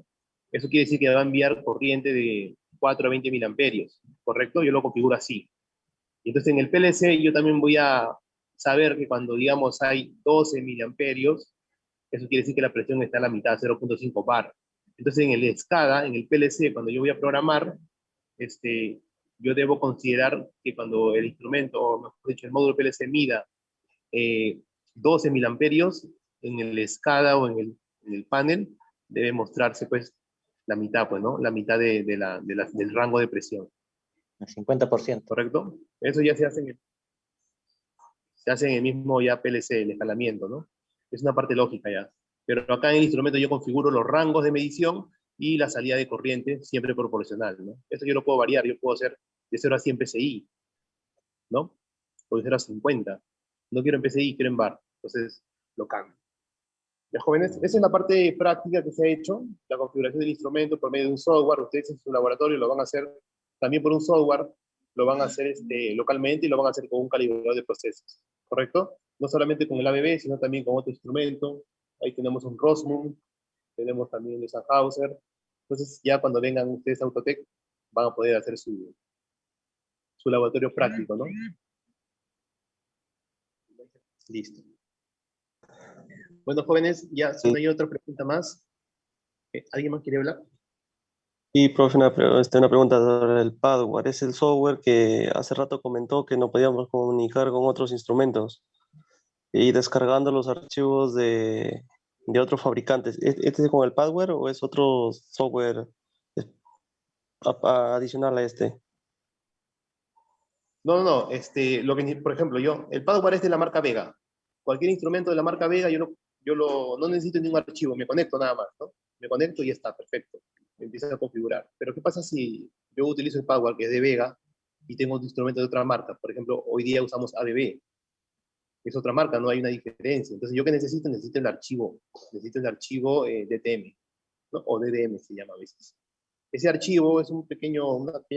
eso quiere decir que va a enviar corriente de 4 a 20 miliamperios, ¿correcto? Yo lo configuro así. Y entonces en el PLC yo también voy a saber que cuando, digamos, hay 12 miliamperios, eso quiere decir que la presión está a la mitad, 0.5 bar. Entonces en el SCADA, en el PLC, cuando yo voy a programar, yo debo considerar que cuando el instrumento, o mejor dicho, el módulo PLC mida 12 miliamperios, en el SCADA o en el panel, debe mostrarse pues la mitad, pues, ¿no? La mitad del rango de presión. El 50%. ¿Correcto? Eso ya se hace en el mismo ya PLC, el escalamiento, ¿no? Es una parte lógica ya. Pero acá en el instrumento yo configuro los rangos de medición y la salida de corriente siempre proporcional, ¿no? Eso yo lo puedo variar, yo puedo hacer de 0 a 100 PSI, ¿no? O de 0 a 50. No quiero en PSI, quiero en bar. Entonces lo cambio. Ya, jóvenes, esa es la parte práctica que se ha hecho, la configuración del instrumento por medio de un software. Ustedes en su laboratorio lo van a hacer también por un software, lo van a hacer localmente y lo van a hacer con un calibrador de procesos, ¿correcto? No solamente con el ABB, sino también con otro instrumento. Ahí tenemos un Rossmann, tenemos también el Sennheiser. Entonces ya cuando vengan ustedes a Autotech, van a poder hacer su laboratorio práctico, ¿no? Listo. Bueno, jóvenes, ya si no hay otra pregunta más. ¿Alguien más quiere hablar? Y, profe, una pregunta sobre el Padware. Es el software que hace rato comentó que no podíamos comunicar con otros instrumentos y descargando los archivos de otros fabricantes. ¿Este es con el Padware o es otro software adicional a este? No, por ejemplo, el Padware es de la marca Vega. Cualquier instrumento de la marca Vega, yo no necesito ningún archivo, me conecto nada más, ¿no? Me conecto y ya está, perfecto. Me empiezan a configurar. Pero ¿qué pasa si yo utilizo el Padware, que es de Vega, y tengo un instrumento de otra marca? Por ejemplo, hoy día usamos ABB. Es otra marca, no hay una diferencia. Entonces, ¿yo qué necesito? Necesito el archivo. Necesito el archivo DTM, ¿no? O DDM se llama a veces. Ese archivo es una pequeña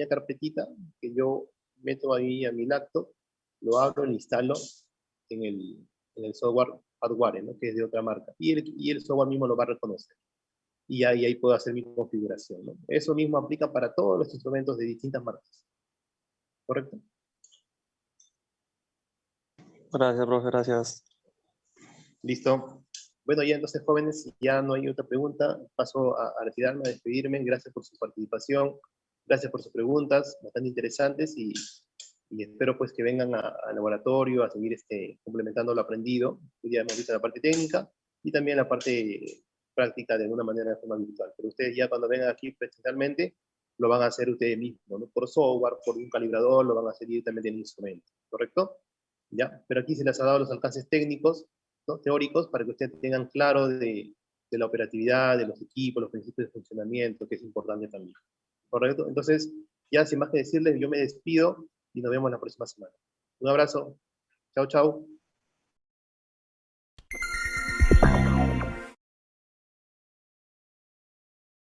carpetita que yo meto ahí a mi laptop, lo abro, lo instalo en el software hardware, ¿no? Que es de otra marca. Y el software mismo lo va a reconocer. Y ahí puedo hacer mi configuración, ¿no? Eso mismo aplica para todos los instrumentos de distintas marcas. ¿Correcto? Gracias, profe, gracias. Listo. Bueno, ya entonces, jóvenes, si ya no hay otra pregunta, paso a retirarme, a despedirme. Gracias por su participación, gracias por sus preguntas, bastante interesantes, y espero pues que vengan al laboratorio a seguir complementando lo aprendido. Hoy ya hemos visto la parte técnica y también la parte práctica de alguna manera de forma virtual. Pero ustedes ya cuando vengan aquí presencialmente, lo van a hacer ustedes mismos, ¿no? Por software, por un calibrador, lo van a hacer directamente en el instrumento, ¿correcto? ¿Ya? Pero aquí se les ha dado los alcances técnicos, ¿no? Teóricos, para que ustedes tengan claro de la operatividad, de los equipos, los principios de funcionamiento, que es importante también. ¿Correcto? Entonces, ya sin más que decirles, yo me despido y nos vemos la próxima semana. Un abrazo. Chao, chao.